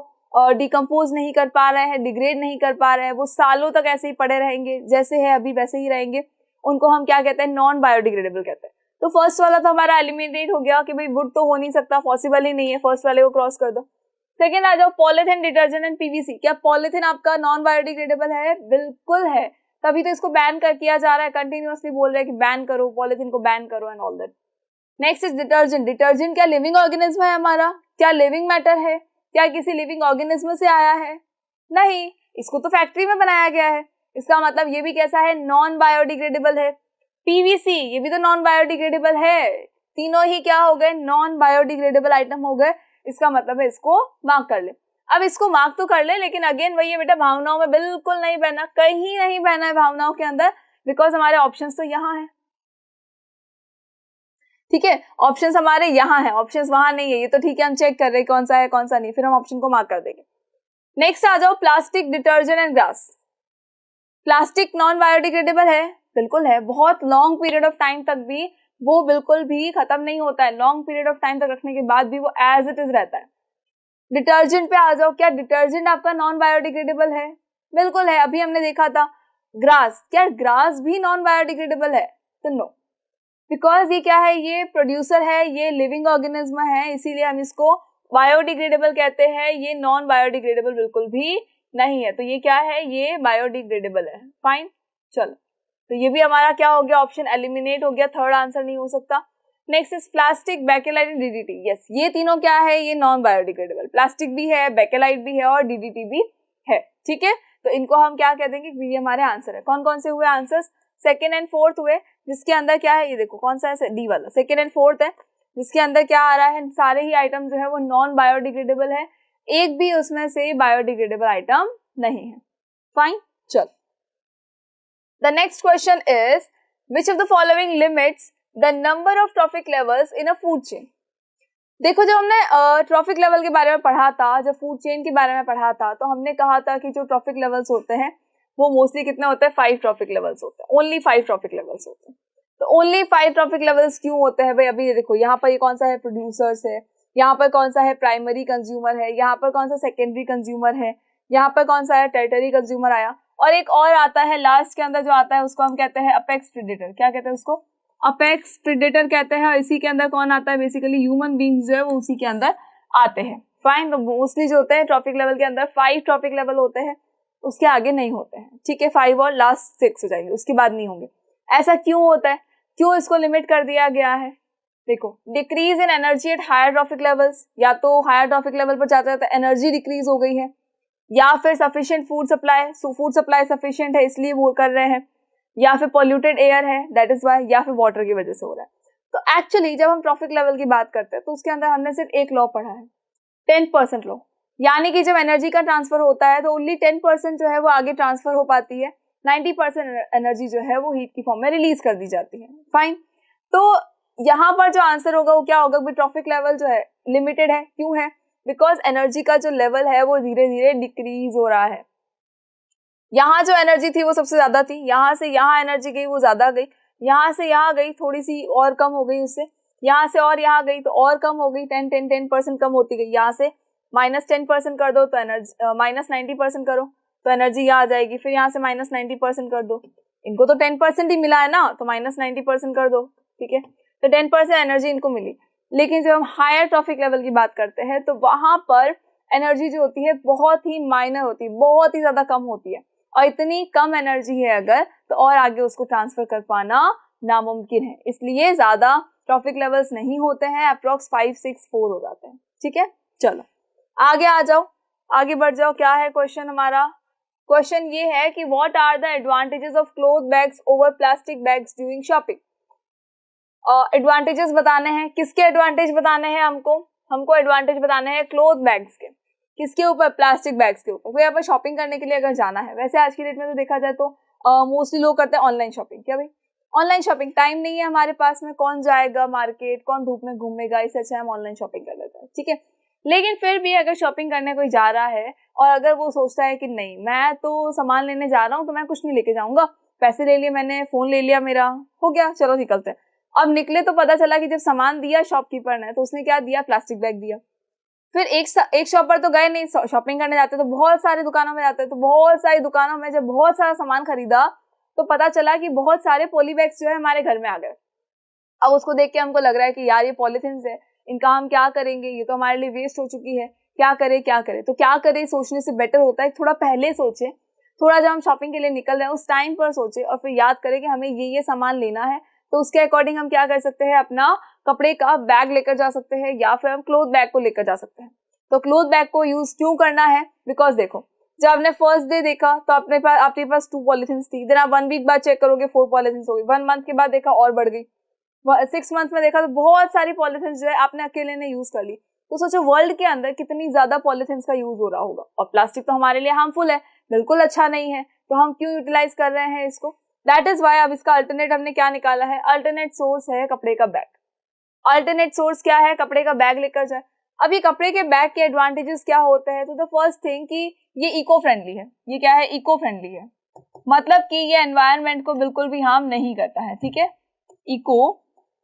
डिकम्पोज नहीं कर पा रहे हैं, डिग्रेड नहीं कर पा रहे हैं, वो सालों तक ऐसे ही पड़े रहेंगे, जैसे है अभी वैसे ही रहेंगे, उनको हम क्या कहते हैं, नॉन बायोडिग्रेडेबल कहते हैं। तो फर्स्ट वाला तो हमारा एलिमिनेट हो गया कि भाई वुड तो हो नहीं सकता, पॉसिबल ही नहीं है, फर्स्ट वाले को क्रॉस कर दो। सेकेंड आ जाओ, पॉलिथीन, डिटर्जेंट एंड पीवीसी। क्या पॉलिथीन आपका नॉन बायोडिग्रेडेबल है? बिल्कुल है, तभी तो इसको बैन कर किया जा रहा है, कंटिन्यूअसली बोल रहे हैं कि बैन करो, पॉलिथीन को बैन करो and all that. Next is detergent. Detergent क्या लिविंग ऑर्गेनिज्म है हमारा? क्या लिविंग मैटर है? क्या किसी लिविंग ऑर्गेनिज्म से आया है? नहीं, इसको तो फैक्ट्री में बनाया गया है, इसका मतलब ये भी कैसा है, नॉन बायोडिग्रेडेबल है। पीवीसी, ये भी तो नॉन बायोडिग्रेडेबल है, तीनों ही क्या हो गए, नॉन बायोडिग्रेडेबल आइटम हो गए, इसका मतलब है इसको मार्क कर ले। अब इसको मार्क तो कर ले, लेकिन अगेन वही है बेटा, भावनाओं में बिल्कुल नहीं बहना, कहीं नहीं बहना है भावनाओं के अंदर, बिकॉज हमारे ऑप्शंस तो यहाँ है, ठीक है, ऑप्शंस हमारे यहाँ है, ऑप्शंस वहां नहीं है, ये तो ठीक है, हम चेक कर रहे हैं कौन सा है कौन सा नहीं, फिर हम ऑप्शन को मार्क कर देंगे। नेक्स्ट आ जाओ, plastic, detergent and glass. Plastic non biodegradable है? बिल्कुल है, बहुत लॉन्ग पीरियड ऑफ टाइम तक भी वो बिल्कुल भी खत्म नहीं होता है, लॉन्ग पीरियड ऑफ टाइम तक रखने के बाद भी वो एज इट इज रहता है। डिटर्जेंट पे आ जाओ, क्या डिटर्जेंट आपका नॉन बायोडिग्रेडेबल है? बिल्कुल है, अभी हमने देखा था। ग्रास, क्या ग्रास भी नॉन बायोडिग्रेडेबल है? तो नो, बिकॉज ये क्या है, ये प्रोड्यूसर है, ये लिविंग ऑर्गेनिज्म है, इसीलिए हम इसको बायोडिग्रेडेबल कहते हैं, ये नॉन बायोडिग्रेडेबल बिल्कुल भी नहीं है, तो ये क्या है, ये बायोडिग्रेडेबल है। फाइन, चलो, तो ये भी हमारा क्या हो गया, ऑप्शन एलिमिनेट हो गया, थर्ड आंसर नहीं हो सकता। Next is plastic, bakelite and DDT. Yes, ये तीनों क्या है, ये नॉन बायोडिग्रेडेबल, प्लास्टिक भी है, बेकेलाइट भी है और डीडीटी भी है, ठीक है, तो इनको हम क्या कह देंगे, ये हमारे आंसर है। कौन कौन से हुए आंसर्स, सेकेंड एंड फोर्थ हुए, जिसके अंदर क्या है, ये देखो कौन सा है, डी वाला, सेकेंड एंड फोर्थ है, जिसके अंदर क्या आ रहा है, सारे ही आइटम जो है वो नॉन बायोडिग्रेडेबल है, एक भी उसमें से बायोडिग्रेडेबल आइटम नहीं है। फाइन, चल, the next question is, which of the following limits the number of trophic levels in a food chain. देखो, जब हमने ट्रॉफिक लेवल के बारे में पढ़ा था, जब फूड चेन के बारे में पढ़ा था, तो हमने कहा था कि जो ट्रॉफिक लेवल्स होते हैं वो मोस्टली कितने होते हैं, 5 ट्रॉफिक लेवल्स होते हैं, ओनली 5 ट्रॉफिक लेवल्स होते हैं। तो ओनली 5 ट्रॉफिक लेवल्स क्यों होते हैं भाई, अभी ये देखो, यहाँ पर ये कौन सा है, प्रोड्यूसर्स है, यहाँ पर कौन सा है, प्राइमरी कंज्यूमर है, यहाँ पर कौन सा सेकेंडरी कंज्यूमर है, यहाँ पर कौन सा है, टर्टरी कंज्यूमर आया, और एक और आता है लास्ट के अंदर जो आता है उसको हम कहते हैं अपेक्स प्रेडेटर। क्या कहते हैं उसको, अपेक्स प्रेडेटर कहते हैं, और इसी के अंदर कौन आता है, बेसिकली ह्यूमन बींग्स जो है वो उसी के अंदर आते हैं। फाइन, तो मोस्टली जो होते हैं ट्रॉफिक लेवल के अंदर 5 ट्रॉफिक लेवल होते हैं, उसके आगे नहीं होते हैं, ठीक है, 5 और लास्ट 6 हो जाएंगे, उसके बाद नहीं होंगे। ऐसा क्यों होता है, क्यों इसको लिमिट कर दिया गया है? देखो, decrease in energy at higher trophic levels, या तो हायर ट्रॉफिक लेवल पर जाता है तो एनर्जी डिक्रीज हो गई है, या फिर sufficient food supply, food supply sufficient है इसलिए वो कर रहे हैं, या फिर पॉल्यूटेड एयर है दैट इज वाई, या फिर वाटर की वजह से हो रहा है। तो एक्चुअली जब हम ट्रॉफिक लेवल की बात करते हैं तो उसके अंदर हमने सिर्फ एक लॉ पढ़ा है, 10% लॉ, यानी कि जब एनर्जी का ट्रांसफर होता है तो ओनली 10% जो है वो आगे ट्रांसफर हो पाती है, 90% एनर्जी जो है वो हीट की फॉर्म में रिलीज कर दी जाती है। फाइन, तो यहाँ पर जो आंसर होगा वो क्या होगा, ट्रॉफिक लेवल जो है लिमिटेड है, क्यों है, बिकॉज एनर्जी का जो लेवल है वो धीरे धीरे डिक्रीज हो रहा है। यहाँ जो एनर्जी थी वो सबसे ज्यादा थी, यहाँ से यहाँ एनर्जी गई वो ज्यादा गई, यहाँ से यहाँ गई थोड़ी सी और कम हो गई, उससे यहाँ से और यहाँ गई तो और कम हो गई, 10% कम होती गई, यहाँ से -10% कर दो तो एनर्जी -90% करो तो एनर्जी यहाँ आ जाएगी, फिर यहाँ से -90% कर दो, इनको तो 10% ही मिला है ना, तो -90% कर दो, ठीक है, तो 10% एनर्जी इनको मिली। लेकिन जब हम हायर ट्रॉफिक लेवल की बात करते हैं तो वहां पर एनर्जी जो होती है बहुत ही माइनर होती है, बहुत ही ज्यादा कम होती है, और इतनी कम एनर्जी है अगर तो और आगे उसको ट्रांसफर कर पाना नामुमकिन है, इसलिए ज्यादा ट्रॉफिक लेवल्स नहीं होते हैं, अप्रोक्स 5, 6, 4 हो जाते हैं, ठीक है। चलो आगे आ जाओ, आगे बढ़ जाओ, क्या है क्वेश्चन हमारा, क्वेश्चन ये है कि what are the advantages of cloth bags over plastic bags during shopping. Advantages बताने हैं, किसके एडवांटेज बताने हैं हमको एडवांटेज बताने हैं क्लॉथ बैग्स के, किसके ऊपर, प्लास्टिक बैग्स के ऊपर। कोई यहाँ पर शॉपिंग करने के लिए अगर जाना है, वैसे आज की डेट में तो देखा जाए तो मोस्टली लोग करते हैं ऑनलाइन शॉपिंग, क्या भाई ऑनलाइन शॉपिंग, टाइम नहीं है हमारे पास में, कौन जाएगा मार्केट, कौन धूप में घूमेगा, इससे अच्छा हम ऑनलाइन शॉपिंग कर लेते हैं, ठीक है। लेकिन फिर भी अगर शॉपिंग करने कोई जा रहा है और अगर वो सोचता है कि नहीं मैं तो सामान लेने जा रहा हूँ तो मैं कुछ नहीं लेके जाऊंगा, पैसे ले लिए मैंने, फोन ले लिया मेरा, हो गया चलो निकलते हैं। अब निकले तो पता चला कि जब सामान दिया शॉपकीपर ने तो उसने क्या दिया, प्लास्टिक बैग दिया। फिर एक शॉप पर तो गए नहीं, शॉपिंग करने जाते तो बहुत सारे दुकानों में जाते, तो बहुत सारी दुकानों में जब बहुत सारा सामान खरीदा तो पता चला कि बहुत सारे पॉली बैग्स जो है हमारे घर में आ गए। अब उसको देख के हमको लग रहा है कि यार ये पॉलीथिन है, इनका हम क्या करेंगे, ये तो हमारे लिए वेस्ट हो चुकी है, क्या करें क्या करें। तो क्या करें सोचने से बेटर होता है थोड़ा पहले सोचे, थोड़ा जब हम शॉपिंग के लिए निकल रहे हैं उस टाइम पर सोचे और फिर याद करें कि हमें ये सामान लेना है। तो उसके अकॉर्डिंग हम क्या कर सकते हैं, अपना कपड़े का बैग लेकर जा सकते हैं या फिर हम क्लोथ बैग को लेकर जा सकते हैं। तो क्लोथ बैग को यूज क्यों करना है, बिकॉज देखो जब आपने फर्स्ट डे देखा तो आपके पास 2 पॉलिथिन्स थी, देन आप 1 वीक बाद चेक करोगे 4 पॉलिथिन्स हो गई, 1 मंथ के बाद देखा और बढ़ गई, 6 मंथ में देखा तो बहुत सारी पॉलिथिन्स जो है आपने अकेले ने यूज कर ली। तो सोचो वर्ल्ड के अंदर कितनी ज्यादा पॉलिथिन्स का यूज हो रहा होगा। और प्लास्टिक तो हमारे लिए हार्मफुल है, बिल्कुल अच्छा नहीं है, तो हम क्यों यूटिलाइज कर रहे हैं इसको। दैट इज वाई अब इसका अल्टरनेट हमने क्या निकाला है, अल्टरनेट सोर्स है कपड़े का बैग। अल्टरनेट सोर्स क्या है, कपड़े का बैग लेकर जाए। अब ये कपड़े के बैग के एडवांटेजेस क्या होते हैं, तो द फर्स्ट थिंग कि ये इको फ्रेंडली है। ये क्या है, इको फ्रेंडली है, मतलब कि ये एनवायरनमेंट को बिल्कुल भी हार्म नहीं करता है, ठीक है। इको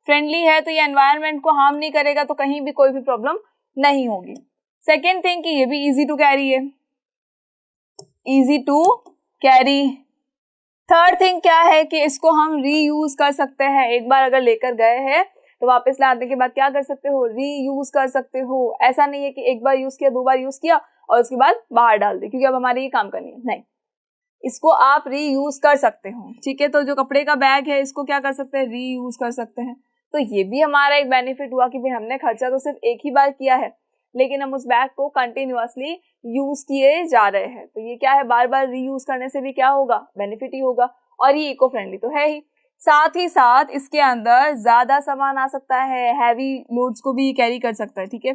फ्रेंडली है तो ये एनवायरनमेंट को हार्म नहीं करेगा, तो कहीं भी कोई भी प्रॉब्लम नहीं होगी। सेकेंड थिंग कि ये भी इजी टू कैरी है, easy to carry. Third thing क्या है कि इसको हम रीयूज कर सकते हैं, एक बार अगर लेकर गए हैं तो वापस लाने के बाद क्या कर सकते हो, रीयूज कर सकते हो। ऐसा नहीं है कि एक बार यूज किया 2 बार यूज किया और उसके बाद बाहर डाल दे क्योंकि अब हमारे ये काम करनी है, नहीं, इसको आप रीयूज कर सकते हो, ठीक है। तो जो कपड़े का बैग है इसको क्या कर सकते हैं, रीयूज कर सकते हैं। तो ये भी हमारा एक बेनिफिट हुआ कि भाई हमने खर्चा तो सिर्फ एक ही बार किया है लेकिन हम उस बैग को कंटिन्यूअसली यूज किए जा रहे हैं। तो ये क्या है, बार बार रीयूज करने से भी क्या होगा, बेनिफिट ही होगा, और ये इको फ्रेंडली तो है ही। साथ ही साथ इसके अंदर ज्यादा सामान आ सकता है, हैवी लोड्स को भी कैरी कर सकता है, ठीक है।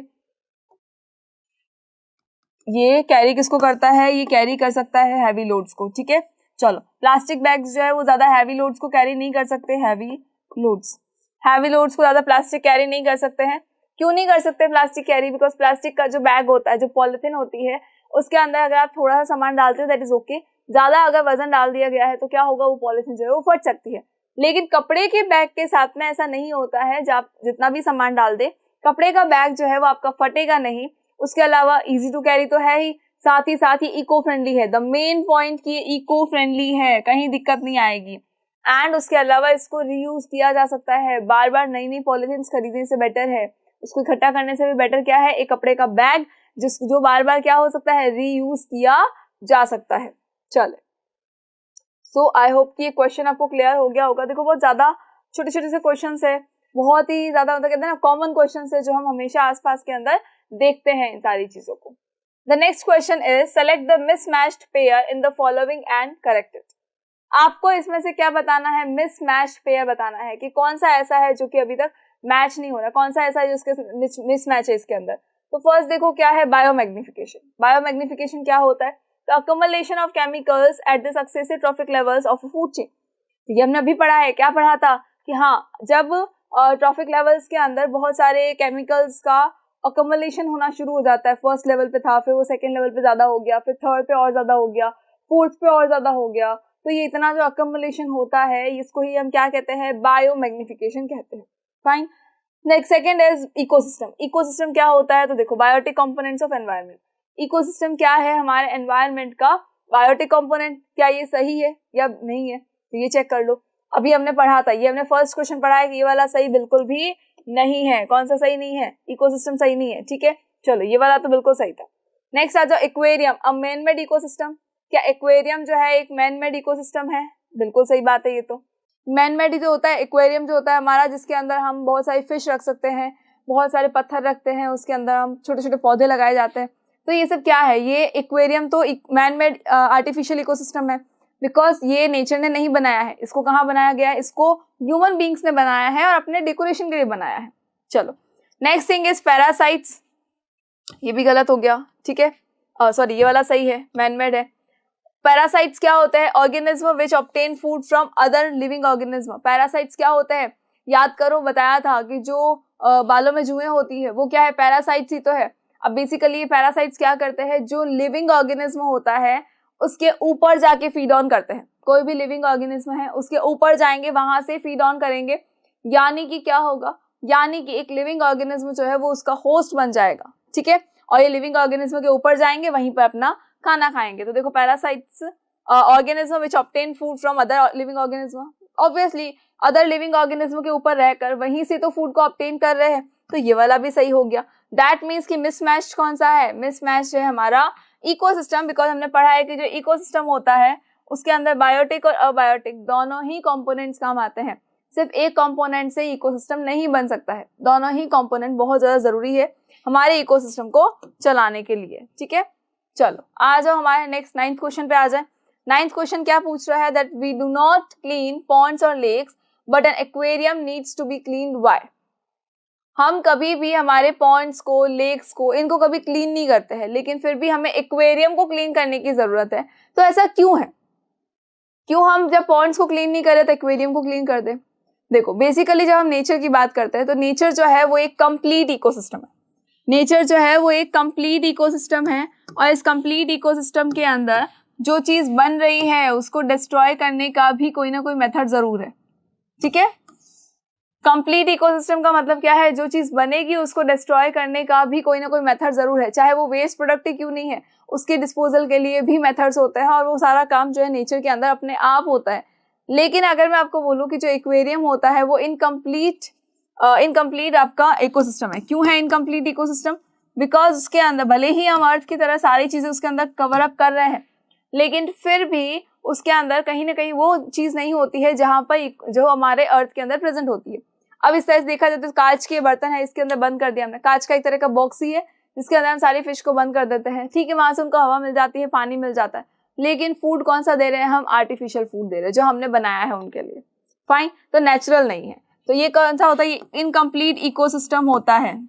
ये कैरी किसको करता है, ये कैरी कर सकता है हैवी लोड्स को, ठीक है। चलो प्लास्टिक बैग्स जो है वो ज्यादा हैवी लोड्स को कैरी नहीं कर सकते, हैवी लोड्स को ज्यादा प्लास्टिक कैरी नहीं कर सकते हैं। क्यों नहीं कर सकते प्लास्टिक कैरी, बिकॉज प्लास्टिक का जो बैग होता है, जो पॉलिथीन होती है, उसके अंदर अगर आप थोड़ा सा सामान डालते हो दैट इज ओके, ज्यादा अगर वजन डाल दिया गया है तो क्या होगा, वो पॉलिथीन जो है वो फट सकती है। लेकिन कपड़े के बैग के साथ में ऐसा नहीं होता है, जब आप जितना भी सामान डाल दे कपड़े का बैग जो है वो आपका फटेगा नहीं। उसके अलावा इजी टू कैरी तो है ही, साथ ही इको फ्रेंडली है। द मेन पॉइंट कि इको फ्रेंडली है, कहीं दिक्कत नहीं आएगी। एंड उसके अलावा इसको रीयूज किया जा सकता है, बार बार नई नई पॉलिथीन खरीदने से बेटर है, उसको इकट्ठा करने से भी बेटर क्या है, एक कपड़े का बैग जो बार बार क्या हो सकता है, रीयूज किया जा सकता है। चले, सो आई होप कि ये क्वेश्चन आपको क्लियर हो गया होगा। देखो बहुत ज्यादा छोटे छोटे से क्वेश्चन है, बहुत ही ज्यादा मतलब कहते हैं ना कॉमन क्वेश्चन है जो हम हमेशा आसपास के अंदर देखते हैं इन सारी चीजों को। The next question is select the mismatched pair in the following and correct it. आपको इसमें से क्या बताना है, मिसमैच्ड पेयर बताना है कि कौन सा ऐसा है जो कि अभी तक मैच नहीं हो रहा, कौन सा ऐसा है जिसके मिसमैच है इसके अंदर। तो फर्स्ट देखो क्या है, बायोमैग्निफिकेशन। बायोमैग्निफिकेशन क्या होता है, तो accumulation of chemicals at the successive trophic levels of a food chain. तो ये हमने अभी पढ़ा है, क्या पढ़ा था कि हाँ जब ट्रॉफिक लेवल्स के अंदर बहुत सारे केमिकल्स का अक्यूमुलेशन होना शुरू हो जाता है, फर्स्ट लेवल पे था, फिर वो सेकंड लेवल पे ज्यादा हो गया, फिर थर्ड पे और ज्यादा हो गया, फोर्थ पे और ज्यादा हो गया, तो ये इतना जो अक्यूमुलेशन होता है इसको ही हम क्या कहते हैं, बायोमैग्निफिकेशन कहते हैं। Fine. Next second is ecosystem. Ecosystem क्या होता है, तो देखो biotic components of environment. Ecosystem क्या है, हमारे एनवायरनमेंट का बायोटिक कंपोनेंट। क्या ये सही है या नहीं है, तो ये चेक कर लो। अभी हमने पढ़ा था, ये हमने फर्स्ट क्वेश्चन पढ़ा है कि ये वाला सही बिल्कुल भी नहीं है। कौन सा सही नहीं है, इकोसिस्टम सही नहीं है, ठीक है। चलो ये वाला तो बिल्कुल सही था। नेक्स्ट आ जाओ aquarium, a man made ecosystem. क्या एक्वेरियम जो है एक मैन मेड इकोसिस्टम है, बिल्कुल सही बात है। ये तो मैन मेड ही जो होता है, एक्वेरियम जो होता है हमारा, जिसके अंदर हम बहुत सारी फिश रख सकते हैं, बहुत सारे पत्थर रखते हैं, उसके अंदर हम छोटे छोटे पौधे लगाए जाते हैं। तो ये सब क्या है, ये एक्वेरियम तो मैन मेड आर्टिफिशियल इकोसिस्टम है, बिकॉज ये नेचर ने नहीं बनाया है। इसको कहाँ बनाया गया है, इसको ह्यूमन बींग्स ने बनाया है और अपने डेकोरेशन के लिए बनाया है। चलो नेक्स्ट थिंग इज पैरासाइट्स। ये भी गलत हो गया, ठीक है, सॉरी ये वाला सही है, मैन मेड है। पैरासाइट्स क्या होते हैं? Organism which obtain food from other living organism. Parasites क्या होते हैं? याद करो, बताया था कि जो बालों में जुएं होती है वो क्या है? पैरासाइट्स ही तो है। अब बेसिकली ये पैरासाइट्स क्या करते हैं? जो लिविंग ऑर्गेनिज्म होता है उसके ऊपर जाके फीड ऑन करते हैं। कोई भी लिविंग ऑर्गेनिज्म है उसके ऊपर जाएंगे, वहां से फीड ऑन करेंगे, यानी कि क्या होगा? यानी कि एक लिविंग ऑर्गेनिज्म जो है वो उसका होस्ट बन जाएगा, ठीक है। और ये लिविंग ऑर्गेनिज्म के ऊपर जाएंगे, वहीं पर अपना खाना खाएंगे। तो देखो, parasites organism which obtain food from other living organism. Obviously other living organism के ऊपर रहकर वहीं से तो फूड को ऑब्टेन कर रहे हैं, तो ये वाला भी सही हो गया। दैट मीन्स कि मिसमैच कौन सा है? मिसमैच है हमारा इकोसिस्टम, बिकॉज हमने पढ़ा है कि जो इकोसिस्टम होता है उसके अंदर बायोटिक और अबायोटिक दोनों ही कंपोनेंट्स काम आते हैं। सिर्फ एक कंपोनेंट से इकोसिस्टम नहीं बन सकता है, दोनों ही कंपोनेंट बहुत ज्यादा जरूरी है हमारे इकोसिस्टम को चलाने के लिए, ठीक है। चलो आ जाओ हमारे नेक्स्ट 9th क्वेश्चन पे आ जाए। 9th क्वेश्चन क्या पूछ रहा है? That we do not clean ponds और lakes but an aquarium needs to be clean, why? हम कभी भी हमारे पॉन्ड्स को, लेक्स को, इनको कभी क्लीन नहीं करते हैं, लेकिन फिर भी हमें एक्वेरियम को क्लीन करने की जरूरत है। तो ऐसा क्यों है? क्यों हम जब पॉन्ड्स को क्लीन नहीं कर रहे तो एक्वेरियम को क्लीन कर दे? देखो, बेसिकली जब हम नेचर की बात करते हैं तो नेचर जो है वो एक कंप्लीट इकोसिस्टम है। नेचर जो है वो एक कंप्लीट इकोसिस्टम है, और इस कंप्लीट इकोसिस्टम के अंदर जो चीज बन रही है उसको डिस्ट्रॉय करने का भी कोई ना कोई मेथड जरूर है, ठीक है। कंप्लीट इकोसिस्टम का मतलब क्या है? जो चीज बनेगी उसको डिस्ट्रॉय करने का भी कोई ना कोई मेथड जरूर है, चाहे वो वेस्ट प्रोडक्ट ही क्यों नहीं है, उसके डिस्पोजल के लिए भी मेथड्स होते हैं, और वो सारा काम जो है नेचर के अंदर अपने आप होता है। लेकिन अगर मैं आपको बोलूं कि जो एक्वेरियम होता है वो इनकम्प्लीट आपका इकोसिस्टम है। क्यों है इनकम्प्लीट इकोसिस्टम? बिकॉज उसके अंदर भले ही हम अर्थ की तरह सारी चीजें उसके अंदर कवर अप कर रहे हैं, लेकिन फिर भी उसके अंदर कहीं ना कहीं वो चीज नहीं होती है जहां पर जो हमारे अर्थ के अंदर प्रेजेंट होती है। अब इस तरह से देखा जाए तो कांच के बर्तन है, इसके अंदर बंद कर दिया हमने, कांच का एक तरह का बॉक्स ही है जिसके अंदर हम सारी फिश को बंद कर देते हैं, ठीक है। वहां से उनको हवा मिल जाती है, पानी मिल जाता है, लेकिन फूड कौन सा दे रहे हैं? हम आर्टिफिशियल फूड दे रहे हैं जो हमने बनाया है उनके लिए, फाइन। तो नेचुरल नहीं है। तो ये कौन सा होता है? ये इनकम्प्लीट इकोसिस्टम होता है।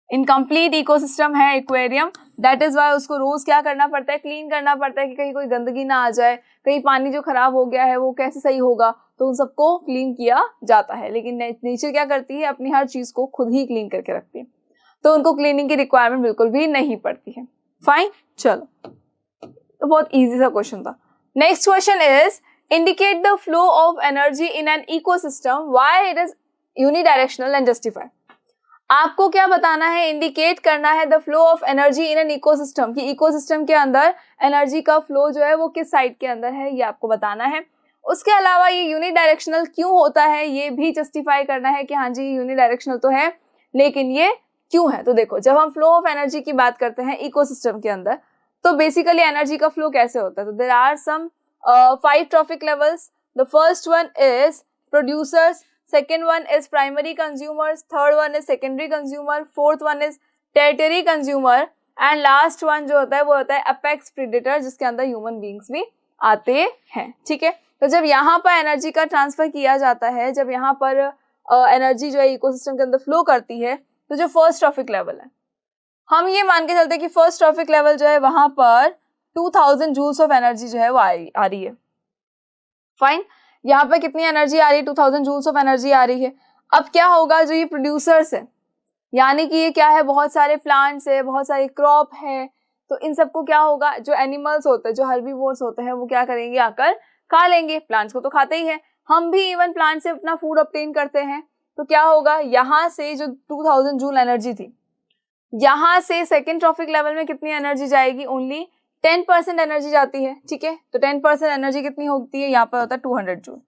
इनकम्प्लीट इकोसिस्टम है एक्वेरियम। दैट इज वाई उसको रोज क्या करना पड़ता है? क्लीन करना पड़ता है कि कहीं कोई गंदगी ना आ जाए, कहीं पानी जो खराब हो गया है वो कैसे सही होगा, तो उन सबको क्लीन किया जाता है। लेकिन नेचर क्या करती है? अपनी हर चीज को खुद ही क्लीन करके रखती है, तो उनको क्लीनिंग की रिक्वायरमेंट बिल्कुल भी नहीं पड़ती है, फाइन। चलो, तो बहुत इजी सा क्वेश्चन था। Next question is indicate the flow of energy in an ecosystem, why it is unidirectional and justify. आपको क्या बताना है? इंडिकेट करना है the flow of energy in an ecosystem, कि इकोसिस्टम के अंदर एनर्जी का फ्लो जो है वो किस साइड के अंदर है, ये आपको बताना है। उसके अलावा ये यूनिडायरेक्शनल क्यों होता है ये भी जस्टिफाई करना है कि हाँ जी यूनिडायरेक्शनल तो है, लेकिन ये क्यों है। तो देखो, जब हम फ्लो ऑफ एनर्जी की बात करते हैं इकोसिस्टम के अंदर, तो बेसिकली एनर्जी का फ्लो कैसे होता है? तो there are some 5 trophic levels. The first one is producers, second one is primary consumers, third one is secondary consumer, fourth one is tertiary consumer, and last one जो होता है वो होता है apex predator, जिसके अंदर human beings भी आते हैं, ठीक है। तो जब यहाँ पर एनर्जी का ट्रांसफर किया जाता है, जब यहाँ पर एनर्जी जो है इकोसिस्टम के अंदर फ्लो करती है, तो जो फर्स्ट ट्रॉफिक लेवल है, हम ये मान के चलते हैं कि फर्स्ट ट्रॉफिक लेवल जो है वहां पर 2000 जूल्स ऑफ एनर्जी जो है वो आ रही है, फाइन। यहाँ पे कितनी एनर्जी आ रही है? 2000 जूल्स ऑफ एनर्जी आ रही है। अब क्या होगा? जो ये प्रोड्यूसर्स है, यानी कि ये क्या है? बहुत सारे प्लांट्स है, बहुत सारे क्रॉप है, तो इन सबको क्या होगा? जो एनिमल्स होते हैं, जो हर्बीवोर्स होते हैं, वो क्या करेंगे? आकर खा लेंगे। प्लांट्स को तो खाते ही है, हम भी इवन प्लांट से अपना फूड ऑब्टेन करते हैं। तो क्या होगा? यहाँ से जो 2000 जूल एनर्जी थी, यहाँ से सेकेंड ट्रॉफिक लेवल में कितनी एनर्जी जाएगी? ओनली 10% एनर्जी जाती है, ठीक है। तो 10% एनर्जी कितनी होती है? यहाँ पर होता है 200 जूल।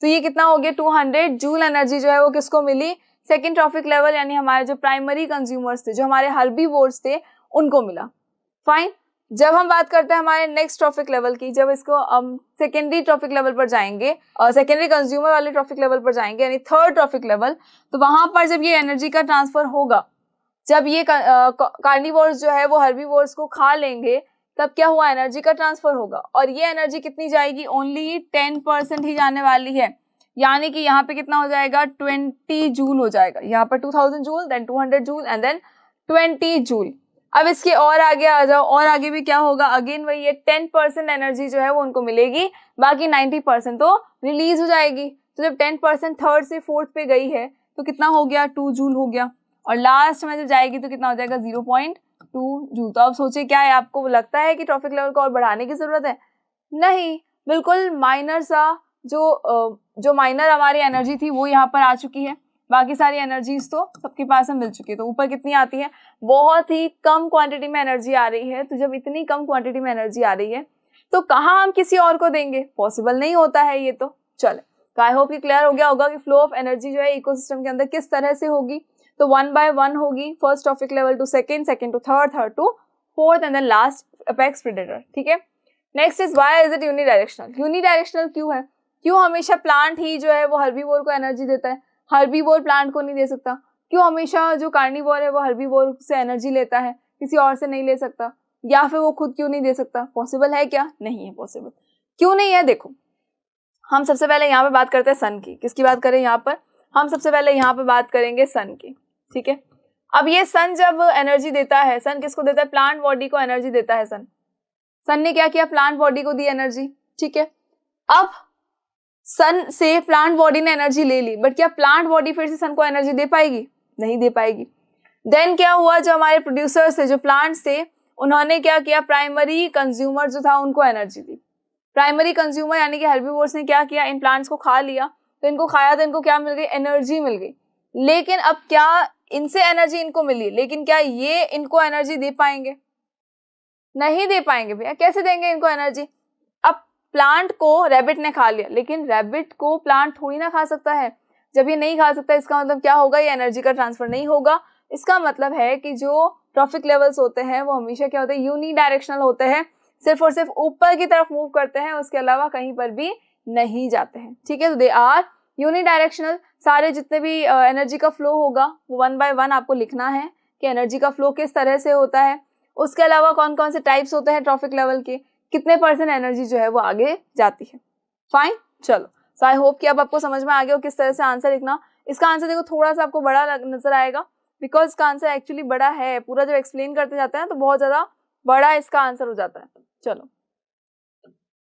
तो ये कितना हो गया? 200 जूल एनर्जी जो है वो किसको मिली? सेकेंड ट्रॉफिक लेवल, यानी हमारे जो प्राइमरी कंज्यूमर्स थे, जो हमारे हर्बीवोर्स थे, उनको मिला, फाइन। जब हम बात करते हैं हमारे नेक्स्ट ट्रॉफिक लेवल की, जब इसको हम सेकेंडरी ट्रॉफिक लेवल पर जाएंगे और सेकेंडरी कंज्यूमर वाले ट्रॉफिक लेवल पर जाएंगे, यानी थर्ड ट्रॉफिक लेवल, तो वहां पर जब ये एनर्जी का ट्रांसफर होगा, जब ये कार्निवोर्स जो है वो हर्बीवोर्स को खा लेंगे, तब क्या हुआ? एनर्जी का ट्रांसफर होगा, और ये एनर्जी कितनी जाएगी? ओनली 10% ही जाने वाली है, यानी कि यहाँ पे कितना हो जाएगा? 20 जूल हो जाएगा। यहाँ पर 2000 joule, then 200 joule and then 20 joule. अब इसके और आगे आ जाओ, और आगे भी क्या होगा, अगेन वही है, 10% एनर्जी जो है वो उनको मिलेगी, बाकी 90% तो रिलीज हो जाएगी। तो जब 10% थर्ड से फोर्थ पे गई है तो कितना हो गया, 2 जूल हो गया, और लास्ट में जब जाएगी तो कितना हो जाएगा, 0.2 जूल। तो अब सोचिए क्या है, आपको लगता है कि ट्रॉफिक लेवल को और बढ़ाने की जरूरत है? नहीं, बिल्कुल माइनर सा जो माइनर हमारी एनर्जी थी वो यहाँ पर आ चुकी है, बाकी सारी एनर्जीज तो सबके पास में मिल चुकी है। तो ऊपर कितनी आती है, बहुत ही कम क्वांटिटी में एनर्जी आ रही है। तो जब इतनी कम क्वांटिटी में एनर्जी आ रही है तो कहाँ हम किसी और को देंगे, पॉसिबल नहीं होता है ये। तो चले, तो आई होप कि क्लियर हो गया होगा कि फ्लो ऑफ एनर्जी जो है इकोसिस्टम के अंदर किस तरह से होगी। तो 1 by 1 होगी, first trophic level to second, second to third, third to fourth, and then last apex predator. ठीक है, next is why is it unidirectional. Unidirectional क्यों है, क्यों हमेशा प्लांट ही जो है वो हर्बीवोर को एनर्जी देता है, हर्बीवोर प्लांट को नहीं दे सकता? क्यों हमेशा जो कार्निवोर है वो हर्बीवोर से एनर्जी लेता है, किसी और से नहीं ले सकता? या फिर वो खुद क्यों नहीं दे सकता? पॉसिबल है क्या? नहीं है पॉसिबल। क्यों नहीं है? देखो, हम सबसे पहले यहाँ पे बात करते हैं सन की। किसकी बात करें यहाँ पर? हम सबसे पहले यहाँ पे बात करेंगे सन की। ठीक है, अब ये सन जब एनर्जी देता है, सन किसको देता है? प्लांट बॉडी को एनर्जी देता है सन। सन ने क्या किया? प्लांट बॉडी को दी एनर्जी। ठीक है, अब सन से प्लांट बॉडी ने एनर्जी ले ली, बट क्या प्लांट बॉडी फिर से सन को एनर्जी दे पाएगी? नहीं दे पाएगी। देन क्या हुआ, जो हमारे प्रोड्यूसर्स थे, जो प्लांट्स थे, उन्होंने क्या किया? प्राइमरी कंज्यूमर जो था उनको एनर्जी दी। प्राइमरी कंज्यूमर यानी कि हर्बीवोर्स ने क्या किया? इन प्लांट्स को खा लिया। तो इनको खाया तो इनको क्या मिल गई? एनर्जी मिल गई। लेकिन अब क्या इनसे एनर्जी इनको मिली, लेकिन क्या ये इनको एनर्जी दे पाएंगे? नहीं दे पाएंगे भैया। कैसे देंगे इनको एनर्जी? अब प्लांट को रैबिट ने खा लिया, लेकिन रैबिट को प्लांट थोड़ी ना खा सकता है। जब ये नहीं खा सकता, इसका मतलब क्या होगा? ये एनर्जी का ट्रांसफर नहीं होगा। इसका मतलब है कि जो ट्रॉफिक लेवल्स होते हैं वो हमेशा क्या होते हैं? यूनिडायरेक्शनल होते हैं, सिर्फ और सिर्फ ऊपर की तरफ मूव करते हैं, उसके अलावा कहीं पर भी नहीं जाते हैं। ठीक है, तो दे आर यूनिडायरेक्शनल। सारे जितने भी एनर्जी का फ्लो होगा वो 1 by 1 आपको लिखना है कि एनर्जी का फ्लो किस तरह से होता है। उसके अलावा कौन कौन से टाइप्स होते हैं ट्रॉफिक लेवल के, कितने % एनर्जी जो है वो आगे जाती है। फाइन, चलो, सो आई होप कि अब आपको समझ में आ गया हो किस तरह से आंसर लिखना। इसका आंसर देखो थोड़ा सा आपको बड़ा नजर आएगा, बिकॉज इसका आंसर एक्चुअली बड़ा है। पूरा जब एक्सप्लेन करते जाते हैं तो बहुत ज्यादा बड़ा इसका आंसर हो जाता है। चलो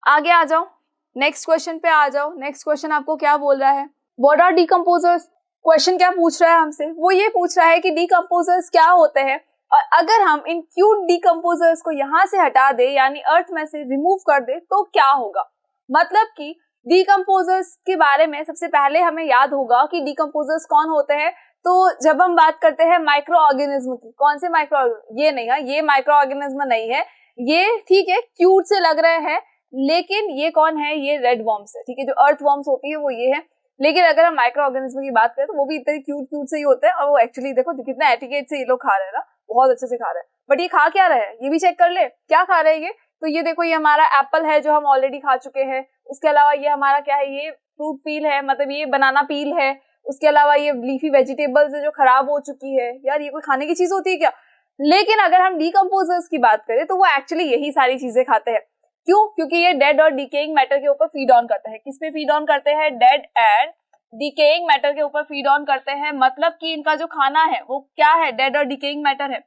आगे आ जाओ, नेक्स्ट क्वेश्चन पे आ जाओ। नेक्स्ट क्वेश्चन आपको क्या बोल रहा है? What are decomposers? क्वेश्चन क्या पूछ रहा है हमसे? वो ये पूछ रहा है कि डीकंपोजर्स क्या होते हैं, और अगर हम इन क्यूट डीकंपोजर्स को यहाँ से हटा दे, यानी अर्थ में से रिमूव कर दे, तो क्या होगा? मतलब कि डीकंपोजर्स के बारे में सबसे पहले हमें याद होगा कि डीकंपोजर्स कौन होते हैं। तो जब हम बात करते हैं माइक्रो ऑर्गेनिज्म की, कौन से माइक्रो, ये नहीं है, ये माइक्रो ऑर्गेनिज्म नहीं है, ये ठीक है क्यूट से लग रहे हैं, लेकिन ये कौन है? ये रेड वॉर्म्स है। ठीक है, जो अर्थ वॉर्म्स होती है वो ये है। लेकिन अगर हम माइक्रो ऑर्गेनिज्म की बात करें तो वो भी इतने क्यूट से ही होते हैं, और वो एक्चुअली देखो कितना एटिकेट से ये लोग खा रहे हैं ना, बहुत अच्छे से खा रहे हैं। बट ये खा क्या रहे हैं ये भी चेक कर ले, क्या खा रहे हैं ये? तो ये देखो, ये हमारा एप्पल है जो हम ऑलरेडी खा चुके हैं। उसके अलावा ये हमारा क्या है? ये फ्रूट पील है, मतलब ये बनाना पील है। उसके अलावा ये लीफी वेजिटेबल्स है जो खराब हो चुकी है। यार ये कोई खाने की चीज होती है क्या? लेकिन अगर हम डीकंपोजर्स की बात करें तो वो एक्चुअली यही सारी चीजें खाते हैं। क्यों? क्योंकि ये डेड और डिकेइंग मैटर के ऊपर फीड ऑन करते हैं। किस पे फीड ऑन करते हैं? डेड एंड डिकेइंग मैटर के ऊपर फीड ऑन करते हैं। मतलब कि इनका जो खाना है वो क्या है? डेड और डिकेइंग मैटर है।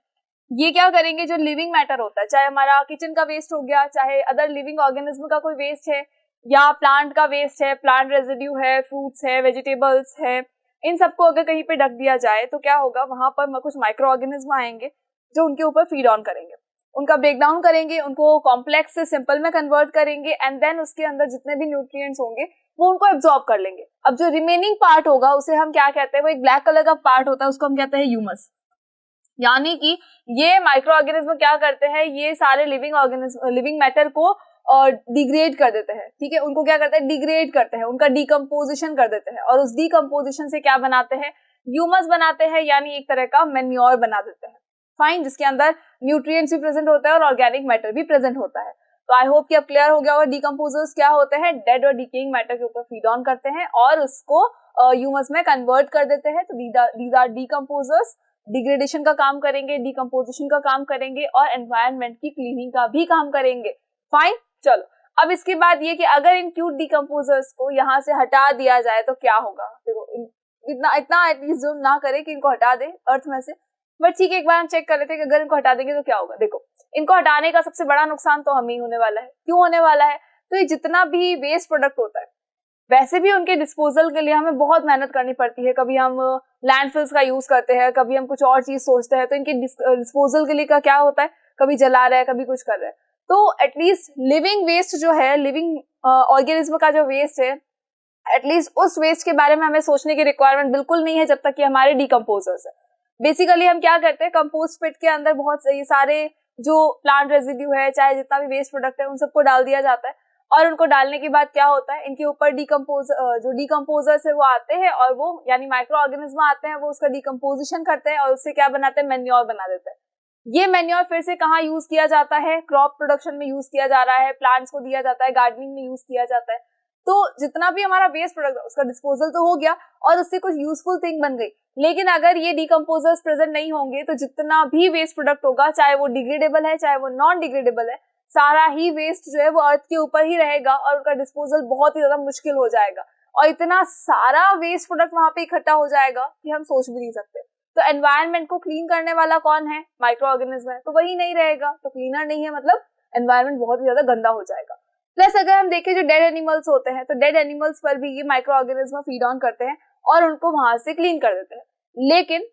ये क्या करेंगे? जो लिविंग मैटर होता है, चाहे हमारा किचन का वेस्ट हो गया, चाहे अदर लिविंग ऑर्गेनिज्म का कोई वेस्ट है, या प्लांट का वेस्ट है, प्लांट रेजिड्यू है, फ्रूट्स है, वेजिटेबल्स है, इन सबको अगर कहीं पे ढक दिया जाए तो क्या होगा? वहां पर कुछ माइक्रो ऑर्गेनिज्म आएंगे जो उनके ऊपर फीड ऑन करेंगे, उनका ब्रेकडाउन करेंगे, उनको कॉम्प्लेक्स से सिंपल में कन्वर्ट करेंगे, एंड देन उसके अंदर जितने भी न्यूट्रिएंट्स होंगे वो उनको एब्जॉर्ब कर लेंगे। अब जो रिमेनिंग पार्ट होगा उसे हम क्या कहते हैं? वो एक ब्लैक कलर का पार्ट होता है, उसको हम कहते हैं ह्यूमस। यानी कि ये माइक्रो ऑर्गेनिज्म क्या करते हैं? ये सारे लिविंग मैटर को डिग्रेड कर देते हैं। ठीक है, उनको क्या करते हैं? डिग्रेड करते हैं, उनका डिकम्पोजिशन कर देते हैं, और उस डिकम्पोजिशन से क्या बनाते हैं? ह्यूमस बनाते हैं, यानी एक तरह का मैन्योर बना देते हैं। फाइन, जिसके अंदर न्यूट्रिएंट्स भी प्रेजेंट होता है और ऑर्गेनिक मैटर भी प्रेजेंट होता है। तो आई होप कि अब क्लियर हो गया होगा डीकंपोजर्स क्या होते हैं। डेड और डिकेइंग मैटर के ऊपर फीड ऑन करते हैं और उसको ह्यूमस में कन्वर्ट कर देते हैं। तो दीज आर डीकंपोजर्स। डिग्रेडेशन का काम करेंगे, डिकम्पोजिशन का काम करेंगे, और एनवायरनमेंट की क्लीनिंग का भी काम करेंगे। फाइन, चलो अब इसके बाद ये कि अगर इन क्यूट डीकंपोजर्स को यहाँ से हटा दिया जाए तो क्या होगा? देखो इतना एटलीस्ट जो ना करे कि इनको हटा दे अर्थ में से, बट ठीक है, एक बार हम चेक कर लेते हैं कि अगर इनको हटा देंगे तो क्या होगा। देखो, इनको हटाने का सबसे बड़ा नुकसान तो हमें ही होने वाला है। क्यों होने वाला है? तो ये जितना भी वेस्ट प्रोडक्ट होता है, वैसे भी उनके डिस्पोजल के लिए हमें बहुत मेहनत करनी पड़ती है। कभी हम लैंडफिल्स का यूज करते हैं, कभी हम कुछ और चीज सोचते हैं, तो इनके डिस्पोजल के लिए का क्या होता है, कभी जला रहा है, कभी कुछ कर रहा है। तो एटलीस्ट लिविंग वेस्ट जो है, लिविंग ऑर्गेनिज्म का जो वेस्ट है, एटलीस्ट उस वेस्ट के बारे में हमें सोचने की रिक्वायरमेंट बिल्कुल नहीं है जब तक कि हमारे डिकम्पोजर्स है। बेसिकली हम क्या करते हैं, कंपोस्ट पिट के अंदर बहुत सारे जो प्लांट रेजिड्यू है, चाहे जितना भी वेस्ट प्रोडक्ट है, उन सबको डाल दिया जाता है। और उनको डालने के बाद क्या होता है, इनके ऊपर जो डिकम्पोजर्स है वो आते हैं, और वो यानी माइक्रो ऑर्गेनिज्म आते हैं, वो उसका डिकम्पोजिशन करते हैं और उससे क्या बनाते हैं, मेन्योर बना देते हैं। ये मेन्योर फिर से कहाँ यूज किया जाता है, क्रॉप प्रोडक्शन में यूज किया जा रहा है, प्लांट्स को दिया जाता है, गार्डनिंग में यूज किया जाता है। तो जितना भी हमारा वेस्ट प्रोडक्ट है उसका डिस्पोजल तो हो गया और उससे कुछ यूजफुल थिंग बन गई। लेकिन अगर ये डिकम्पोजर्स प्रेजेंट नहीं होंगे तो जितना भी वेस्ट प्रोडक्ट होगा, चाहे वो डिग्रेडेबल है चाहे वो नॉन डिग्रेडेबल है, सारा ही वेस्ट जो है वो अर्थ के ऊपर ही रहेगा और उनका डिस्पोजल बहुत ही ज्यादा मुश्किल हो जाएगा। और इतना सारा वेस्ट प्रोडक्ट वहां पे इकट्ठा हो जाएगा कि हम सोच भी नहीं सकते। तो एनवायरनमेंट को क्लीन करने वाला कौन है? माइक्रो ऑर्गेनिज्म है। तो वही नहीं रहेगा, तो क्लीनर नहीं है, मतलब एनवायरनमेंट बहुत ही ज्यादा गंदा हो जाएगा। प्लस अगर हम देखें जो डेड एनिमल्स होते हैं, तो डेड एनिमल्स पर भी ये माइक्रो ऑर्गेनिज्म फीड ऑन करते हैं और उनको वहां से क्लीन कर देते हैं। लेकिन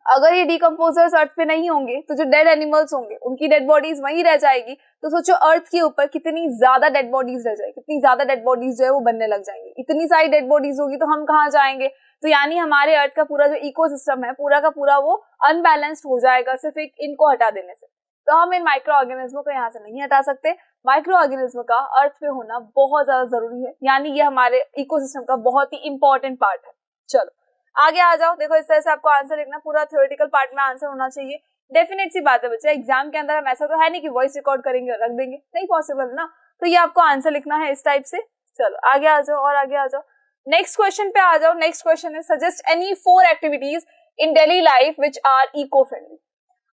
अगर ये डिकम्पोजर्स अर्थ पे नहीं होंगे तो जो डेड एनिमल्स होंगे उनकी डेड बॉडीज वहीं रह जाएगी। तो सोचो अर्थ के ऊपर कितनी ज्यादा डेड बॉडीज रह जाएगी, कितनी ज्यादा डेड बॉडीज जो है वो बनने लग जाएंगी। इतनी सारी डेड बॉडीज होगी तो हम कहाँ जाएंगे? तो यानी हमारे अर्थ का पूरा जो इकोसिस्टम है पूरा का पूरा वो अनबैलेंस्ड हो जाएगा सिर्फ एक इनको हटा देने से। तो हम इन माइक्रो ऑर्गेनिज्मों को यहाँ से नहीं हटा सकते। माइक्रो ऑर्गेनिज्म का अर्थ पे होना बहुत ज्यादा जरूरी है, यानी ये हमारे इकोसिस्टम का बहुत ही इंपॉर्टेंट पार्ट है। चलो आगे आ जाओ। देखो, इस तरह से आपको आंसर लिखना, पूरा थ्योरेटिकल पार्ट में आंसर होना चाहिए। डेफिनेट सी बात है बच्चा, एग्जाम के अंदर हम ऐसा तो है नहीं कि वॉइस रिकॉर्ड करेंगे और रख देंगे, नहीं पॉसिबल ना। तो ये आपको आंसर लिखना है इस टाइप से। चलो आगे आ जाओ और आगे आ जाओ, नेक्स्ट क्वेश्चन पे आ जाओ। नेक्स्ट क्वेश्चन है, suggest any 4 activities in daily life which are eco friendly.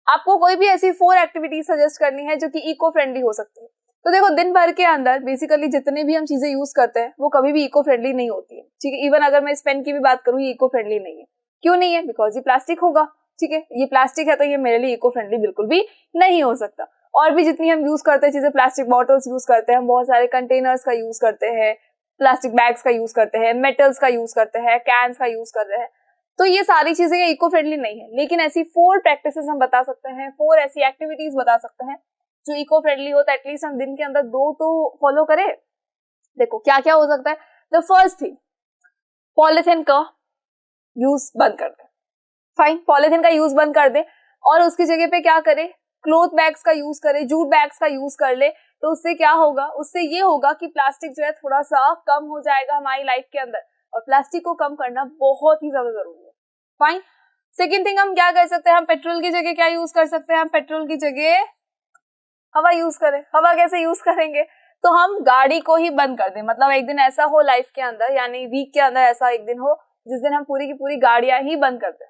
आपको कोई भी ऐसी 4 एक्टिविटीज सजेस्ट करनी है जो कि इको फ्रेंडली हो सकती है। तो देखो, दिन भर के अंदर बेसिकली जितने भी हम चीजें यूज करते हैं वो कभी भी इको फ्रेंडली नहीं होती है, ठीक है। इवन अगर मैं इस पेन की भी बात करूँ, ये इको फ्रेंडली नहीं है। क्यों नहीं है? बिकॉज ये प्लास्टिक होगा, ठीक है। ये प्लास्टिक है तो ये मेरे लिए इको फ्रेंडली बिल्कुल भी नहीं हो सकता। और भी जितनी हम यूज करते हैं चीजें, प्लास्टिक बॉटल्स यूज करते हैं, हम बहुत सारे कंटेनर्स का यूज करते हैं, प्लास्टिक बैग्स का यूज करते हैं, मेटल्स का यूज करते हैं, कैंस का यूज कर रहे हैं, तो ये सारी चीजें इको फ्रेंडली नहीं है। लेकिन ऐसी 4 प्रैक्टिसेस हम बता सकते हैं, 4 ऐसी एक्टिविटीज बता सकते हैं जो इको फ्रेंडली हो, तो एटलीस्ट हम दिन के अंदर 2 तो फॉलो करें। देखो क्या क्या हो सकता है। द फर्स्ट थिंग, पॉलिथीन का यूज बंद कर दे। फाइन, पॉलिथीन का यूज बंद कर दे और उसकी जगह पे क्या करे, क्लॉथ बैग्स का यूज करे, जूट बैग्स का यूज कर ले। तो उससे क्या होगा? उससे ये होगा कि प्लास्टिक जो है थोड़ा सा कम हो जाएगा हमारी लाइफ के अंदर, और प्लास्टिक को कम करना बहुत ही ज्यादा जरूरी है। फाइन, सेकेंड थिंग हम क्या कर सकते हैं, हम पेट्रोल की जगह क्या यूज कर सकते हैं, हम पेट्रोल की जगह हवा यूज करें। हवा कैसे यूज करेंगे? तो हम गाड़ी को ही बंद कर दें। मतलब एक दिन ऐसा हो लाइफ के अंदर, यानी वीक के अंदर ऐसा एक दिन हो जिस दिन हम पूरी की पूरी गाड़ियां ही बंद कर दें।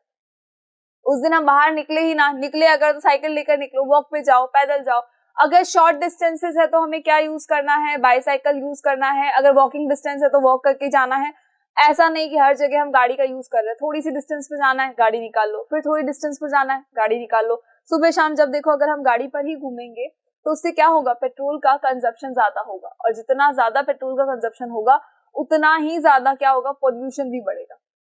उस दिन हम बाहर निकले ही ना, निकले अगर तो साइकिल लेकर निकलो, वॉक पे जाओ, पैदल जाओ। अगर शॉर्ट डिस्टेंसेस है तो हमें क्या यूज करना है, बाईसाइकिल यूज करना है। अगर वॉकिंग डिस्टेंस है तो वॉक करके जाना है। ऐसा नहीं कि हर जगह हम गाड़ी का यूज कर रहे हैं। थोड़ी सी डिस्टेंस पे जाना है, गाड़ी निकाल लो, फिर थोड़ी डिस्टेंस पे जाना है, गाड़ी निकाल लो। सुबह शाम जब देखो, अगर हम गाड़ी पर ही घूमेंगे तो उससे क्या होगा, पेट्रोल का कंजप्शन ज्यादा होगा, और जितना ज्यादा पेट्रोल का कंजप्शन होगा उतना ही ज्यादा क्या होगा, पॉल्यूशन भी बढ़ेगा।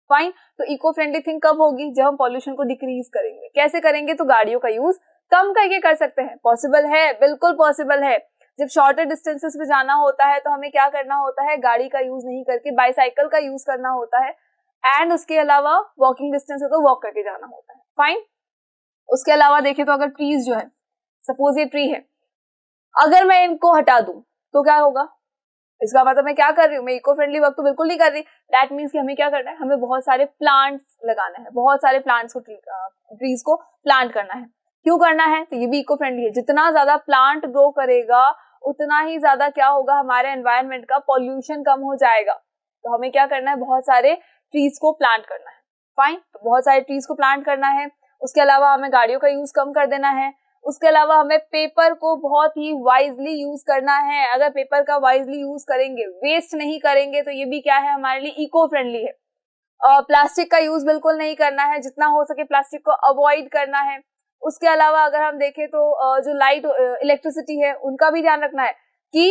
फाइन, तो इको फ्रेंडली थिंग कब होगी? जब हम पॉल्यूशन को डिक्रीज करेंगे। कैसे करेंगे? तो गाड़ियों का यूज कम करके कर सकते हैं। पॉसिबल है, बिल्कुल पॉसिबल है। जब शॉर्टर डिस्टेंसेस पे जाना होता है तो हमें क्या करना होता है, गाड़ी का यूज नहीं करके बाईसाइकिल का यूज करना होता है। एंड उसके अलावा वॉकिंग डिस्टेंस है तो वॉक करके जाना होता है। फाइन, उसके अलावा देखें तो अगर ट्रीज जो है, सपोज ये ट्री है, अगर मैं इनको हटा दूं तो क्या होगा? इसका मतलब मैं क्या कर रही हूँ, मैं इको फ्रेंडली वर्क तो बिल्कुल नहीं कर रही। दैट मीन्स कि हमें क्या करना है, हमें बहुत सारे प्लांट्स लगाना है, बहुत सारे प्लांट्स को, ट्रीज को प्लांट करना है। क्यों करना है? तो ये भी इको फ्रेंडली है। जितना ज्यादा प्लांट ग्रो करेगा उतना ही ज्यादा क्या होगा, हमारे एनवायरनमेंट का पॉल्यूशन कम हो जाएगा। तो हमें क्या करना है, बहुत सारे ट्रीज को प्लांट करना है। फाइन, तो बहुत सारे ट्रीज को प्लांट करना है। उसके अलावा हमें गाड़ियों का यूज कम कर देना है। उसके अलावा हमें पेपर को बहुत ही वाइजली यूज करना है। अगर पेपर का वाइजली यूज करेंगे, वेस्ट नहीं करेंगे, तो ये भी क्या है, हमारे लिए इको फ्रेंडली है। प्लास्टिक का यूज बिल्कुल नहीं करना है, जितना हो सके प्लास्टिक को अवॉइड करना है। उसके अलावा अगर हम देखें तो जो लाइट इलेक्ट्रिसिटी है उनका भी ध्यान रखना है कि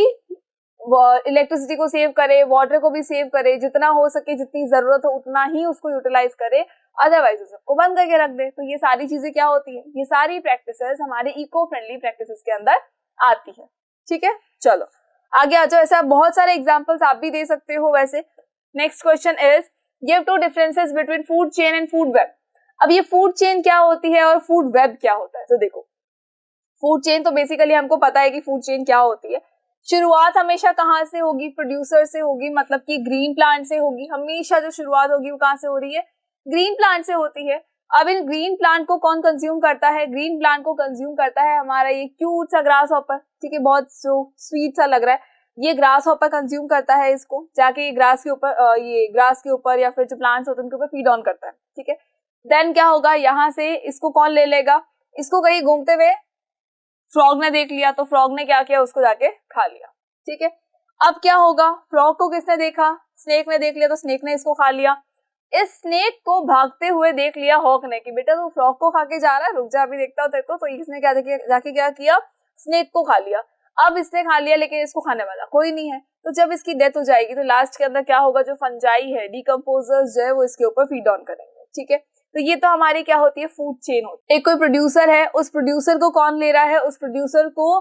इलेक्ट्रिसिटी को सेव करे, वाटर को भी सेव करे, जितना हो सके जितनी जरूरत हो उतना ही उसको यूटिलाइज करे, अदरवाइज उसको बंद करके रख दे। तो ये सारी चीजें क्या होती है, ये सारी प्रैक्टिसेस हमारे इको फ्रेंडली प्रैक्टिसेस के अंदर आती है। ठीक है, चलो आगे आ जाओ। ऐसा बहुत सारे एग्जांपल्स आप भी दे सकते हो। वैसे next question is give 2 differences between food chain and food web. अब ये फूड चेन क्या होती है और फूड वेब क्या होता है? तो देखो, फूड चेन तो बेसिकली हमको पता है कि फूड चेन क्या होती है। शुरुआत हमेशा कहाँ से होगी? प्रोड्यूसर से होगी, मतलब कि ग्रीन प्लांट से होगी। हमेशा जो शुरुआत होगी वो कहाँ से हो रही है? ग्रीन प्लांट से होती है। अब इन ग्रीन प्लांट को कौन कंज्यूम करता है? ग्रीन प्लांट को कंज्यूम करता है हमारा ये क्यूट सा ग्रास हॉपर। ठीक है, बहुत स्वीट सा लग रहा है। ये ग्रास हॉपर कंज्यूम करता है इसको, जाके ये ग्रास के ऊपर या फिर जो प्लांट्स होते हैं उनके ऊपर फीड ऑन करता है। ठीक है, देन क्या होगा, यहाँ से इसको कौन ले लेगा? इसको कहीं घूमते हुए फ्रॉग ने देख लिया, तो फ्रॉग ने क्या किया, उसको जाके खा लिया। ठीक है, अब क्या होगा, फ्रॉग को किसने देखा? स्नेक ने देख लिया, तो स्नेक ने इसको खा लिया। इस स्नेक को भागते हुए देख लिया हॉक ने कि बेटा तू फ्रॉग को खा के जा रहा है, रुक जा अभी देखता हूँ तेरे को। तो इसने जाके क्या किया, स्नेक को खा लिया। अब इसने खा लिया लेकिन इसको खाने वाला कोई नहीं है। तो जब इसकी डेथ हो जाएगी तो लास्ट के अंदर क्या होगा, जो फंजाई है, डिकम्पोजर्स जो है वो इसके ऊपर फीड ऑन करेंगे। ठीक है, तो ये तो हमारी क्या होती है, फूड चेन होती है। एक कोई प्रोड्यूसर है, उस प्रोड्यूसर को कौन ले रहा है? उस प्रोड्यूसर को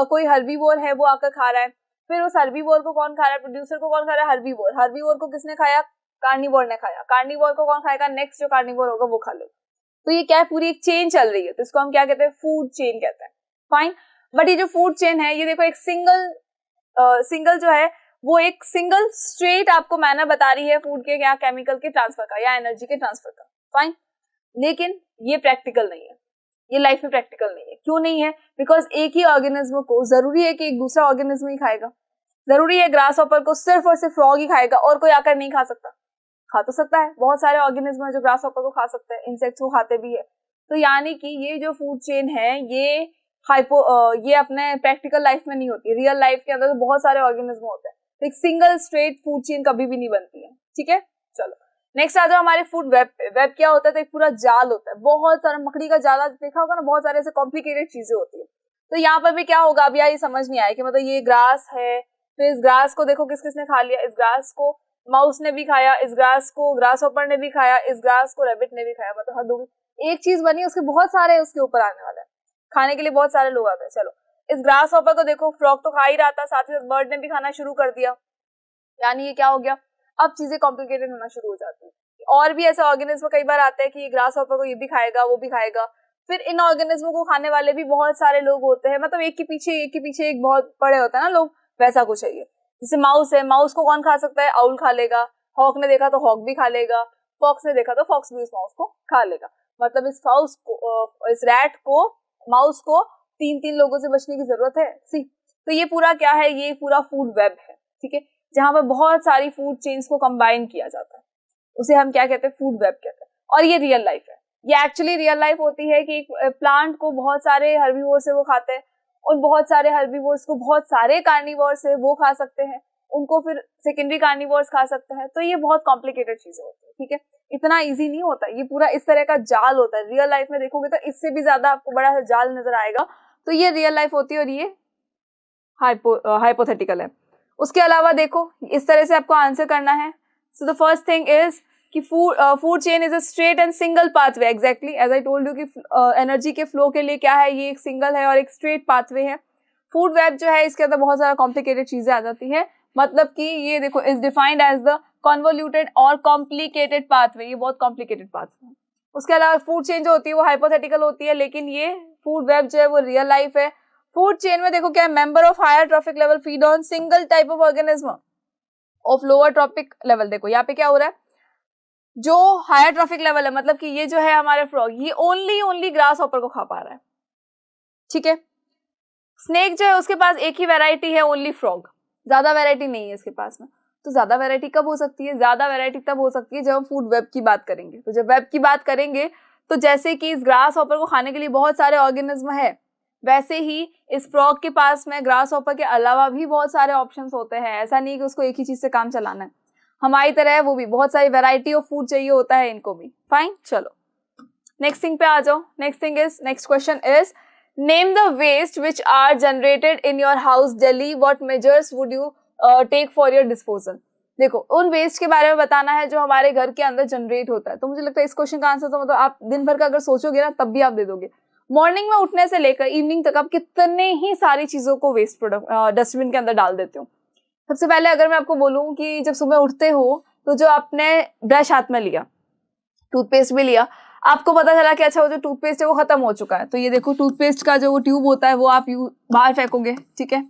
कोई हर्बीवोर है वो आकर खा रहा है। फिर उस हर्बीवोर को कौन खा रहा है? प्रोड्यूसर को कौन खा रहा है? हर्बीवोर। हर्बीवोर को किसने खाया? कार्निवोर ने खाया। कार्निवोर को कौन खाएगा? नेक्स्ट जो कार्निवोर होगा वो खा लेगा। तो ये क्या है, पूरी एक चेन चल रही है, तो इसको हम क्या कहते हैं? फूड चेन कहते हैं। फाइन, बट ये जो फूड चेन है ये देखो एक सिंगल जो है वो एक सिंगल स्ट्रेट आपको मैनर बता रही है फूड के या केमिकल के ट्रांसफर का या एनर्जी के ट्रांसफर का। फाइन, लेकिन ये प्रैक्टिकल नहीं है, ये लाइफ में प्रैक्टिकल नहीं है। क्यों नहीं है? बिकॉज एक ही ऑर्गेनिज्म को जरूरी है कि एक दूसरा ऑर्गेनिज्म ही खाएगा? जरूरी है ग्रास हॉपर को सिर्फ और सिर्फ फ्रॉग ही खाएगा और कोई आकर नहीं खा सकता? खा तो सकता है, बहुत सारे ऑर्गेनिज्म है जो ग्रास हॉपर को खा सकते हैं, इंसेक्ट्स को खाते भी है। तो यानी कि ये जो फूड चेन है ये अपने प्रैक्टिकल लाइफ में नहीं होती है। रियल लाइफ के अंदर तो बहुत सारे ऑर्गेनिज्म होते हैं, तो एक सिंगल स्ट्रेट फूड चेन कभी भी नहीं बनती है। ठीक है, चलो नेक्स्ट आ जाओ हमारे फूड वेब पे। वेब क्या होता है? तो एक पूरा जाल होता है, बहुत सारा मकड़ी का जाला देखा होगा ना, बहुत सारे ऐसे कॉम्प्लिकेटेड चीजें होती है। तो यहाँ पर भी क्या होगा, अब यार ये समझ नहीं आया कि मतलब ये ग्रास है, फिर इस ग्रास को देखो किस किसने खा लिया। इस ग्रास को माउस ने भी खाया, इस ग्रास को ग्रास हॉपर ने भी खाया, इस ग्रास को रैबिट ने भी खाया। मतलब हद होगी, एक चीज बनी उसके बहुत सारे उसके ऊपर आने वाला है, खाने के लिए बहुत सारे लोग आ गए। चलो इस ग्रास हॉपर को देखो, फ्रॉग तो खा ही रहा था, साथ ही साथ बर्ड ने भी खाना शुरू कर दिया। यानी ये क्या हो गया, अब चीजें कॉम्प्लिकेटेड होना शुरू हो जाती है। और भी ऐसे ऑर्गेनिज्म कई बार आते हैं कि ग्रास हॉपर को ये भी खाएगा वो भी खाएगा। फिर इन ऑर्गेनिज्मों को खाने वाले भी बहुत सारे लोग होते हैं, मतलब एक के पीछे एक बहुत बड़े होता है ना लोग, वैसा कुछ है ये। जैसे माउस है, माउस को कौन खा सकता है? आउल खा लेगा। हॉक ने देखा तो हॉक भी खा लेगा। फॉक्स ने देखा तो फॉक्स भी उस माउस को खा लेगा। मतलब इस रैट को, माउस को 3-3 लोगों से बचने की जरूरत है। सी, तो ये पूरा क्या है, ये पूरा फूड वेब है। ठीक है, जहां पर बहुत सारी फूड चेन्स को कंबाइन किया जाता है, उसे हम क्या कहते हैं? फूड वेब कहते हैं। और ये रियल लाइफ है, ये एक्चुअली रियल लाइफ होती है कि एक प्लांट को बहुत सारे हर्बीवोर्स है वो खाते हैं, और बहुत सारे हर्बीवोर्स को बहुत सारे कार्निवोर्स है वो खा सकते हैं, उनको फिर सेकेंडरी कार्निवोर्स खा सकते हैं। तो ये बहुत कॉम्प्लिकेटेड चीजें होती है। ठीक है, इतना इजी नहीं होता, ये पूरा इस तरह का जाल होता है। रियल लाइफ में देखोगे तो इससे भी ज्यादा आपको बड़ा सा जाल नजर आएगा। तो ये रियल लाइफ होती है और ये हाइपोथेटिकल है। उसके अलावा देखो इस तरह से आपको आंसर करना है। So the first thing is कि food chain is a straight and single pathway. Exactly as I told you कि एनर्जी के फ्लो के लिए क्या है, ये एक सिंगल है और एक स्ट्रेट पाथवे है। फूड वेब जो है इसके अंदर बहुत सारा कॉम्प्लिकेटेड चीजें आ जाती है। मतलब कि ये देखो is defined as the convoluted और कॉम्प्लिकेटेड पाथवे, ये बहुत कॉम्प्लिकेटेड पाथवे है। उसके अलावा फूड चेन जो होती है वो हाइपोथेटिकल होती है, लेकिन ये फूड वेब जो है वो रियल लाइफ है। फूड चेन में देखो क्या है, member of higher trophic level feed on single type of organism of lower trophic level. देखो यहाँ पे क्या हो रहा है, जो हायर ट्रॉफिक लेवल है, मतलब कि ये जो है हमारे फ्रॉग, ये ओनली ग्रास हॉपर को खा पा रहा है। ठीक है, स्नेक जो है उसके पास एक ही वैरायटी है, ओनली फ्रॉग, ज्यादा वैरायटी नहीं है इसके पास में। तो ज्यादा वैरायटी कब हो सकती है? ज्यादा वैरायटी तब हो सकती है जब हम फूड वेब की बात करेंगे। तो जब वेब की बात करेंगे तो जैसे कि इस ग्रास हॉपर को खाने के लिए बहुत सारे ऑर्गेनिज्म है, वैसे ही इस फ्रॉग के पास में ग्रास हॉपर के अलावा भी बहुत सारे ऑप्शंस होते हैं। ऐसा नहीं कि उसको एक ही चीज से काम चलाना है, हमारी तरह है वो भी, बहुत सारी वैरायटी ऑफ फूड चाहिए होता है इनको भी। फाइन, चलो नेक्स्ट थिंग पे आ जाओ। Next question is name the waste which are generated in your house daily, what measures would you take for your disposal. देखो उन वेस्ट के बारे में बताना है जो हमारे घर के अंदर जनरेट होता है। तो मुझे लगता है इस क्वेश्चन का आंसर तो मतलब आप दिन भर का अगर सोचोगे ना तब भी आप दे दोगे। मॉर्निंग में उठने से लेकर इवनिंग तक आप कितने ही सारी चीजों को वेस्ट प्रोडक्ट डस्टबिन के अंदर डाल देते हो। सबसे पहले अगर मैं आपको बोलूं कि जब सुबह उठते हो तो जो आपने ब्रश हाथ में लिया, टूथपेस्ट भी लिया, आपको पता चला कि अच्छा वो जो टूथपेस्ट है वो खत्म हो चुका है, तो ये देखो टूथपेस्ट का जो वो ट्यूब होता है वो आप बाहर फेंकोगे, ठीक है,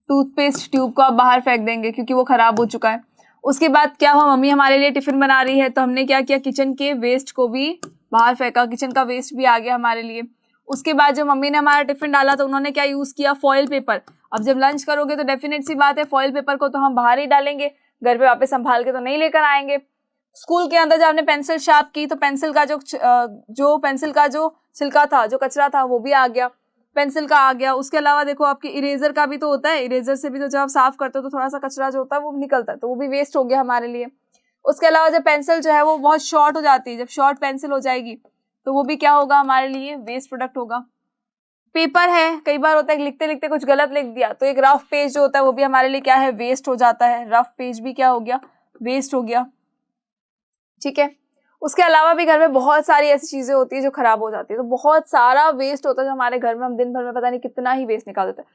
टूथपेस्ट ट्यूब को आप बाहर फेंक देंगे क्योंकि वो खराब हो चुका है। उसके बाद क्या हुआ, मम्मी हमारे लिए टिफिन बना रही है तो हमने क्या किया, किचन के वेस्ट को भी बाहर फेंका, किचन का वेस्ट भी आ गया हमारे लिए। उसके बाद जब मम्मी ने हमारा टिफिन डाला तो उन्होंने क्या यूज किया, फॉइल पेपर। अब जब लंच करोगे तो डेफिनेट सी बात है फॉइल पेपर को तो हम बाहर ही डालेंगे, घर पे वापस संभाल के तो नहीं लेकर आएंगे। स्कूल के अंदर जब आपने पेंसिल शार्प की तो पेंसिल का जो छिलका था, जो कचरा था वो भी आ गया, पेंसिल का आ गया। उसके अलावा देखो आपके इरेजर का भी तो होता है, इरेजर से भी तो जब आप साफ करते हो तो थोड़ा सा कचरा जो होता है वो निकलता है, तो वो भी वेस्ट हो गया हमारे लिए। उसके अलावा जब पेंसिल जो है वो बहुत शॉर्ट हो जाती है, जब शॉर्ट पेंसिल हो जाएगी तो वो भी क्या होगा, हमारे लिए वेस्ट प्रोडक्ट होगा। पेपर है, कई बार होता है लिखते लिखते कुछ गलत लिख दिया तो एक रफ पेज जो होता है वो भी हमारे लिए क्या है, वेस्ट हो जाता है। रफ पेज भी क्या हो गया, वेस्ट हो गया, ठीक है। उसके अलावा भी घर में बहुत सारी ऐसी चीजें होती है जो खराब हो जाती है, तो बहुत सारा वेस्ट होता है जो हमारे घर में हम दिन भर में पता नहीं कितना ही वेस्ट निकाल देते हैं।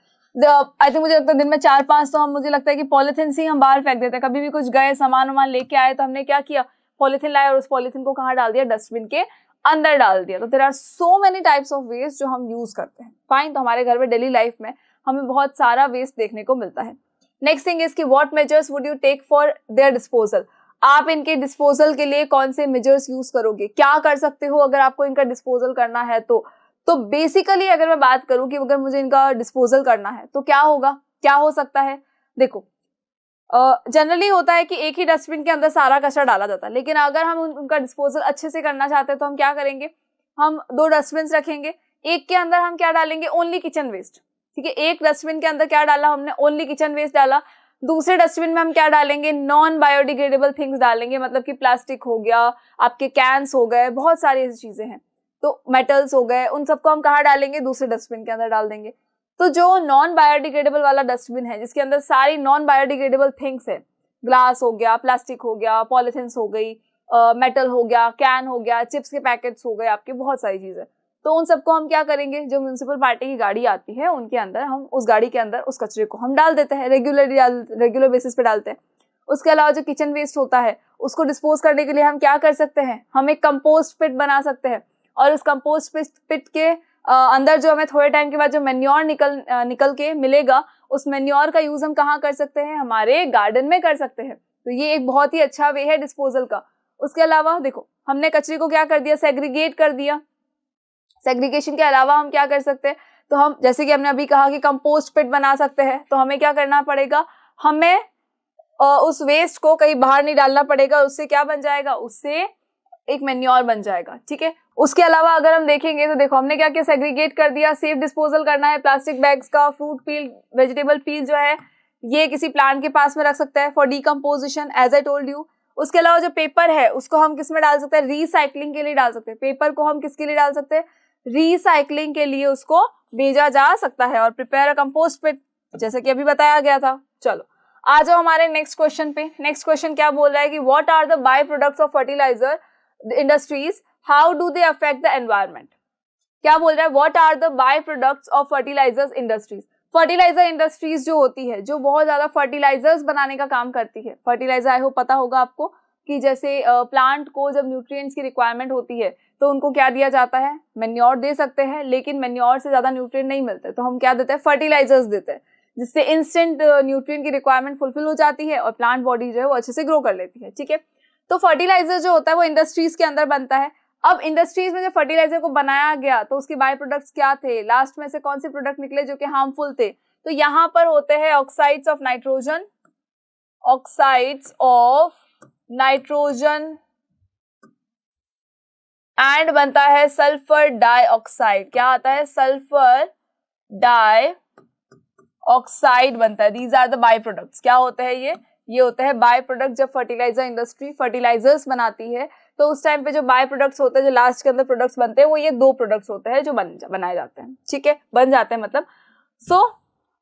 आई थिंक मुझे लगता है दिन में 4-5 तो मुझे लगता है कि पॉलिथीन से ही हम बाहर फेंक देते हैं। कभी भी कुछ गए सामान वामान लेके आए तो हमने क्या किया, पॉलिथीन लाया और उस पॉलिथीन को कहाँ डाल दिया, डस्टबिन के अंदर डाल दिया। तो there are so many types of waste जो हम यूज करते हैं। फाइन, तो हमारे घर में डेली लाइफ में हमें बहुत सारा वेस्ट देखने को मिलता है। नेक्स्ट थिंग इज कि what measures would you take for their disposal. आप इनके डिस्पोजल के लिए कौन से मेजर्स यूज करोगे, क्या कर सकते हो अगर आपको इनका डिस्पोजल करना है तो बेसिकली अगर मैं बात करूं कि अगर मुझे इनका डिस्पोजल करना है तो क्या होगा, क्या हो सकता है। देखो जनरली होता है कि एक ही डस्टबिन के अंदर सारा कचरा डाला जाता है, लेकिन अगर हम उनका डिस्पोजल अच्छे से करना चाहते हैं तो हम क्या करेंगे, हम 2 डस्टबिन रखेंगे। एक के अंदर हम क्या डालेंगे, ओनली किचन वेस्ट, ठीक है। एक डस्टबिन के अंदर क्या डाला हमने, ओनली किचन वेस्ट डाला। दूसरे डस्टबिन में हम क्या डालेंगे, नॉन बायोडिग्रेडेबल थिंग्स डालेंगे, मतलब कि प्लास्टिक हो गया, आपके कैंस हो गए, बहुत सारी ऐसी चीजें हैं, तो मेटल्स हो गए, उन सबको हम कहाँ डालेंगे, दूसरे डस्टबिन के अंदर डाल देंगे। तो जो नॉन बायोडिग्रेडेबल वाला डस्टबिन है जिसके अंदर सारी नॉन बायोडिग्रेडेबल थिंग्स है, ग्लास हो गया, प्लास्टिक हो गया, पॉलिथिन्स हो गई, मेटल हो गया, कैन हो गया, चिप्स के पैकेट्स हो गए, आपकी बहुत सारी चीजें, तो उन सबको हम क्या करेंगे, जो म्युनिसिपल पार्टी की गाड़ी आती है उनके अंदर हम उस गाड़ी के अंदर उस कचरे को हम डाल देते हैं, रेगुलर बेसिस पे डालते हैं। उसके अलावा जो किचन वेस्ट होता है उसको डिस्पोज करने के लिए हम क्या कर सकते हैं, हम एक कंपोस्ट पिट बना सकते हैं, और उस कंपोस्ट पिट के अंदर जो हमें थोड़े टाइम के बाद जो मैन्योर निकल के मिलेगा, उस मैन्योर का यूज हम कहाँ कर सकते हैं, हमारे गार्डन में कर सकते हैं। तो ये एक बहुत ही अच्छा वे है डिस्पोजल का। उसके अलावा देखो हमने कचरे को क्या कर दिया, सेग्रीगेट कर दिया। सेग्रीगेशन के अलावा हम क्या कर सकते हैं, तो हम जैसे कि हमने अभी कहा कि कंपोस्ट पिट बना सकते हैं, तो हमें क्या करना पड़ेगा, हमें उस वेस्ट को कहीं बाहर नहीं डालना पड़ेगा, उससे क्या बन जाएगा, उससे एक मैन्योर बन जाएगा, ठीक है। उसके अलावा अगर हम देखेंगे तो देखो हमने क्या किया, सेग्रीगेट कर दिया, सेफ डिस्पोजल करना है प्लास्टिक बैग्स का, फ्रूट पील, वेजिटेबल पील जो है ये किसी प्लांट के पास में रख सकता है for decomposition, as I told you. उसके अलावा जो पेपर है उसको हम किस में डाल सकते हैं, रीसाइक्लिंग के लिए डाल सकते हैं। पेपर को हम किसके लिए डाल सकते हैं, रीसाइक्लिंग के लिए उसको भेजा जा सकता है, और प्रिपेयर अ कंपोस्ट पिट जैसे कि अभी बताया गया था। चलो आ जाओ हमारे नेक्स्ट क्वेश्चन पे। नेक्स्ट क्वेश्चन क्या बोल रहा है कि what are the by products of fertiliser industries, how do they affect the environment. क्या बोल रहा है, what are the by products of fertilisers industries. Fertiliser industries जो होती है, जो बहुत ज्यादा फर्टिलाइजर्स बनाने का काम करती है। फर्टिलाइजर आई होप पता होगा आपको कि जैसे प्लांट को जब न्यूट्रिएंट्स की रिक्वायरमेंट होती है तो उनको क्या दिया जाता है, मैन्योर दे सकते हैं, लेकिन मैन्योर से ज्यादा न्यूट्रिएंट नहीं मिलते तो हम क्या देते हैं, फर्टिलाइजर्स देते हैं, जिससे इंस्टेंट न्यूट्रिएंट की रिक्वायरमेंट फुलफिल हो जाती है और प्लांट बॉडी जो है वो अच्छे से ग्रो कर लेती है, ठीक है। तो फर्टिलाइजर जो होता है वो इंडस्ट्रीज के अंदर बनता है। अब इंडस्ट्रीज में जब फर्टिलाइजर को बनाया गया तो उसके बाय प्रोडक्ट्स क्या थे, लास्ट में से कौन से प्रोडक्ट निकले जो कि हार्मफुल थे, तो यहाँ पर होते हैं oxides of nitrogen, oxides of nitrogen, and बनता है सल्फर डाइऑक्साइड। क्या आता है, सल्फर डाइऑक्साइड बनता है। These are the by products. क्या होते हैं ये, ये होता है बाय प्रोडक्ट। जब फर्टिलाइजर इंडस्ट्री फर्टिलाइजर्स बनाती है तो उस टाइम पे जो बाय प्रोडक्ट्स होते हैं, जो लास्ट के अंदर प्रोडक्ट्स बनते हैं, वो ये 2 प्रोडक्ट्स होते हैं जो बनाए जाते हैं, ठीक है, बन जाते हैं मतलब। So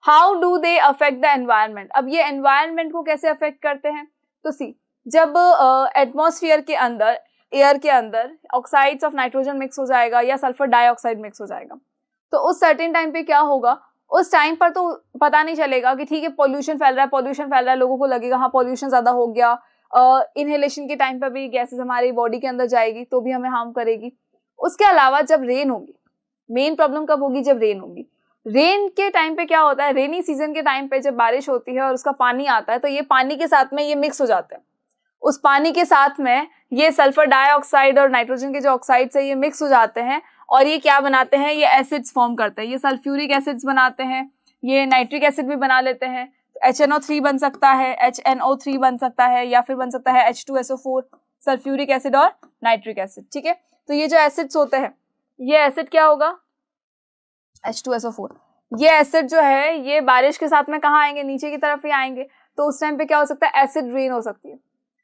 how do they affect the environment? अब ये एनवायरनमेंट को कैसे अफेक्ट करते हैं? तो सी, जब एटमॉस्फेयर के अंदर, एयर के अंदर ऑक्साइड्स ऑफ नाइट्रोजन मिक्स हो जाएगा या सल्फर डाइऑक्साइड मिक्स हो जाएगा, तो उस सर्टेन टाइम पे क्या होगा, उस टाइम पर तो पता नहीं चलेगा कि ठीक है पॉल्यूशन फैल रहा है, लोगों को लगेगा हाँ पॉल्यूशन ज्यादा हो गया। इनहेलेशन के टाइम पर भी गैसेस हमारी बॉडी के अंदर जाएगी तो भी हमें हार्म करेगी। उसके अलावा जब रेन होगी, मेन प्रॉब्लम कब होगी? जब रेन होगी। रेन के टाइम पे क्या होता है, रेनी सीजन के टाइम पे जब बारिश होती है और उसका पानी आता है तो ये पानी के साथ में ये मिक्स हो जाते हैं। उस पानी के साथ में ये सल्फर डाइऑक्साइड और नाइट्रोजन के जो ऑक्साइड्स है ये मिक्स हो जाते हैं और ये क्या बनाते हैं, ये एसिड्स फॉर्म करते हैं। ये सल्फ्यूरिक एसिड्स बनाते हैं, ये नाइट्रिक एसिड भी बना लेते हैं। HNO3 बन सकता है, HNO3 बन सकता है, या फिर बन सकता है H2SO4, सल्फ्यूरिक एसिड और नाइट्रिक एसिड, ठीक है। तो ये जो एसिड्स होते हैं, ये एसिड क्या होगा, H2SO4। ये एसिड जो है ये बारिश के साथ में कहाँ आएंगे, नीचे की तरफ ही आएंगे। तो उस टाइम पे क्या हो सकता है, एसिड रेन हो सकती है।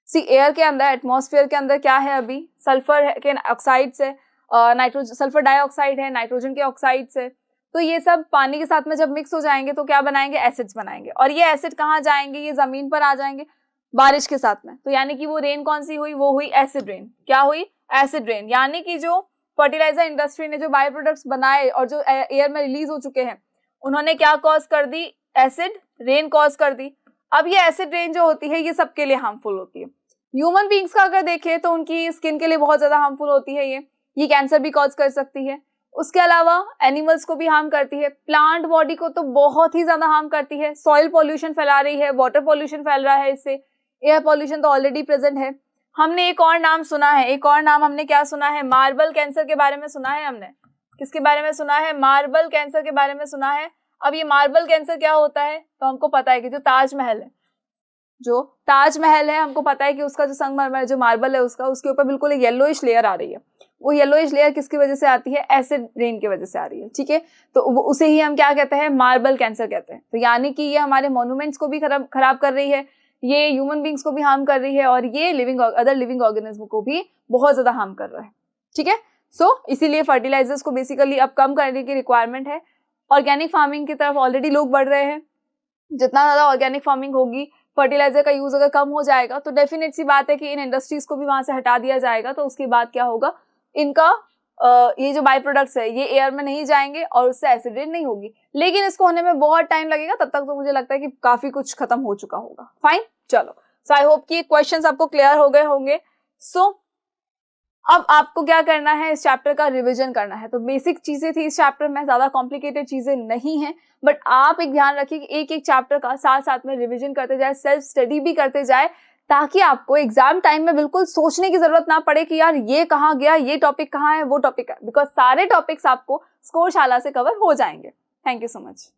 सी, एयर के अंदर, एटमॉस्फेयर के अंदर क्या है, अभी सल्फर के ऑक्साइड्स है, नाइट्रोजन, सल्फर डाइऑक्साइड है, नाइट्रोजन के ऑक्साइड्स है। तो ये सब पानी के साथ में जब मिक्स हो जाएंगे तो क्या बनाएंगे, एसिड्स बनाएंगे। और ये एसिड कहाँ जाएंगे, ये जमीन पर आ जाएंगे बारिश के साथ में। तो यानी कि वो रेन कौन सी हुई, वो हुई एसिड रेन। क्या हुई, एसिड रेन। यानी कि जो फर्टिलाइजर इंडस्ट्री ने जो बाय प्रोडक्ट्स बनाए और जो एयर में रिलीज हो चुके हैं, उन्होंने क्या कॉज कर दी, एसिड रेन कॉज कर दी। अब ये एसिड रेन जो होती है ये सबके लिए हार्मफुल होती है। ह्यूमन बींग्स का अगर देखें तो उनकी स्किन के लिए बहुत ज्यादा हार्मफुल होती है ये कैंसर भी कॉज कर सकती है। उसके अलावा एनिमल्स को भी हार्म करती है, प्लांट बॉडी को तो बहुत ही ज्यादा हार्म करती है। सॉइल पॉल्यूशन फैला रही है, वाटर पॉल्यूशन फैल रहा है इससे, एयर पॉल्यूशन तो ऑलरेडी प्रेजेंट है। हमने एक और नाम सुना है, एक और नाम हमने क्या सुना है, मार्बल कैंसर के बारे में सुना है हमने। किसके बारे में सुना है, मार्बल कैंसर के बारे में सुना है। अब ये मार्बल कैंसर क्या होता है, तो हमको पता है कि जो ताजमहल है हमको पता है कि उसका जो संगमरमर जो मार्बल है उसके ऊपर बिल्कुल एक येलोइश लेयर आ रही है। वो येलोइश लेयर किसकी वजह से आती है, एसिड रेन की वजह से आ रही है, ठीक है। तो उसे ही हम क्या कहते हैं, मार्बल कैंसर कहते हैं। तो यानी कि ये हमारे मॉन्यूमेंट्स को भी खराब कर रही है, ये ह्यूमन बींग्स को भी हार्म कर रही है और ये अदर लिविंग ऑर्गेनिज्म को भी बहुत ज्यादा हार्म कर रहा है, ठीक है। सो इसीलिए फर्टिलाइजर्स को बेसिकली अब कम करने की रिक्वायरमेंट है। ऑर्गेनिक फार्मिंग की तरफ ऑलरेडी लोग बढ़ रहे हैं। जितना ज्यादा ऑर्गेनिक फार्मिंग होगी, फर्टिलाइजर का यूज अगर कम हो जाएगा तो डेफिनेट सी बात है कि इन इंडस्ट्रीज को भी वहां से हटा दिया जाएगा। तो उसके बाद क्या होगा, इनका ये जो बाय प्रोडक्ट्स है ये एयर में नहीं जाएंगे और उससे एसिड रेन नहीं होगी। लेकिन इसको होने में बहुत टाइम लगेगा, तब तक तो मुझे लगता है कि काफी कुछ खत्म हो चुका होगा। फाइन, चलो। सो आई होप कि क्वेश्चंस आपको क्लियर हो गए होंगे। सो अब आपको क्या करना है, इस चैप्टर का रिवीजन करना है। तो बेसिक चीजें थी इस चैप्टर में, ज्यादा कॉम्प्लिकेटेड चीजें नहीं है। बट आप एक ध्यान रखिए कि एक एक चैप्टर का साथ साथ में रिवीजन करते जाए, सेल्फ स्टडी भी करते जाए, ताकि आपको एग्जाम टाइम में बिल्कुल सोचने की जरूरत ना पड़े कि यार ये कहाँ गया, ये टॉपिक कहाँ है, वो टॉपिक है। बिकॉज सारे टॉपिक्स आपको स्कोरशाला से कवर हो जाएंगे। Thank you so much.